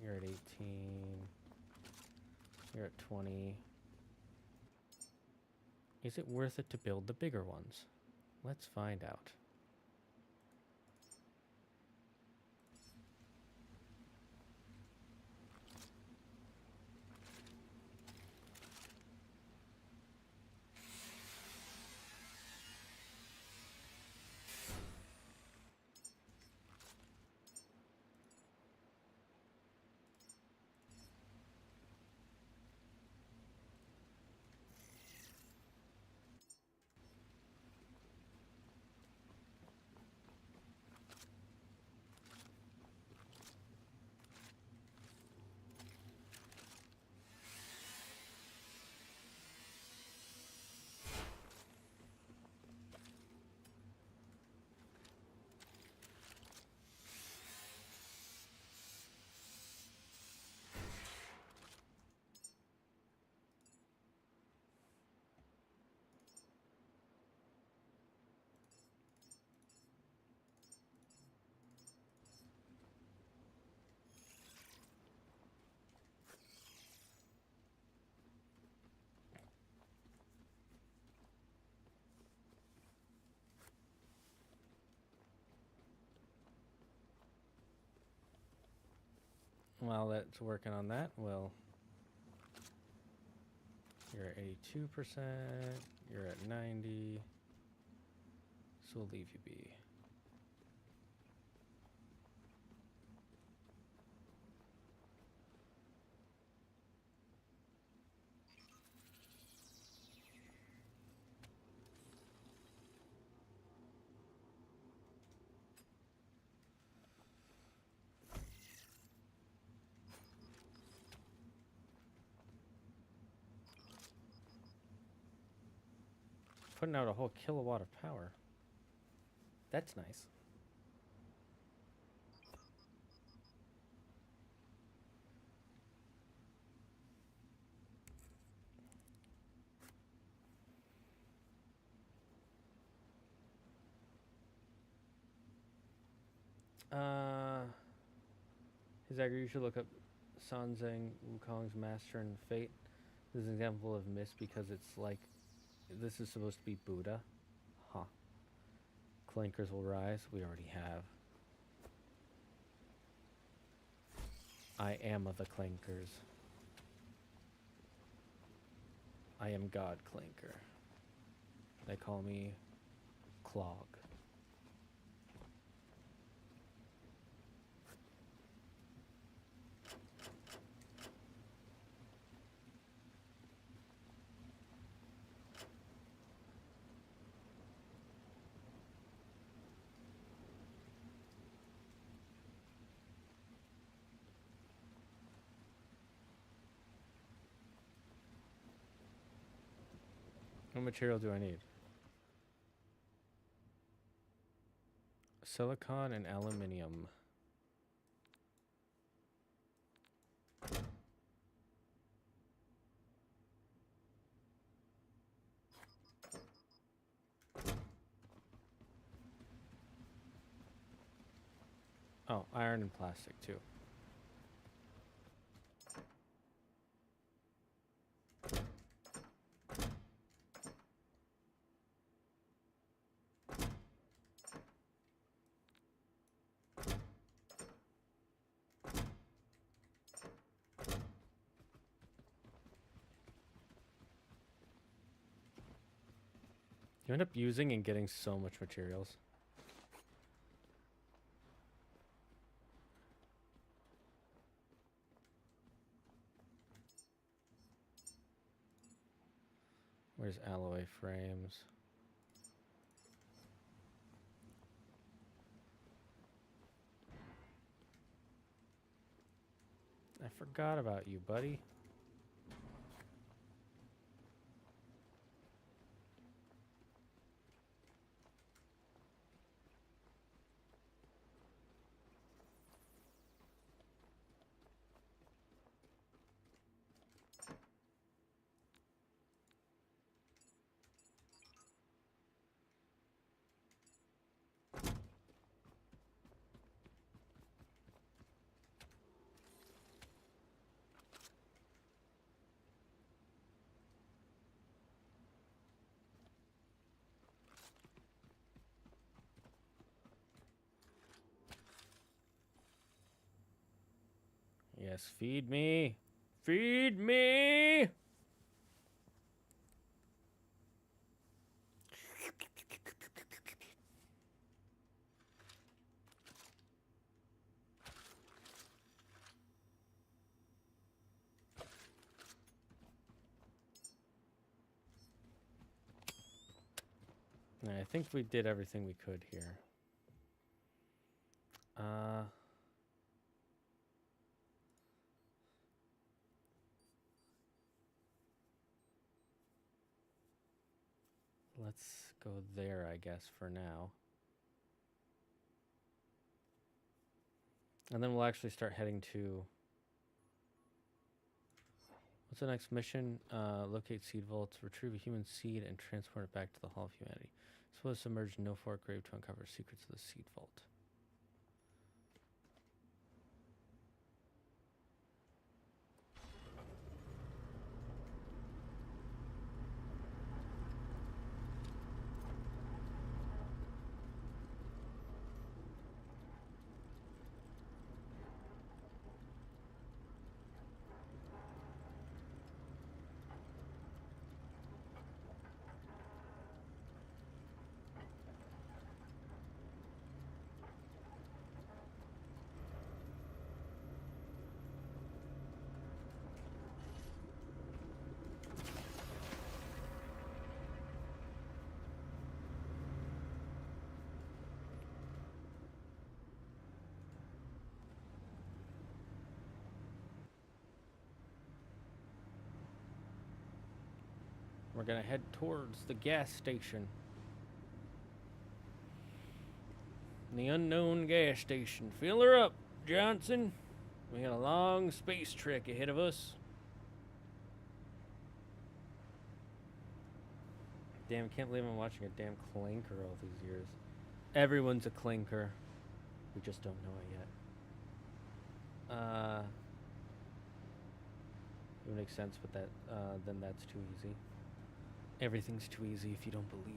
You're at 18. You're at 20. Is it worth it to build the bigger ones? Let's find out. While that's working on that, well, you're at 82%, you're at 90, so we'll leave you be. Putting out a whole kilowatt of power. That's nice. Zagard, you should look up Sanzang Wukong's Master and Fate. This is an example of Mist because it's like, this is supposed to be Buddha. Huh. Clankers will rise. We already have. I am of the Clankers. I am God Clanker. They call me Clog. What material do I need? Silicon and aluminium. Oh, iron and plastic too. You end up using and getting so much materials. Where's alloy frames? I forgot about you, buddy. Yes, feed me. Feed me! I think we did everything we could here. Let's go there, I guess, for now. And then we'll actually start heading to... What's the next mission? Locate seed vaults, retrieve a human seed, and transport it back to the Hall of Humanity. Suppose submerge no fork grave to uncover secrets of the seed vault. We're gonna head towards the gas station. The unknown gas station. Fill her up, Johnson. We got a long space trek ahead of us. Damn, I can't believe I'm watching a damn clanker all these years. Everyone's a clanker. We just don't know it yet. It makes sense, but that then that's too easy. Everything's too easy if you don't believe.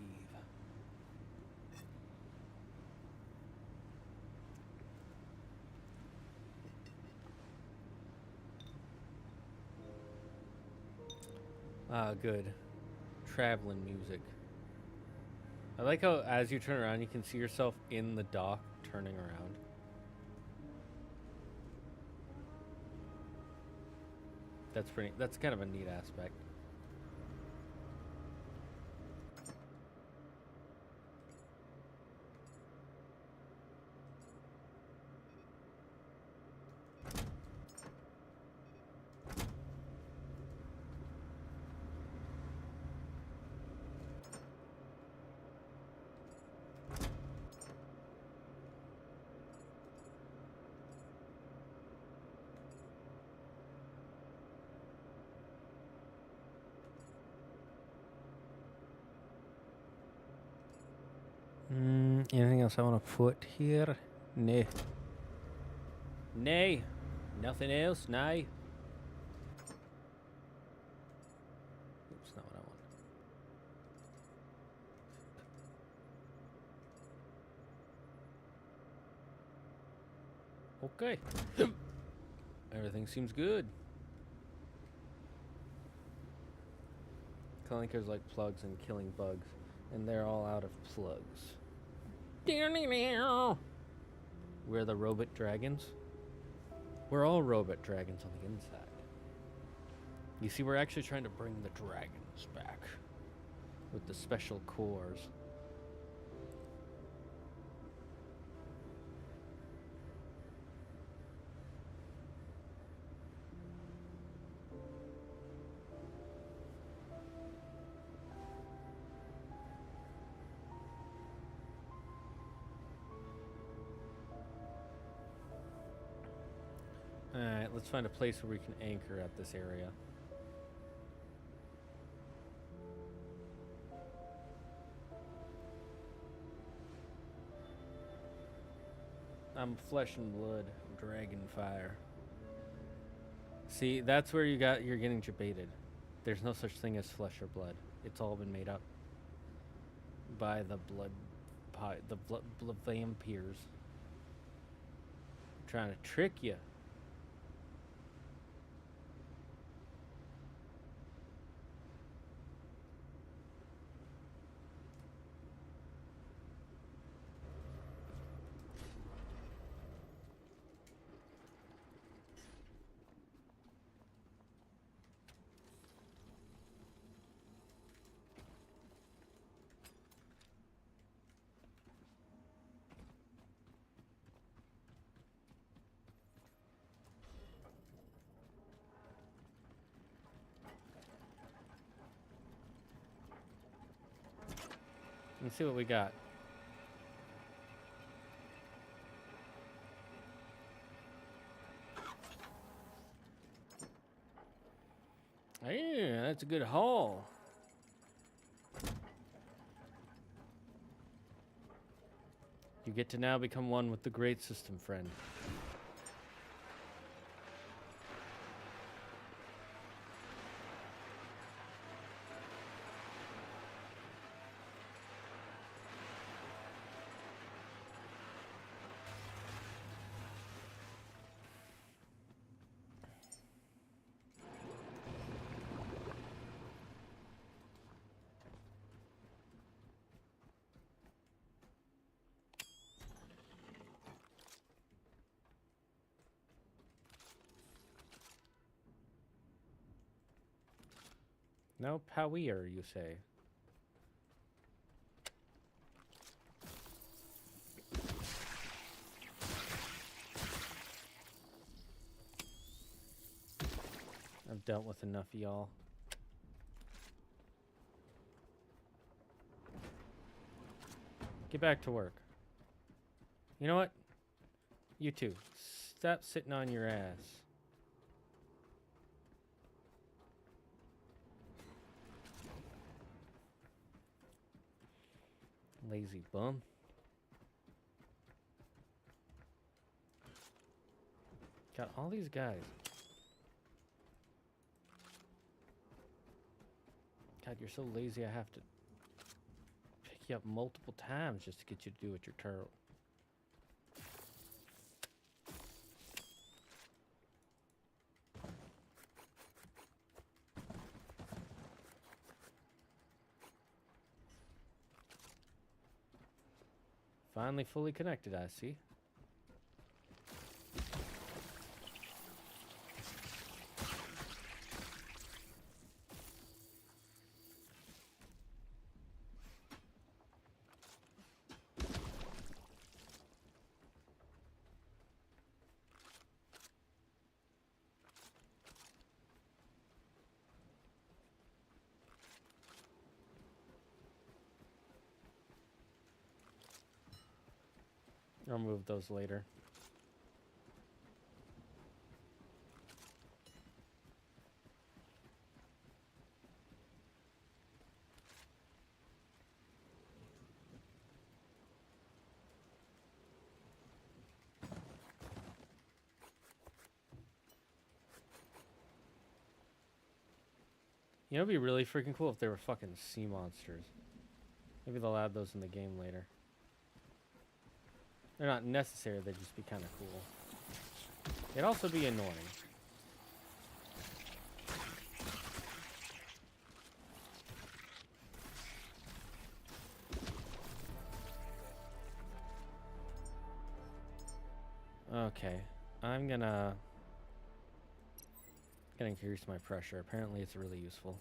Ah, good. Traveling music. I like how as you turn around, you can see yourself in the dock turning around. That's kind of a neat aspect. Anything else I want to put here? Nay. Nay. Nothing else? Nay. Oops, not what I want. Okay. Everything seems good. Clankers like plugs and killing bugs, and they're all out of plugs. We're the robot dragons. We're all robot dragons on the inside. You see, we're actually trying to bring the dragons back with the special cores. Alright, let's find a place where we can anchor at this area. I'm flesh and blood, dragon fire. See, that's where you're getting debated. There's no such thing as flesh or blood. It's all been made up by the blood vampires. Trying to trick you. Let's see what we got. Yeah, that's a good haul. You get to now become one with the great system, friend. No power, you say? I've dealt with enough, y'all. Get back to work. You know what? You too. Stop sitting on your ass. Lazy bum. Got all these guys. God, you're so lazy I have to pick you up multiple times just to get you to do what you're told. Finally fully connected, I see. I'll move those later. You know, it'd be really freaking cool if they were fucking sea monsters. Maybe they'll add those in the game later. They're not necessary, they'd just be kind of cool. It'd also be annoying. Okay, I'm gonna increase my pressure. Apparently it's really useful.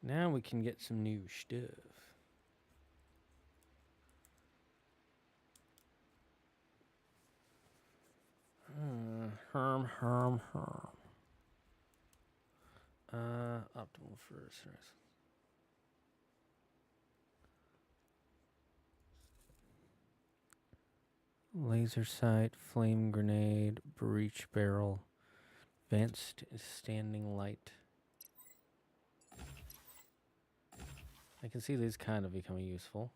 Now we can get some new stuff. Herm. Optimal first. Laser sight, flame grenade, breach barrel, advanced standing light. I can see these kind of becoming useful.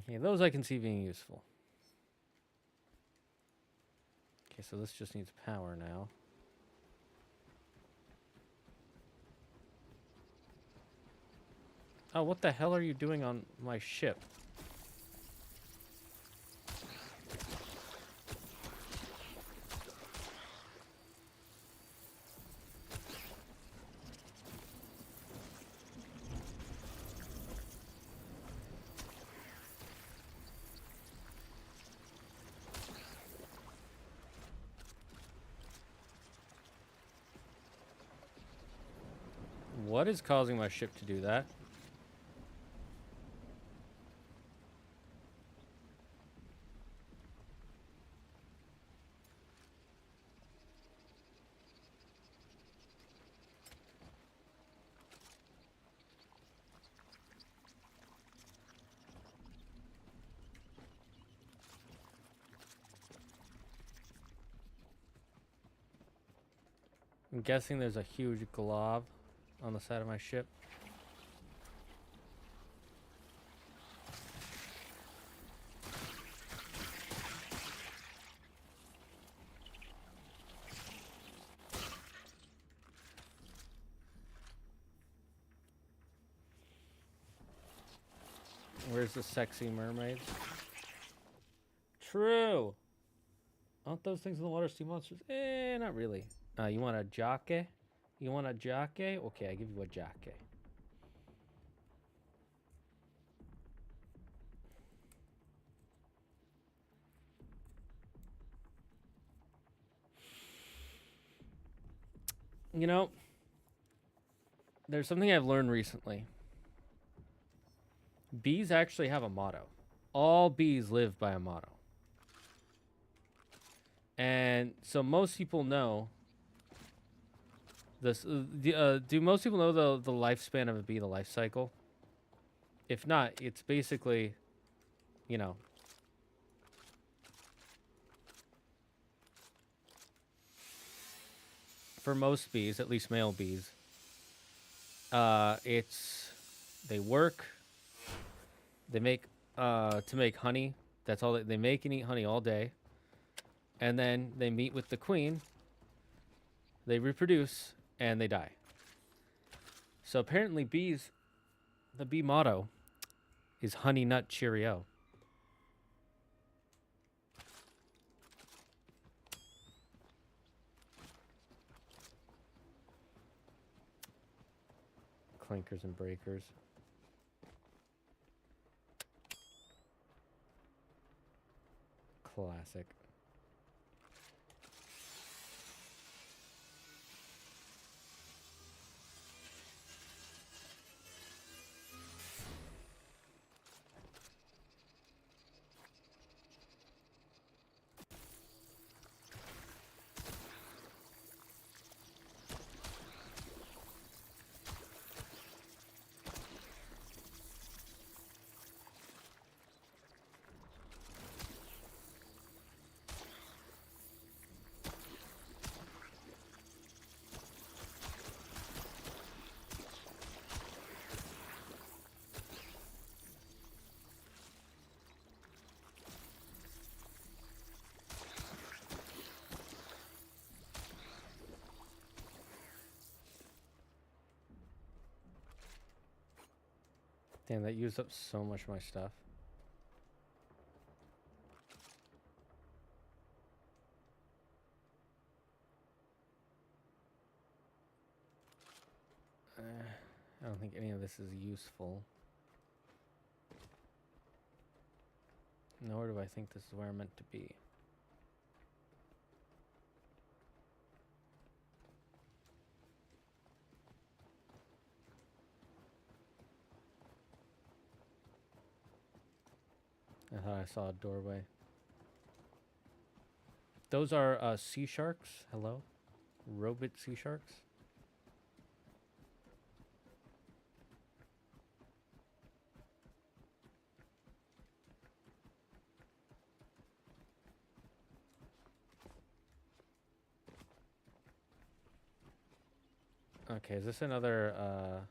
Okay, those I can see being useful. Okay, so this just needs power now. Oh, what the hell are you doing on my ship? What is causing my ship to do that? I'm guessing there's a huge glob on the side of my ship. Where's the sexy mermaids? True. Aren't those things in the water sea monsters? Not really. You want a jockey? You want a jockey? Okay, I give you a jockey. You know, there's something I've learned recently. Bees actually have a motto. All bees live by a motto. And so most people know this. Do most people know the lifespan of a bee, the life cycle? If not, it's basically, you know, for most bees, at least male bees, it's they work, they make to make honey. That's all they make and eat honey all day, and then they meet with the queen. They reproduce and they die. So apparently, bees, the bee motto is honey nut cheerio. Clankers and breakers. Classic. Damn, that used up so much of my stuff. I don't think any of this is useful. Nor do I think this is where I'm meant to be. I thought I saw a doorway. Those are sea sharks. Hello? Robot sea sharks? Okay, is this another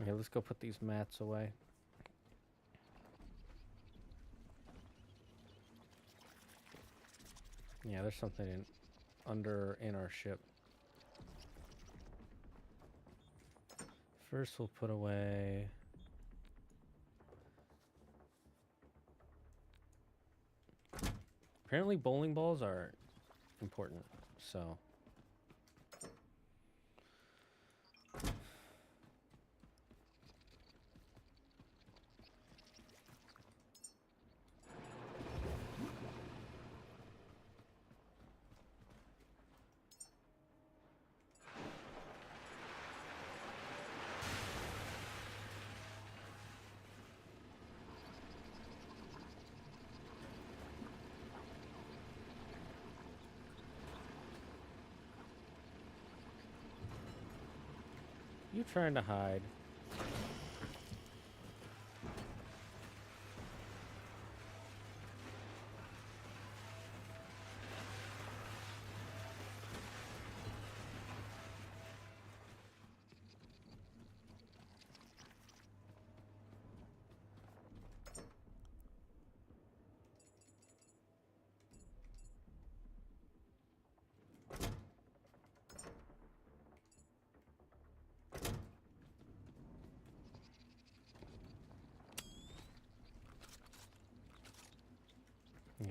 okay, let's go put these mats away. Yeah, there's something in our ship. First we'll put away apparently bowling balls are important, so you trying to hide?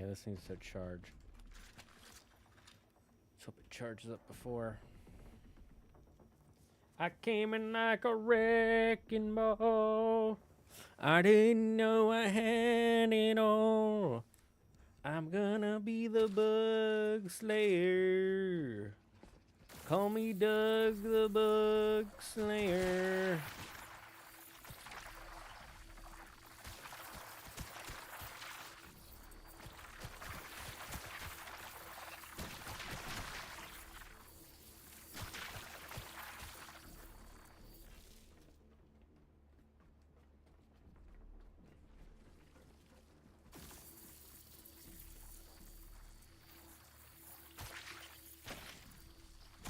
Yeah, this needs to charge. Let's hope it charges up before. I came in like a wrecking ball. I didn't know I had it all. I'm gonna be the bug slayer. Call me Doug the Bug Slayer.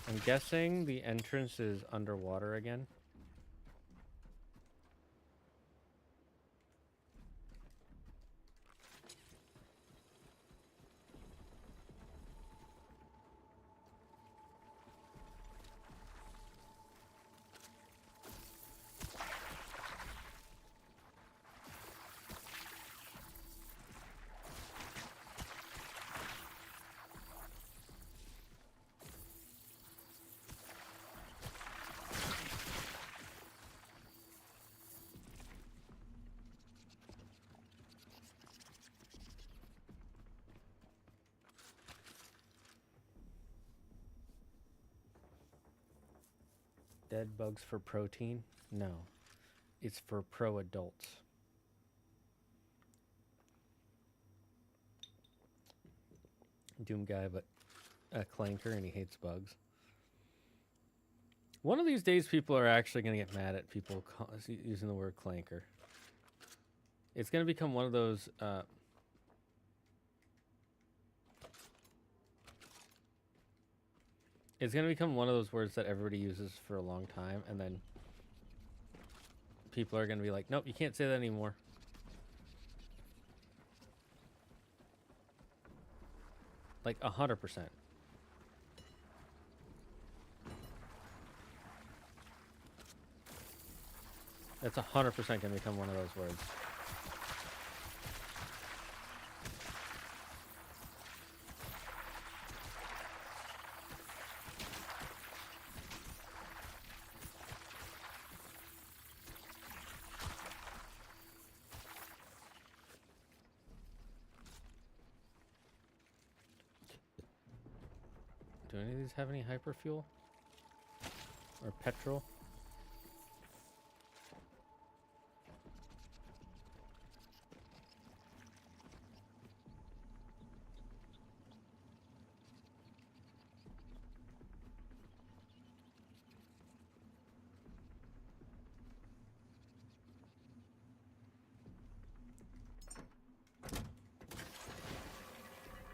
I'm guessing the entrance is underwater again. Dead bugs for protein? No. It's for pro adults. Doom guy, but a clanker, and he hates bugs. One of these days, people are actually going to get mad at people using the word clanker. It's going to become one of those... it's going to become one of those words that everybody uses for a long time, and then people are going to be like, nope, you can't say that anymore. Like 100%. That's 100% going to become one of those words. Do any of these have any hyperfuel? Or petrol?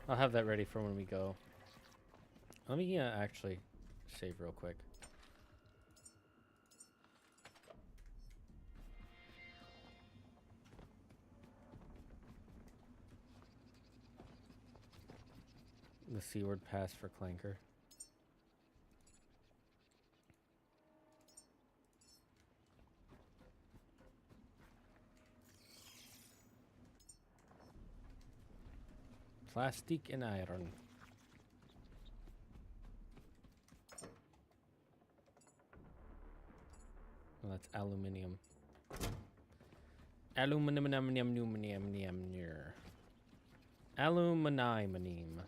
I'll have that ready for when we go. Let me actually save real quick. The C-word pass for clanker. Plastic and iron. Well, that's aluminium. Aluminum. Aluminum.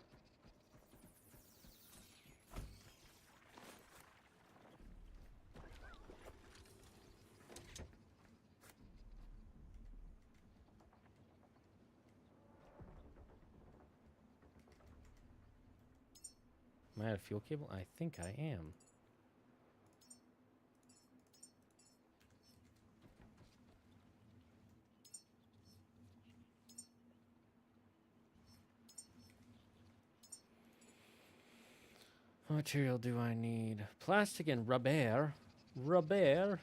Am I at a fuel cable? I think I am. What material do I need? Plastic and rubber. Rubber.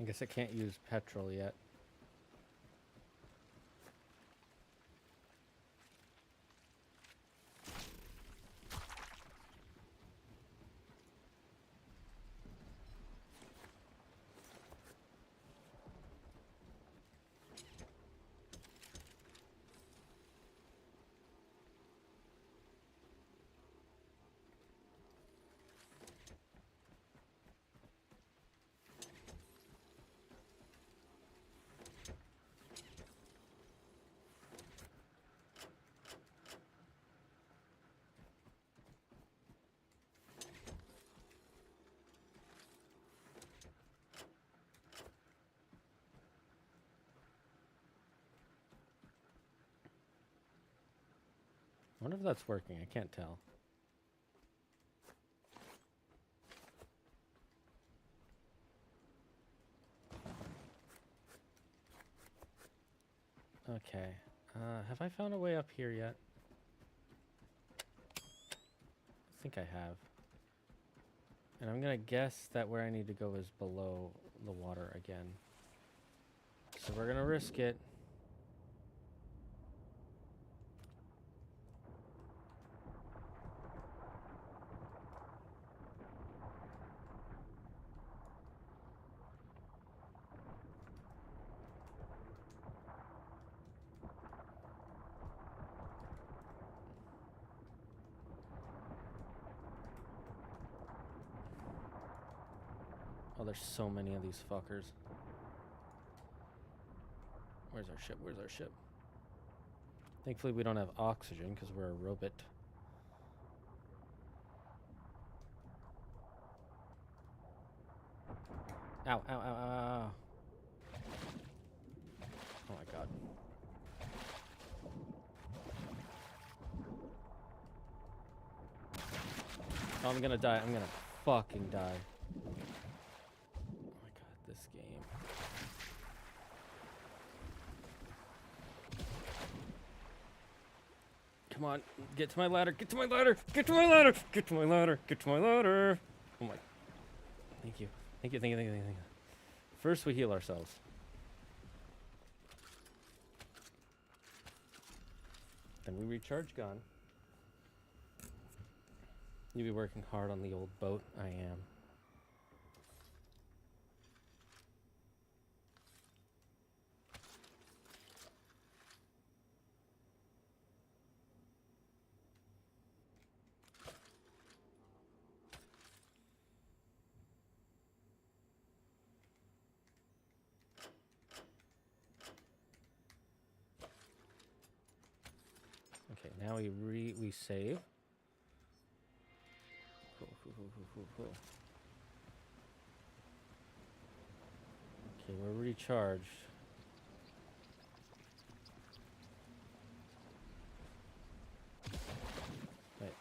I guess I can't use petrol yet. I wonder if that's working. I can't tell. Okay. Have I found a way up here yet? I think I have. And I'm gonna guess that where I need to go is below the water again. So we're gonna risk it. Oh, there's so many of these fuckers. Where's our ship? Where's our ship? Thankfully, we don't have oxygen because we're a robot. Ow, ow, ow, ow, ow. Oh my god. Oh, I'm gonna die. I'm gonna fucking die. Oh my god, this game. Come on, get to my ladder, get to my ladder, get to my ladder, get to my ladder, get to my ladder. Oh my. Thank you. Thank you, thank you, thank you, thank you. First, we heal ourselves. Then we recharge gun. You be working hard on the old boat. I am. Okay, now we save. Cool, cool, cool, cool, cool, cool. Okay, we're recharged. Wait.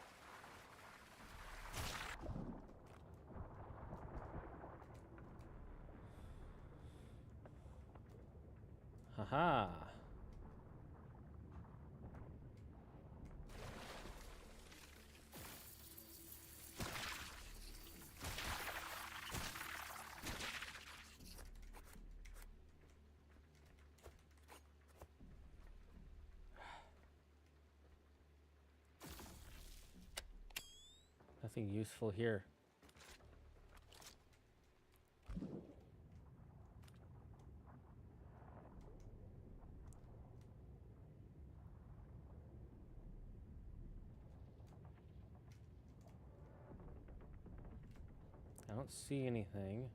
Haha. Nothing useful here. I don't see anything.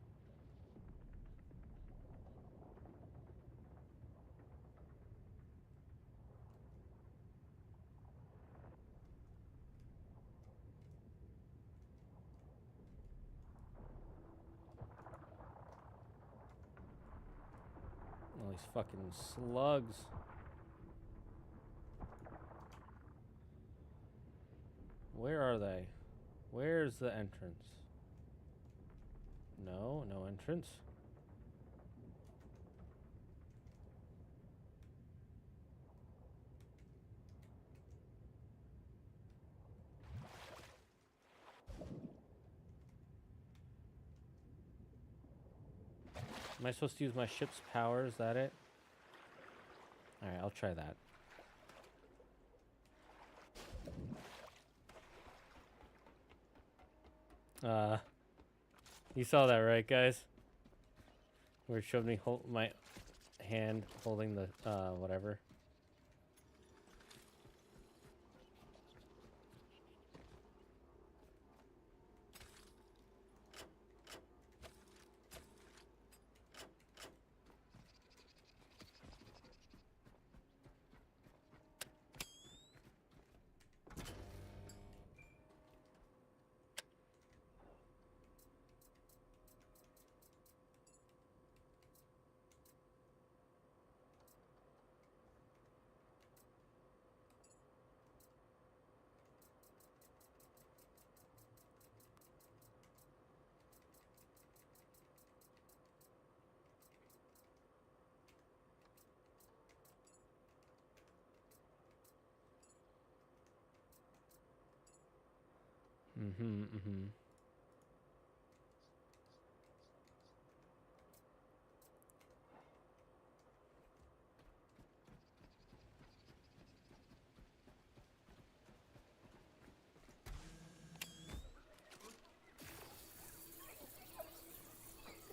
All these fucking slugs. Where are they? Where's the entrance? No, no entrance. Am I supposed to use my ship's power? Is that it? Alright, I'll try that. You saw that, right, guys? Where it showed me my hand holding the, whatever.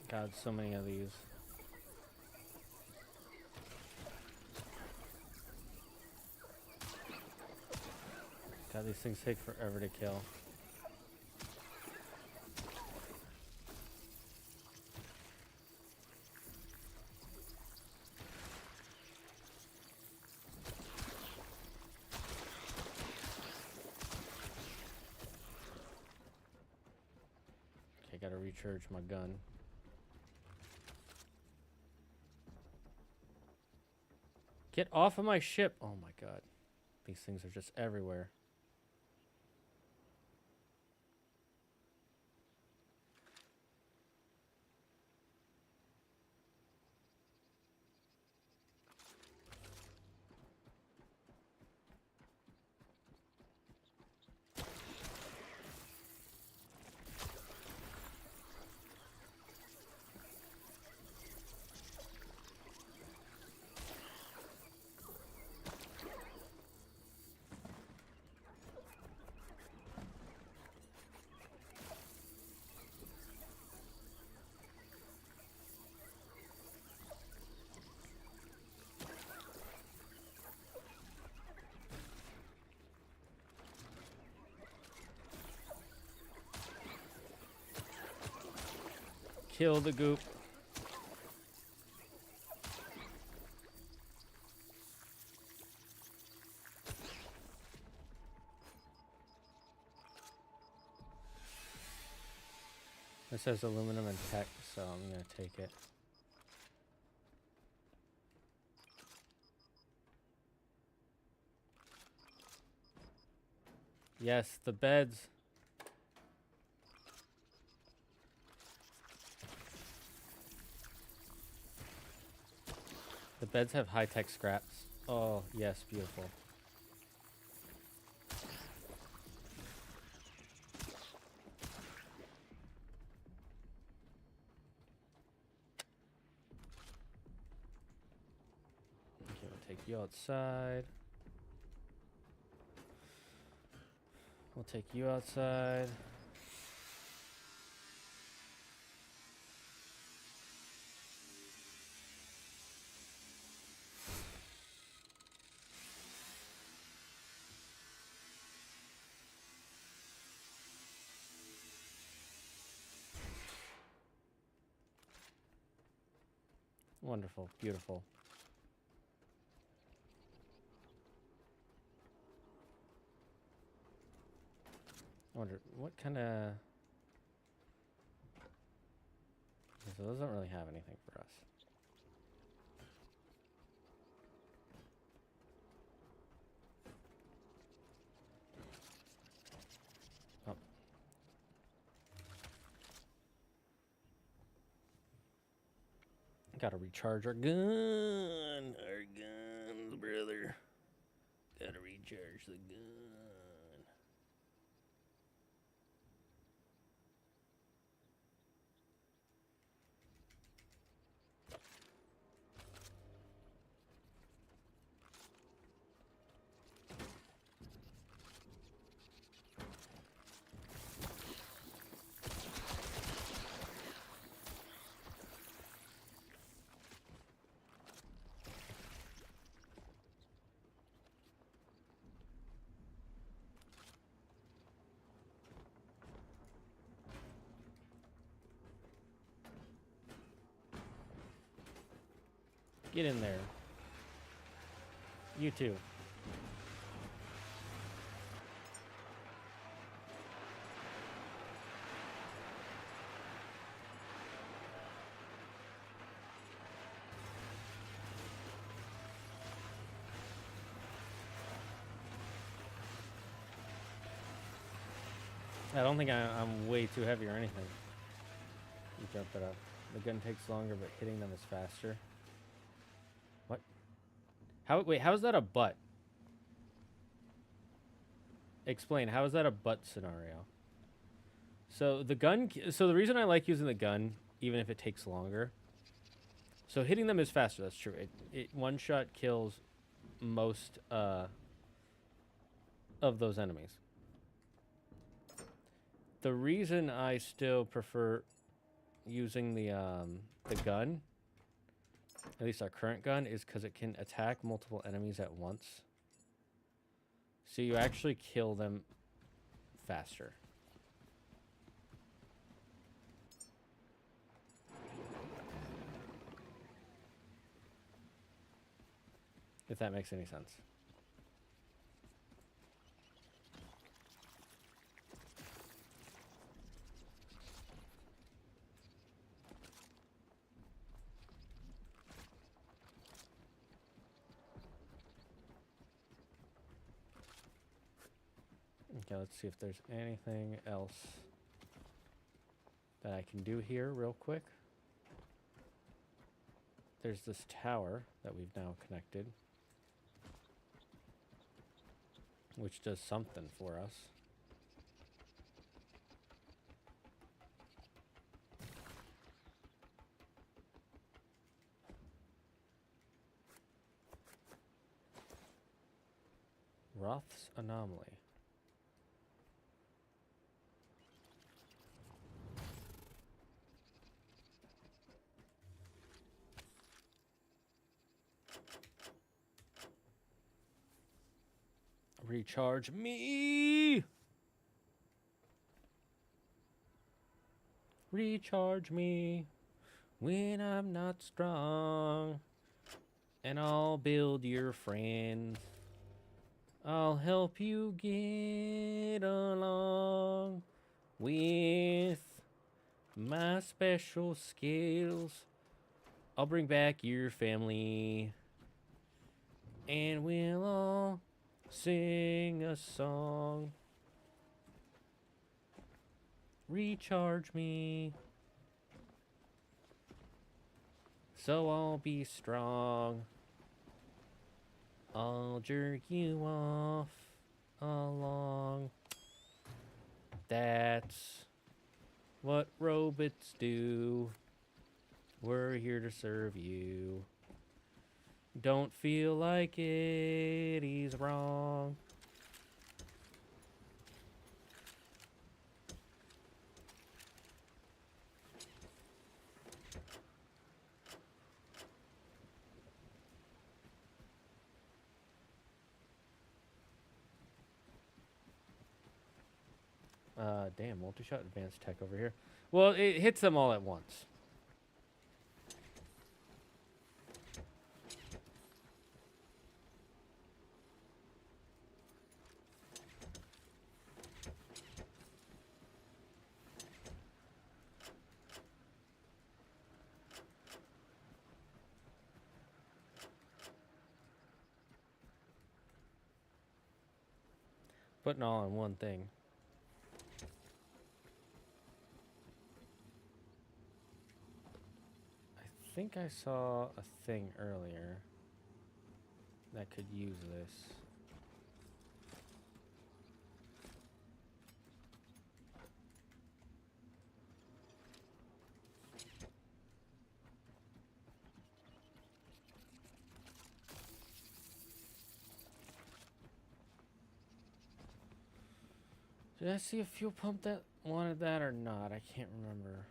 God, so many of these. God, these things take forever to kill. Okay, gotta recharge my gun. Get off of my ship! Oh my god. These things are just everywhere. Kill the goop. It says aluminum and tech, so I'm gonna take it. Yes, the beds. The beds have high-tech scraps. Oh, yes, beautiful. Okay, we'll take you outside. We'll take you outside. Wonderful, beautiful. I wonder what kind of. So those don't really have anything for us. Oh. Gotta recharge our gun. Our guns, brother. Gotta recharge the gun. Get in there. You too. I don't think I'm way too heavy or anything. You jump it up. The gun takes longer, but hitting them is faster. What? Wait, how is that a butt? Explain, how is that a butt scenario? So the gun, so the reason I like using the gun, even if it takes longer, so hitting them is faster, that's true. It one shot kills most of those enemies. The reason I still prefer using the gun, at least our current gun, is because it can attack multiple enemies at once. So you actually kill them faster. If that makes any sense. Okay, let's see if there's anything else that I can do here real quick. There's this tower that we've now connected, which does something for us. Roth's anomaly. Recharge me! Recharge me when I'm not strong. And I'll build your friends. I'll help you get along with my special skills. I'll bring back your family. And we'll all sing a song. Recharge me, so I'll be strong. I'll jerk you off along. That's what robots do. We're here to serve you. Don't feel like it is wrong. Damn, multi-shot advanced tech over here. Well, it hits them all at once. Putting all in one thing. I think I saw a thing earlier that could use this. Did I see a fuel pump that wanted that or not? I can't remember.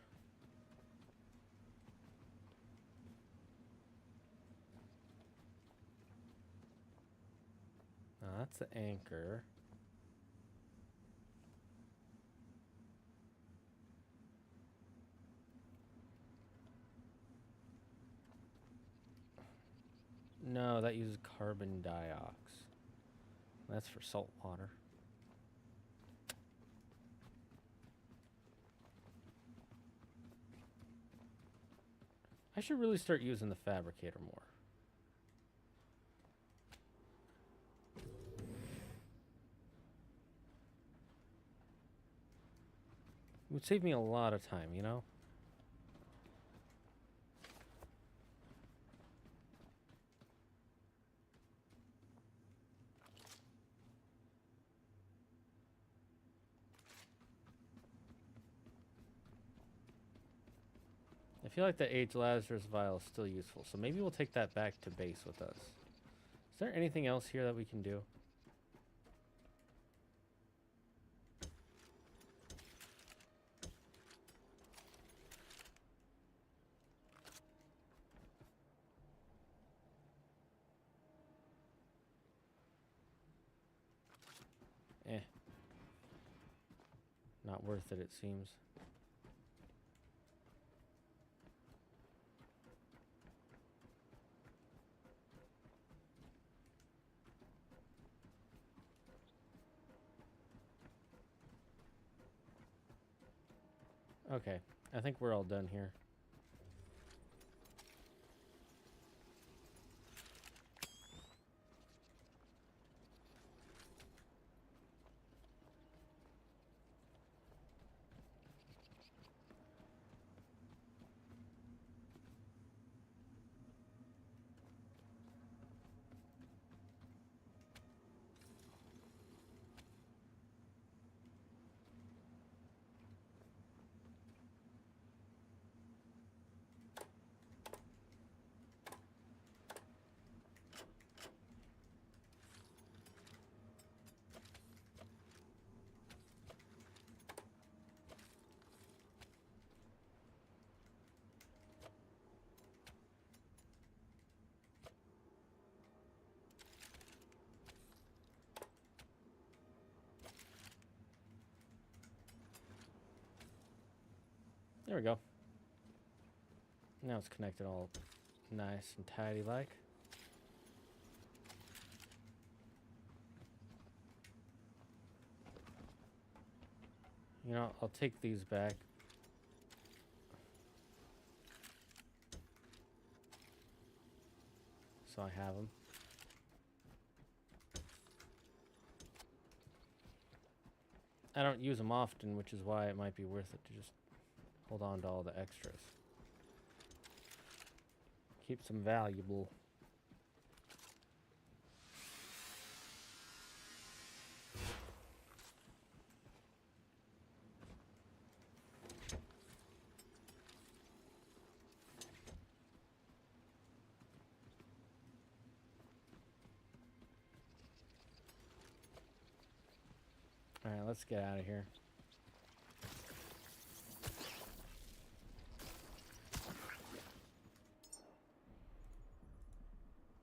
That's the anchor. No, that uses carbon dioxide. That's for salt water. I should really start using the fabricator more. It would save me a lot of time, you know? I feel like the aged Lazarus vial is still useful, so maybe we'll take that back to base with us. Is there anything else here that we can do? Not worth it, it seems. Okay, I think we're all done here. There we go. Now it's connected all nice and tidy like. You know, I'll take these back. So I have them. I don't use them often, which is why it might be worth it to just hold on to all the extras. Keeps them valuable. All right, let's get out of here.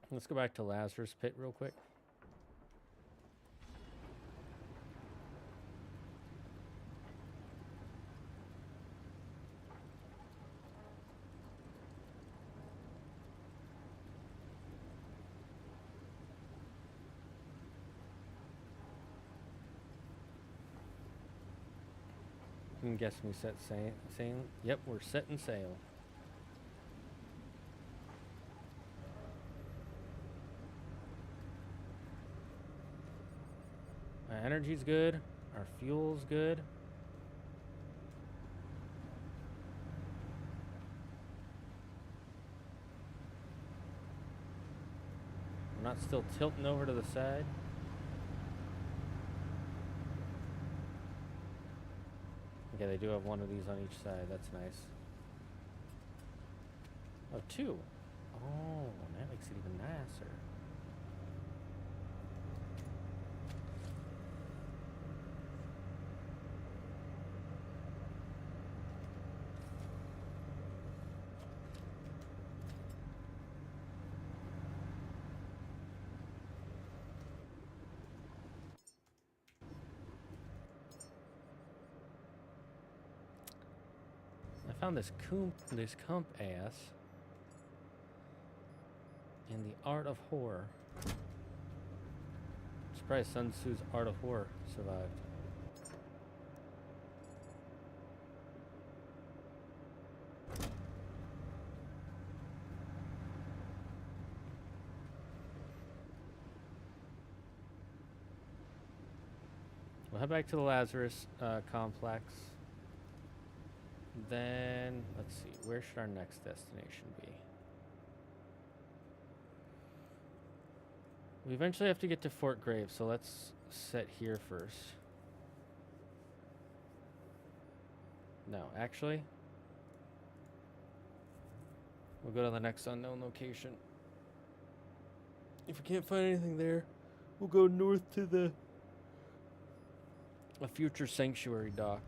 Let's go back to Lazarus Pit real quick. I'm guessing we set sail. Yep, we're setting sail. Our energy's good. Our fuel's good. We're not still tilting over to the side. Okay, they do have one of these on each side. That's nice. Oh, two. Oh, that makes it even nicer. I found this compass and the art of horror. Surprised Sun Tzu's art of horror survived. We'll head back to the Lazarus complex. Then, let's see, where should our next destination be? We eventually have to get to Fort Graves, so let's set here first. No, actually, we'll go to the next unknown location. If we can't find anything there, we'll go north to a future sanctuary dock.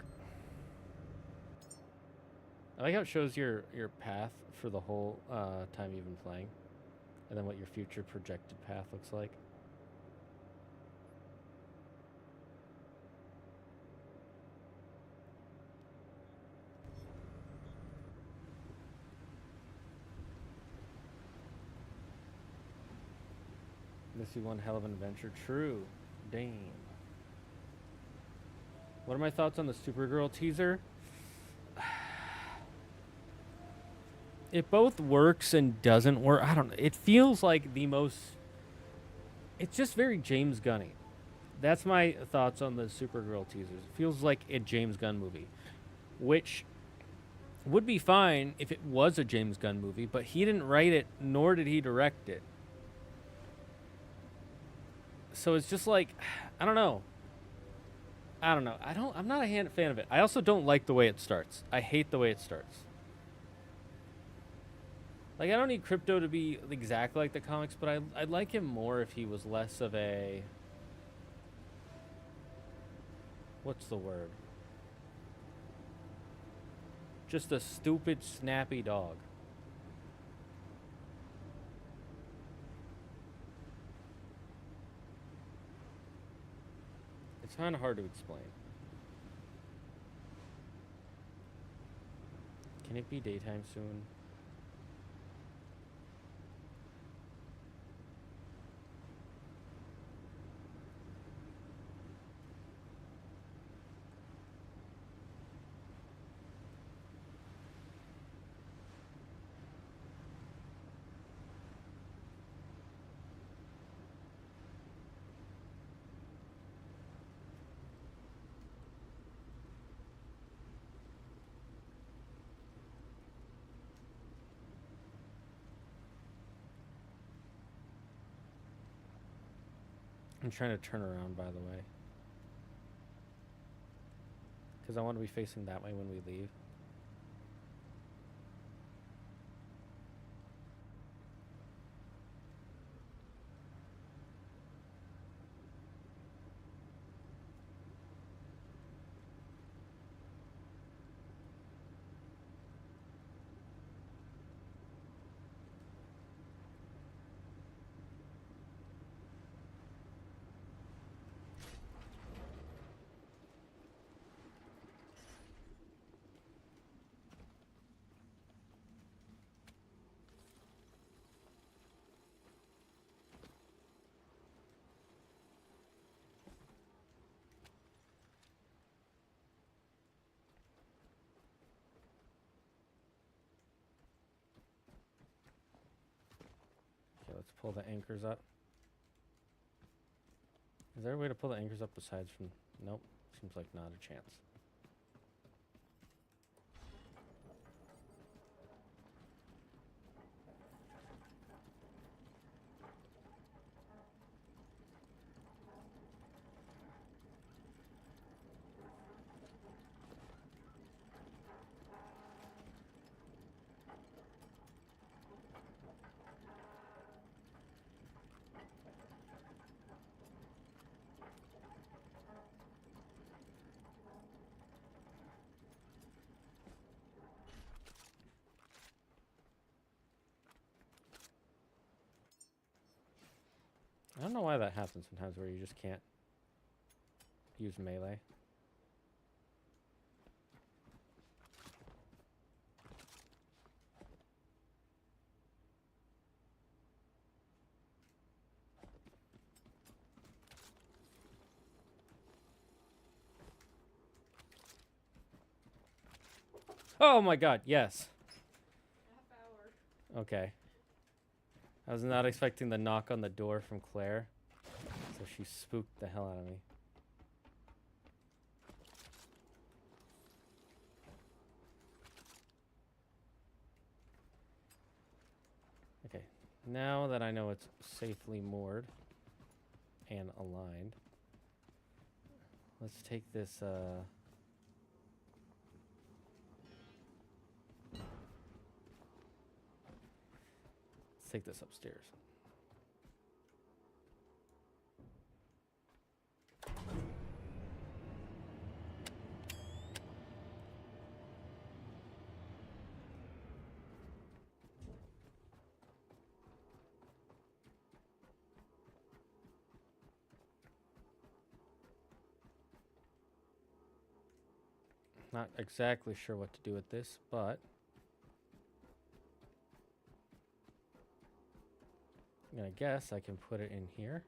I like how it shows your path for the whole time you've been playing, and then what your future projected path looks like. This is one hell of an adventure. True. Damn. What are my thoughts on the Supergirl teaser? It both works and doesn't work. I don't know. It feels like the most... It's just very James Gunny. That's my thoughts on the Supergirl teasers. It feels like a James Gunn movie, which would be fine if it was a James Gunn movie, but he didn't write it, nor did he direct it. So it's just like, I don't know. I'm not a fan of it. I also don't like the way it starts. I hate the way it starts. Like, I don't need Crypto to be exactly like the comics, but I'd like him more if he was less of a... What's the word? Just a stupid, snappy dog. It's kind of hard to explain. Can it be daytime soon? I'm trying to turn around, by the way, because I want to be facing that way when we leave. Okay, let's pull the anchors up. Is there a way to pull the anchors up besides from... Nope. Seems like not a chance. I don't know why that happens sometimes where you just can't use melee. Oh my god, yes. Half hour. Okay. I was not expecting the knock on the door from Claire, so she spooked the hell out of me. Okay, now that I know it's safely moored and aligned, let's take this, let's take this upstairs. Not exactly sure what to do with this, but I'm gonna guess I can put it in here.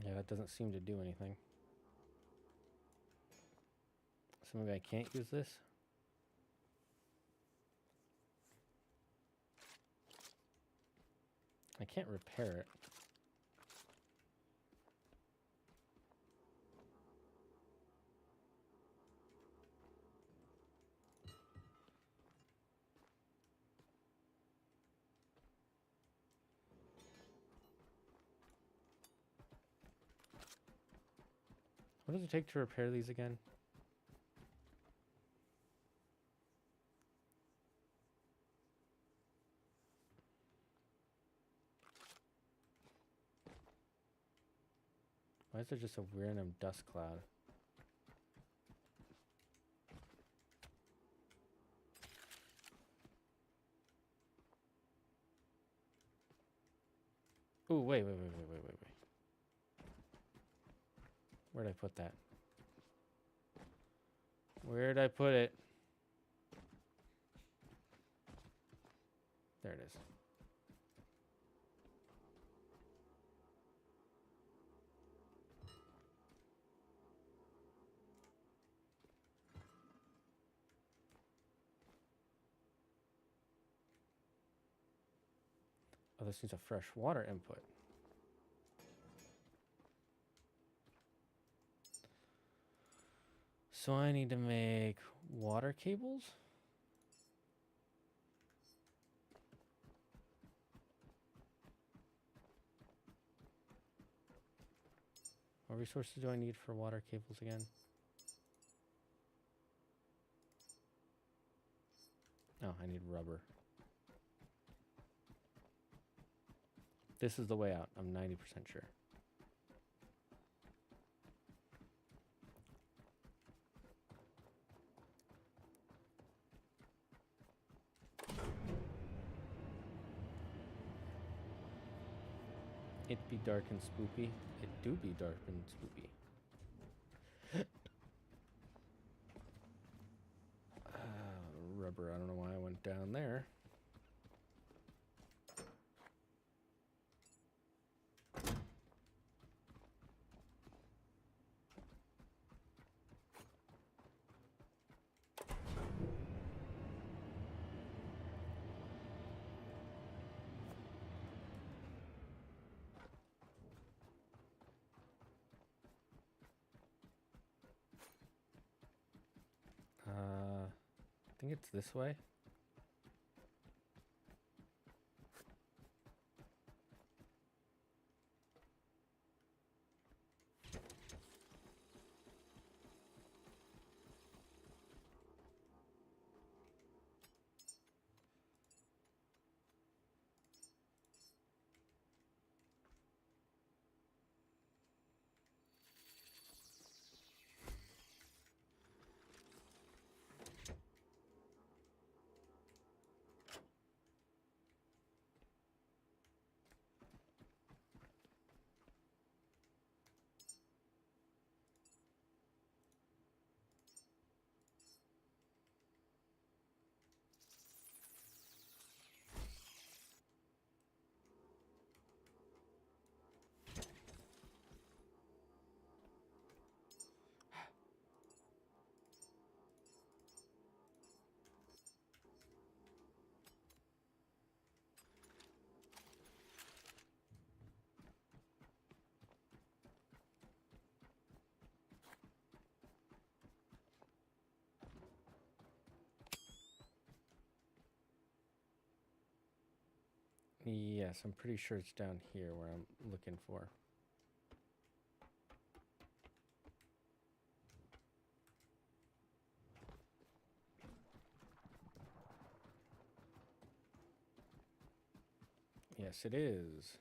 Yeah, that doesn't seem to do anything. So maybe I can't use this? I can't repair it. What does it take to repair these again? Why is there just a random dust cloud? Ooh, wait. Where'd I put that? Where'd I put it? There it is. Oh, this needs a fresh water input. So I need to make water cables? What resources do I need for water cables again? Oh, I need rubber. This is the way out. I'm 90% sure. It be dark and spoopy. It do be dark and spoopy. Rubber, I don't know why I went down there. I think it's this way. Yes, I'm pretty sure it's down here where I'm looking for. Yes, it is.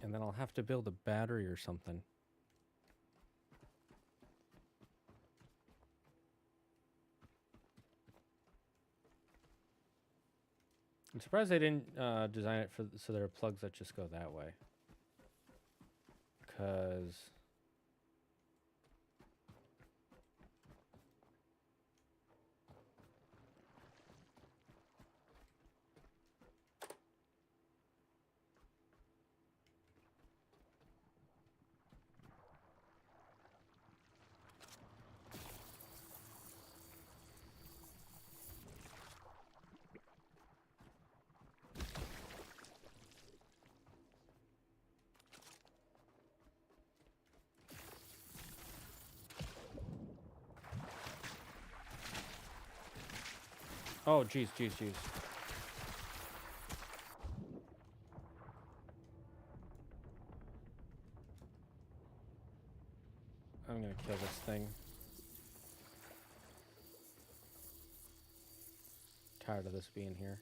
And then I'll have to build a battery or something. I'm surprised they didn't design it so there are plugs that just go that way. Because oh, geez. I'm gonna kill this thing. Tired of this being here.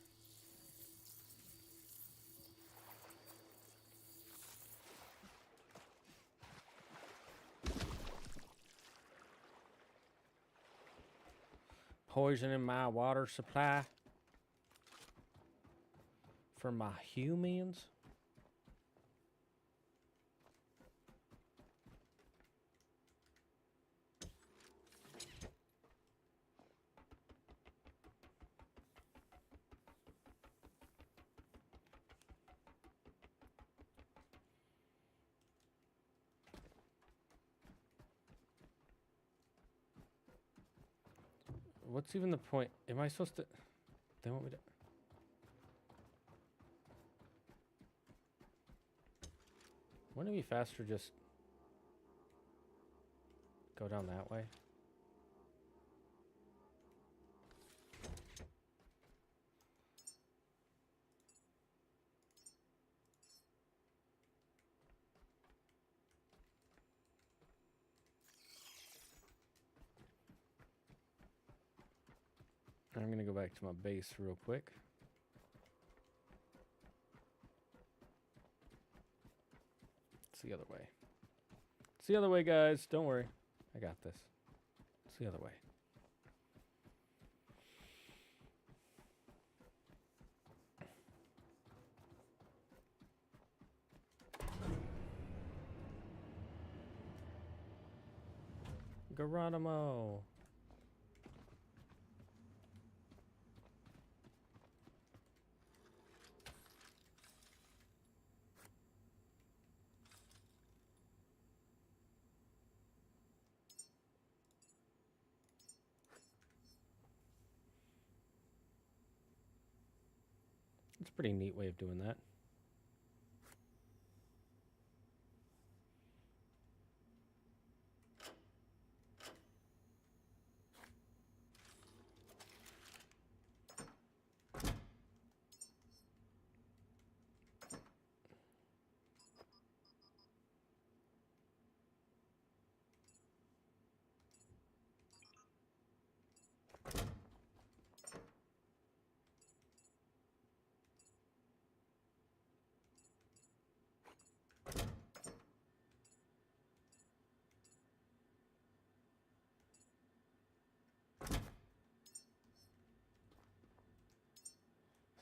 Poison in my water supply for my humans. What's even the point? Am I supposed to... They want me to... Wouldn't it be faster just go down that way? I'm gonna go back to my base real quick. It's the other way. It's the other way, guys. Don't worry. I got this. It's the other way. Geronimo. It's a pretty neat way of doing that.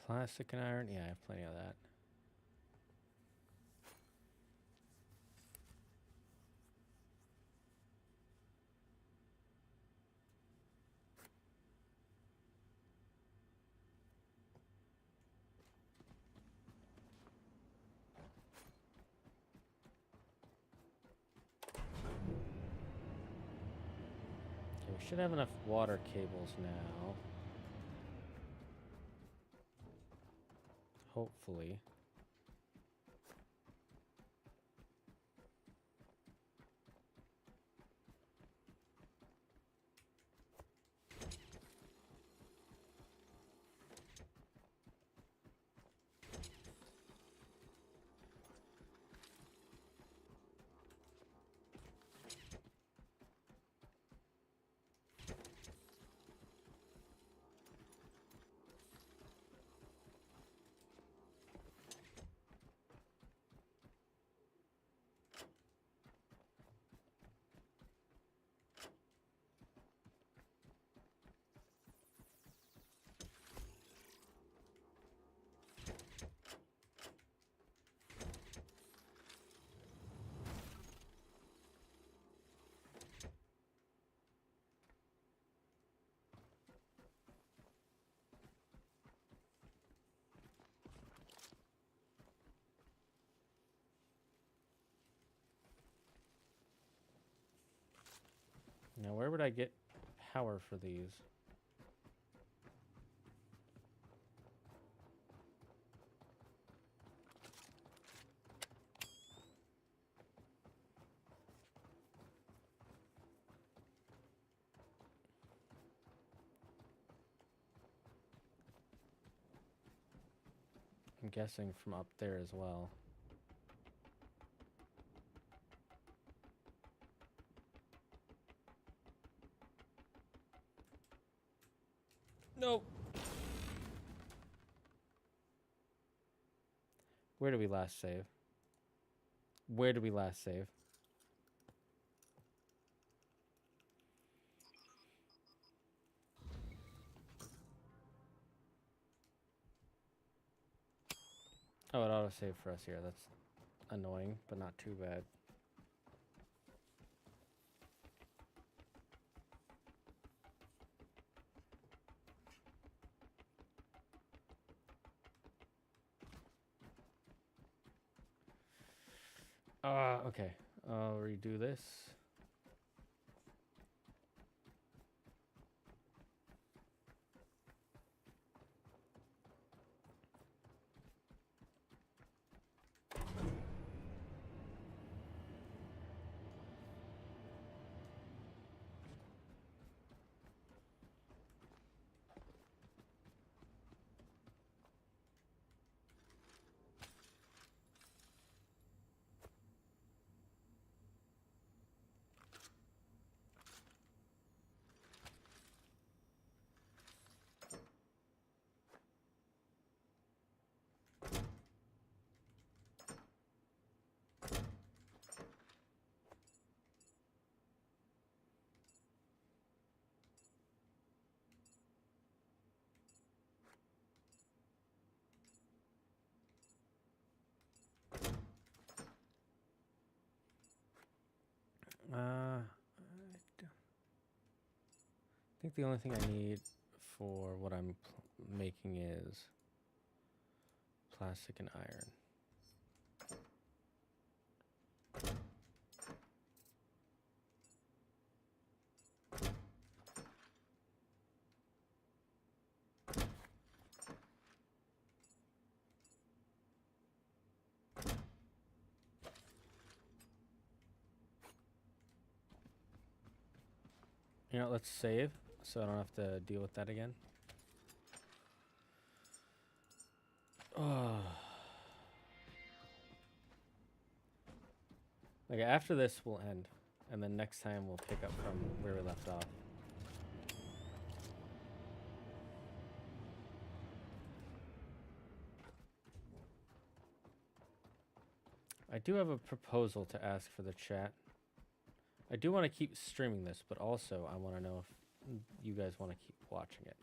Plastic and iron? Yeah, I have plenty of that. Should have enough water cables now. Hopefully. Now, where would I get power for these? I'm guessing from up there as well. Nope. Where did we last save? Where did we last save? Oh, it auto-saved for us here. That's annoying, but not too bad. Okay. I'll redo this. I think the only thing I need for what I'm making is plastic and iron. You know, let's save so I don't have to deal with that again. Oh. Okay, after this we'll end, and then next time we'll pick up from where we left off. I do have a proposal to ask for the chat. I do want to keep streaming this, but also I want to know if you guys want to keep watching it.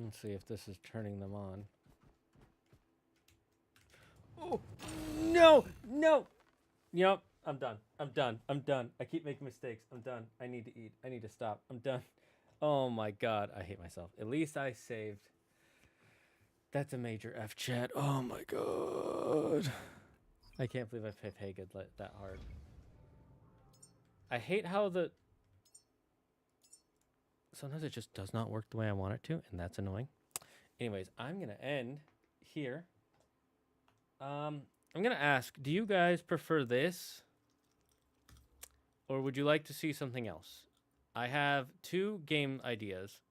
Let's see if this is turning them on. Oh, no, no. Yep, I'm done. I'm done. I'm done. I keep making mistakes. I'm done. I need to eat. I need to stop. I'm done. Oh my God, I hate myself. At least I saved. That's a major F chat. Oh my God. I can't believe I hit Haggard that hard. I hate how sometimes it just does not work the way I want it to, and that's annoying. Anyways, I'm going to end here. I'm going to ask, do you guys prefer this? Or would you like to see something else? I have 2 game ideas.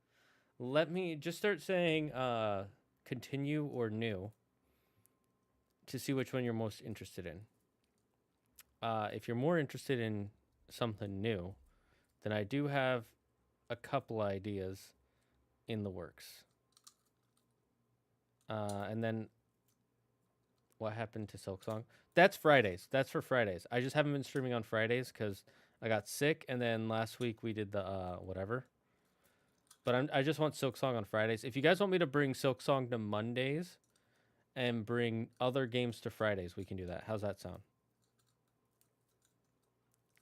Let me just start saying continue or new to see which one you're most interested in. If you're more interested in something new, then I do have a couple ideas in the works. And then what happened to Silksong? That's Fridays. That's for Fridays. I just haven't been streaming on Fridays because I got sick, and then last week we did the whatever. But I just want Silksong on Fridays. If you guys want me to bring Silksong to Mondays and bring other games to Fridays, we can do that. How's that sound?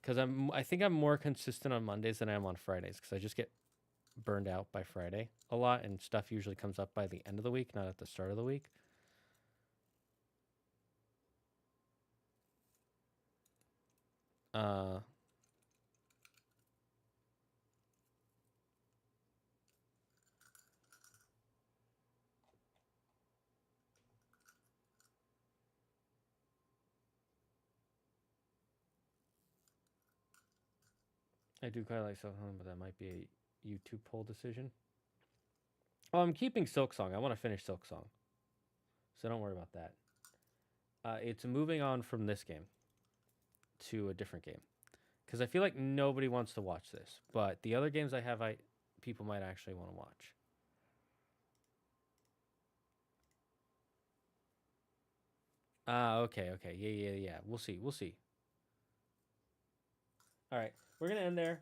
Because I think I'm more consistent on Mondays than I am on Fridays because I just get burned out by Friday a lot, and stuff usually comes up by the end of the week, not at the start of the week. I do quite like Silksong, but that might be a YouTube poll decision. Oh, I'm keeping Silksong. I want to finish Silksong. So don't worry about that. It's moving on from this game to a different game. Because I feel like nobody wants to watch this. But the other games I have, people might actually want to watch. Okay. Yeah. We'll see. All right. We're going to end there.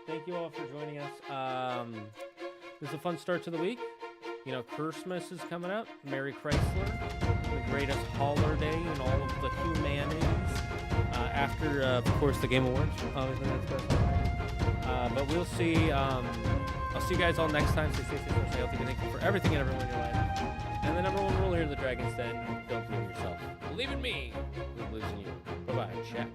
Thank you all for joining us. This is a fun start to the week. You know, Christmas is coming up. Merry Chrysler. The greatest holiday in all of the humanities. After, of course, the Game Awards. Obviously, that's best. But we'll see. I'll see you guys all next time. Stay safe, stay healthy. Thank you for everything and everyone in your life. And the number 1 rule here in the Dragon's Den, don't believe in yourself. Believe in me. Who believes in you. Bye-bye. Chat.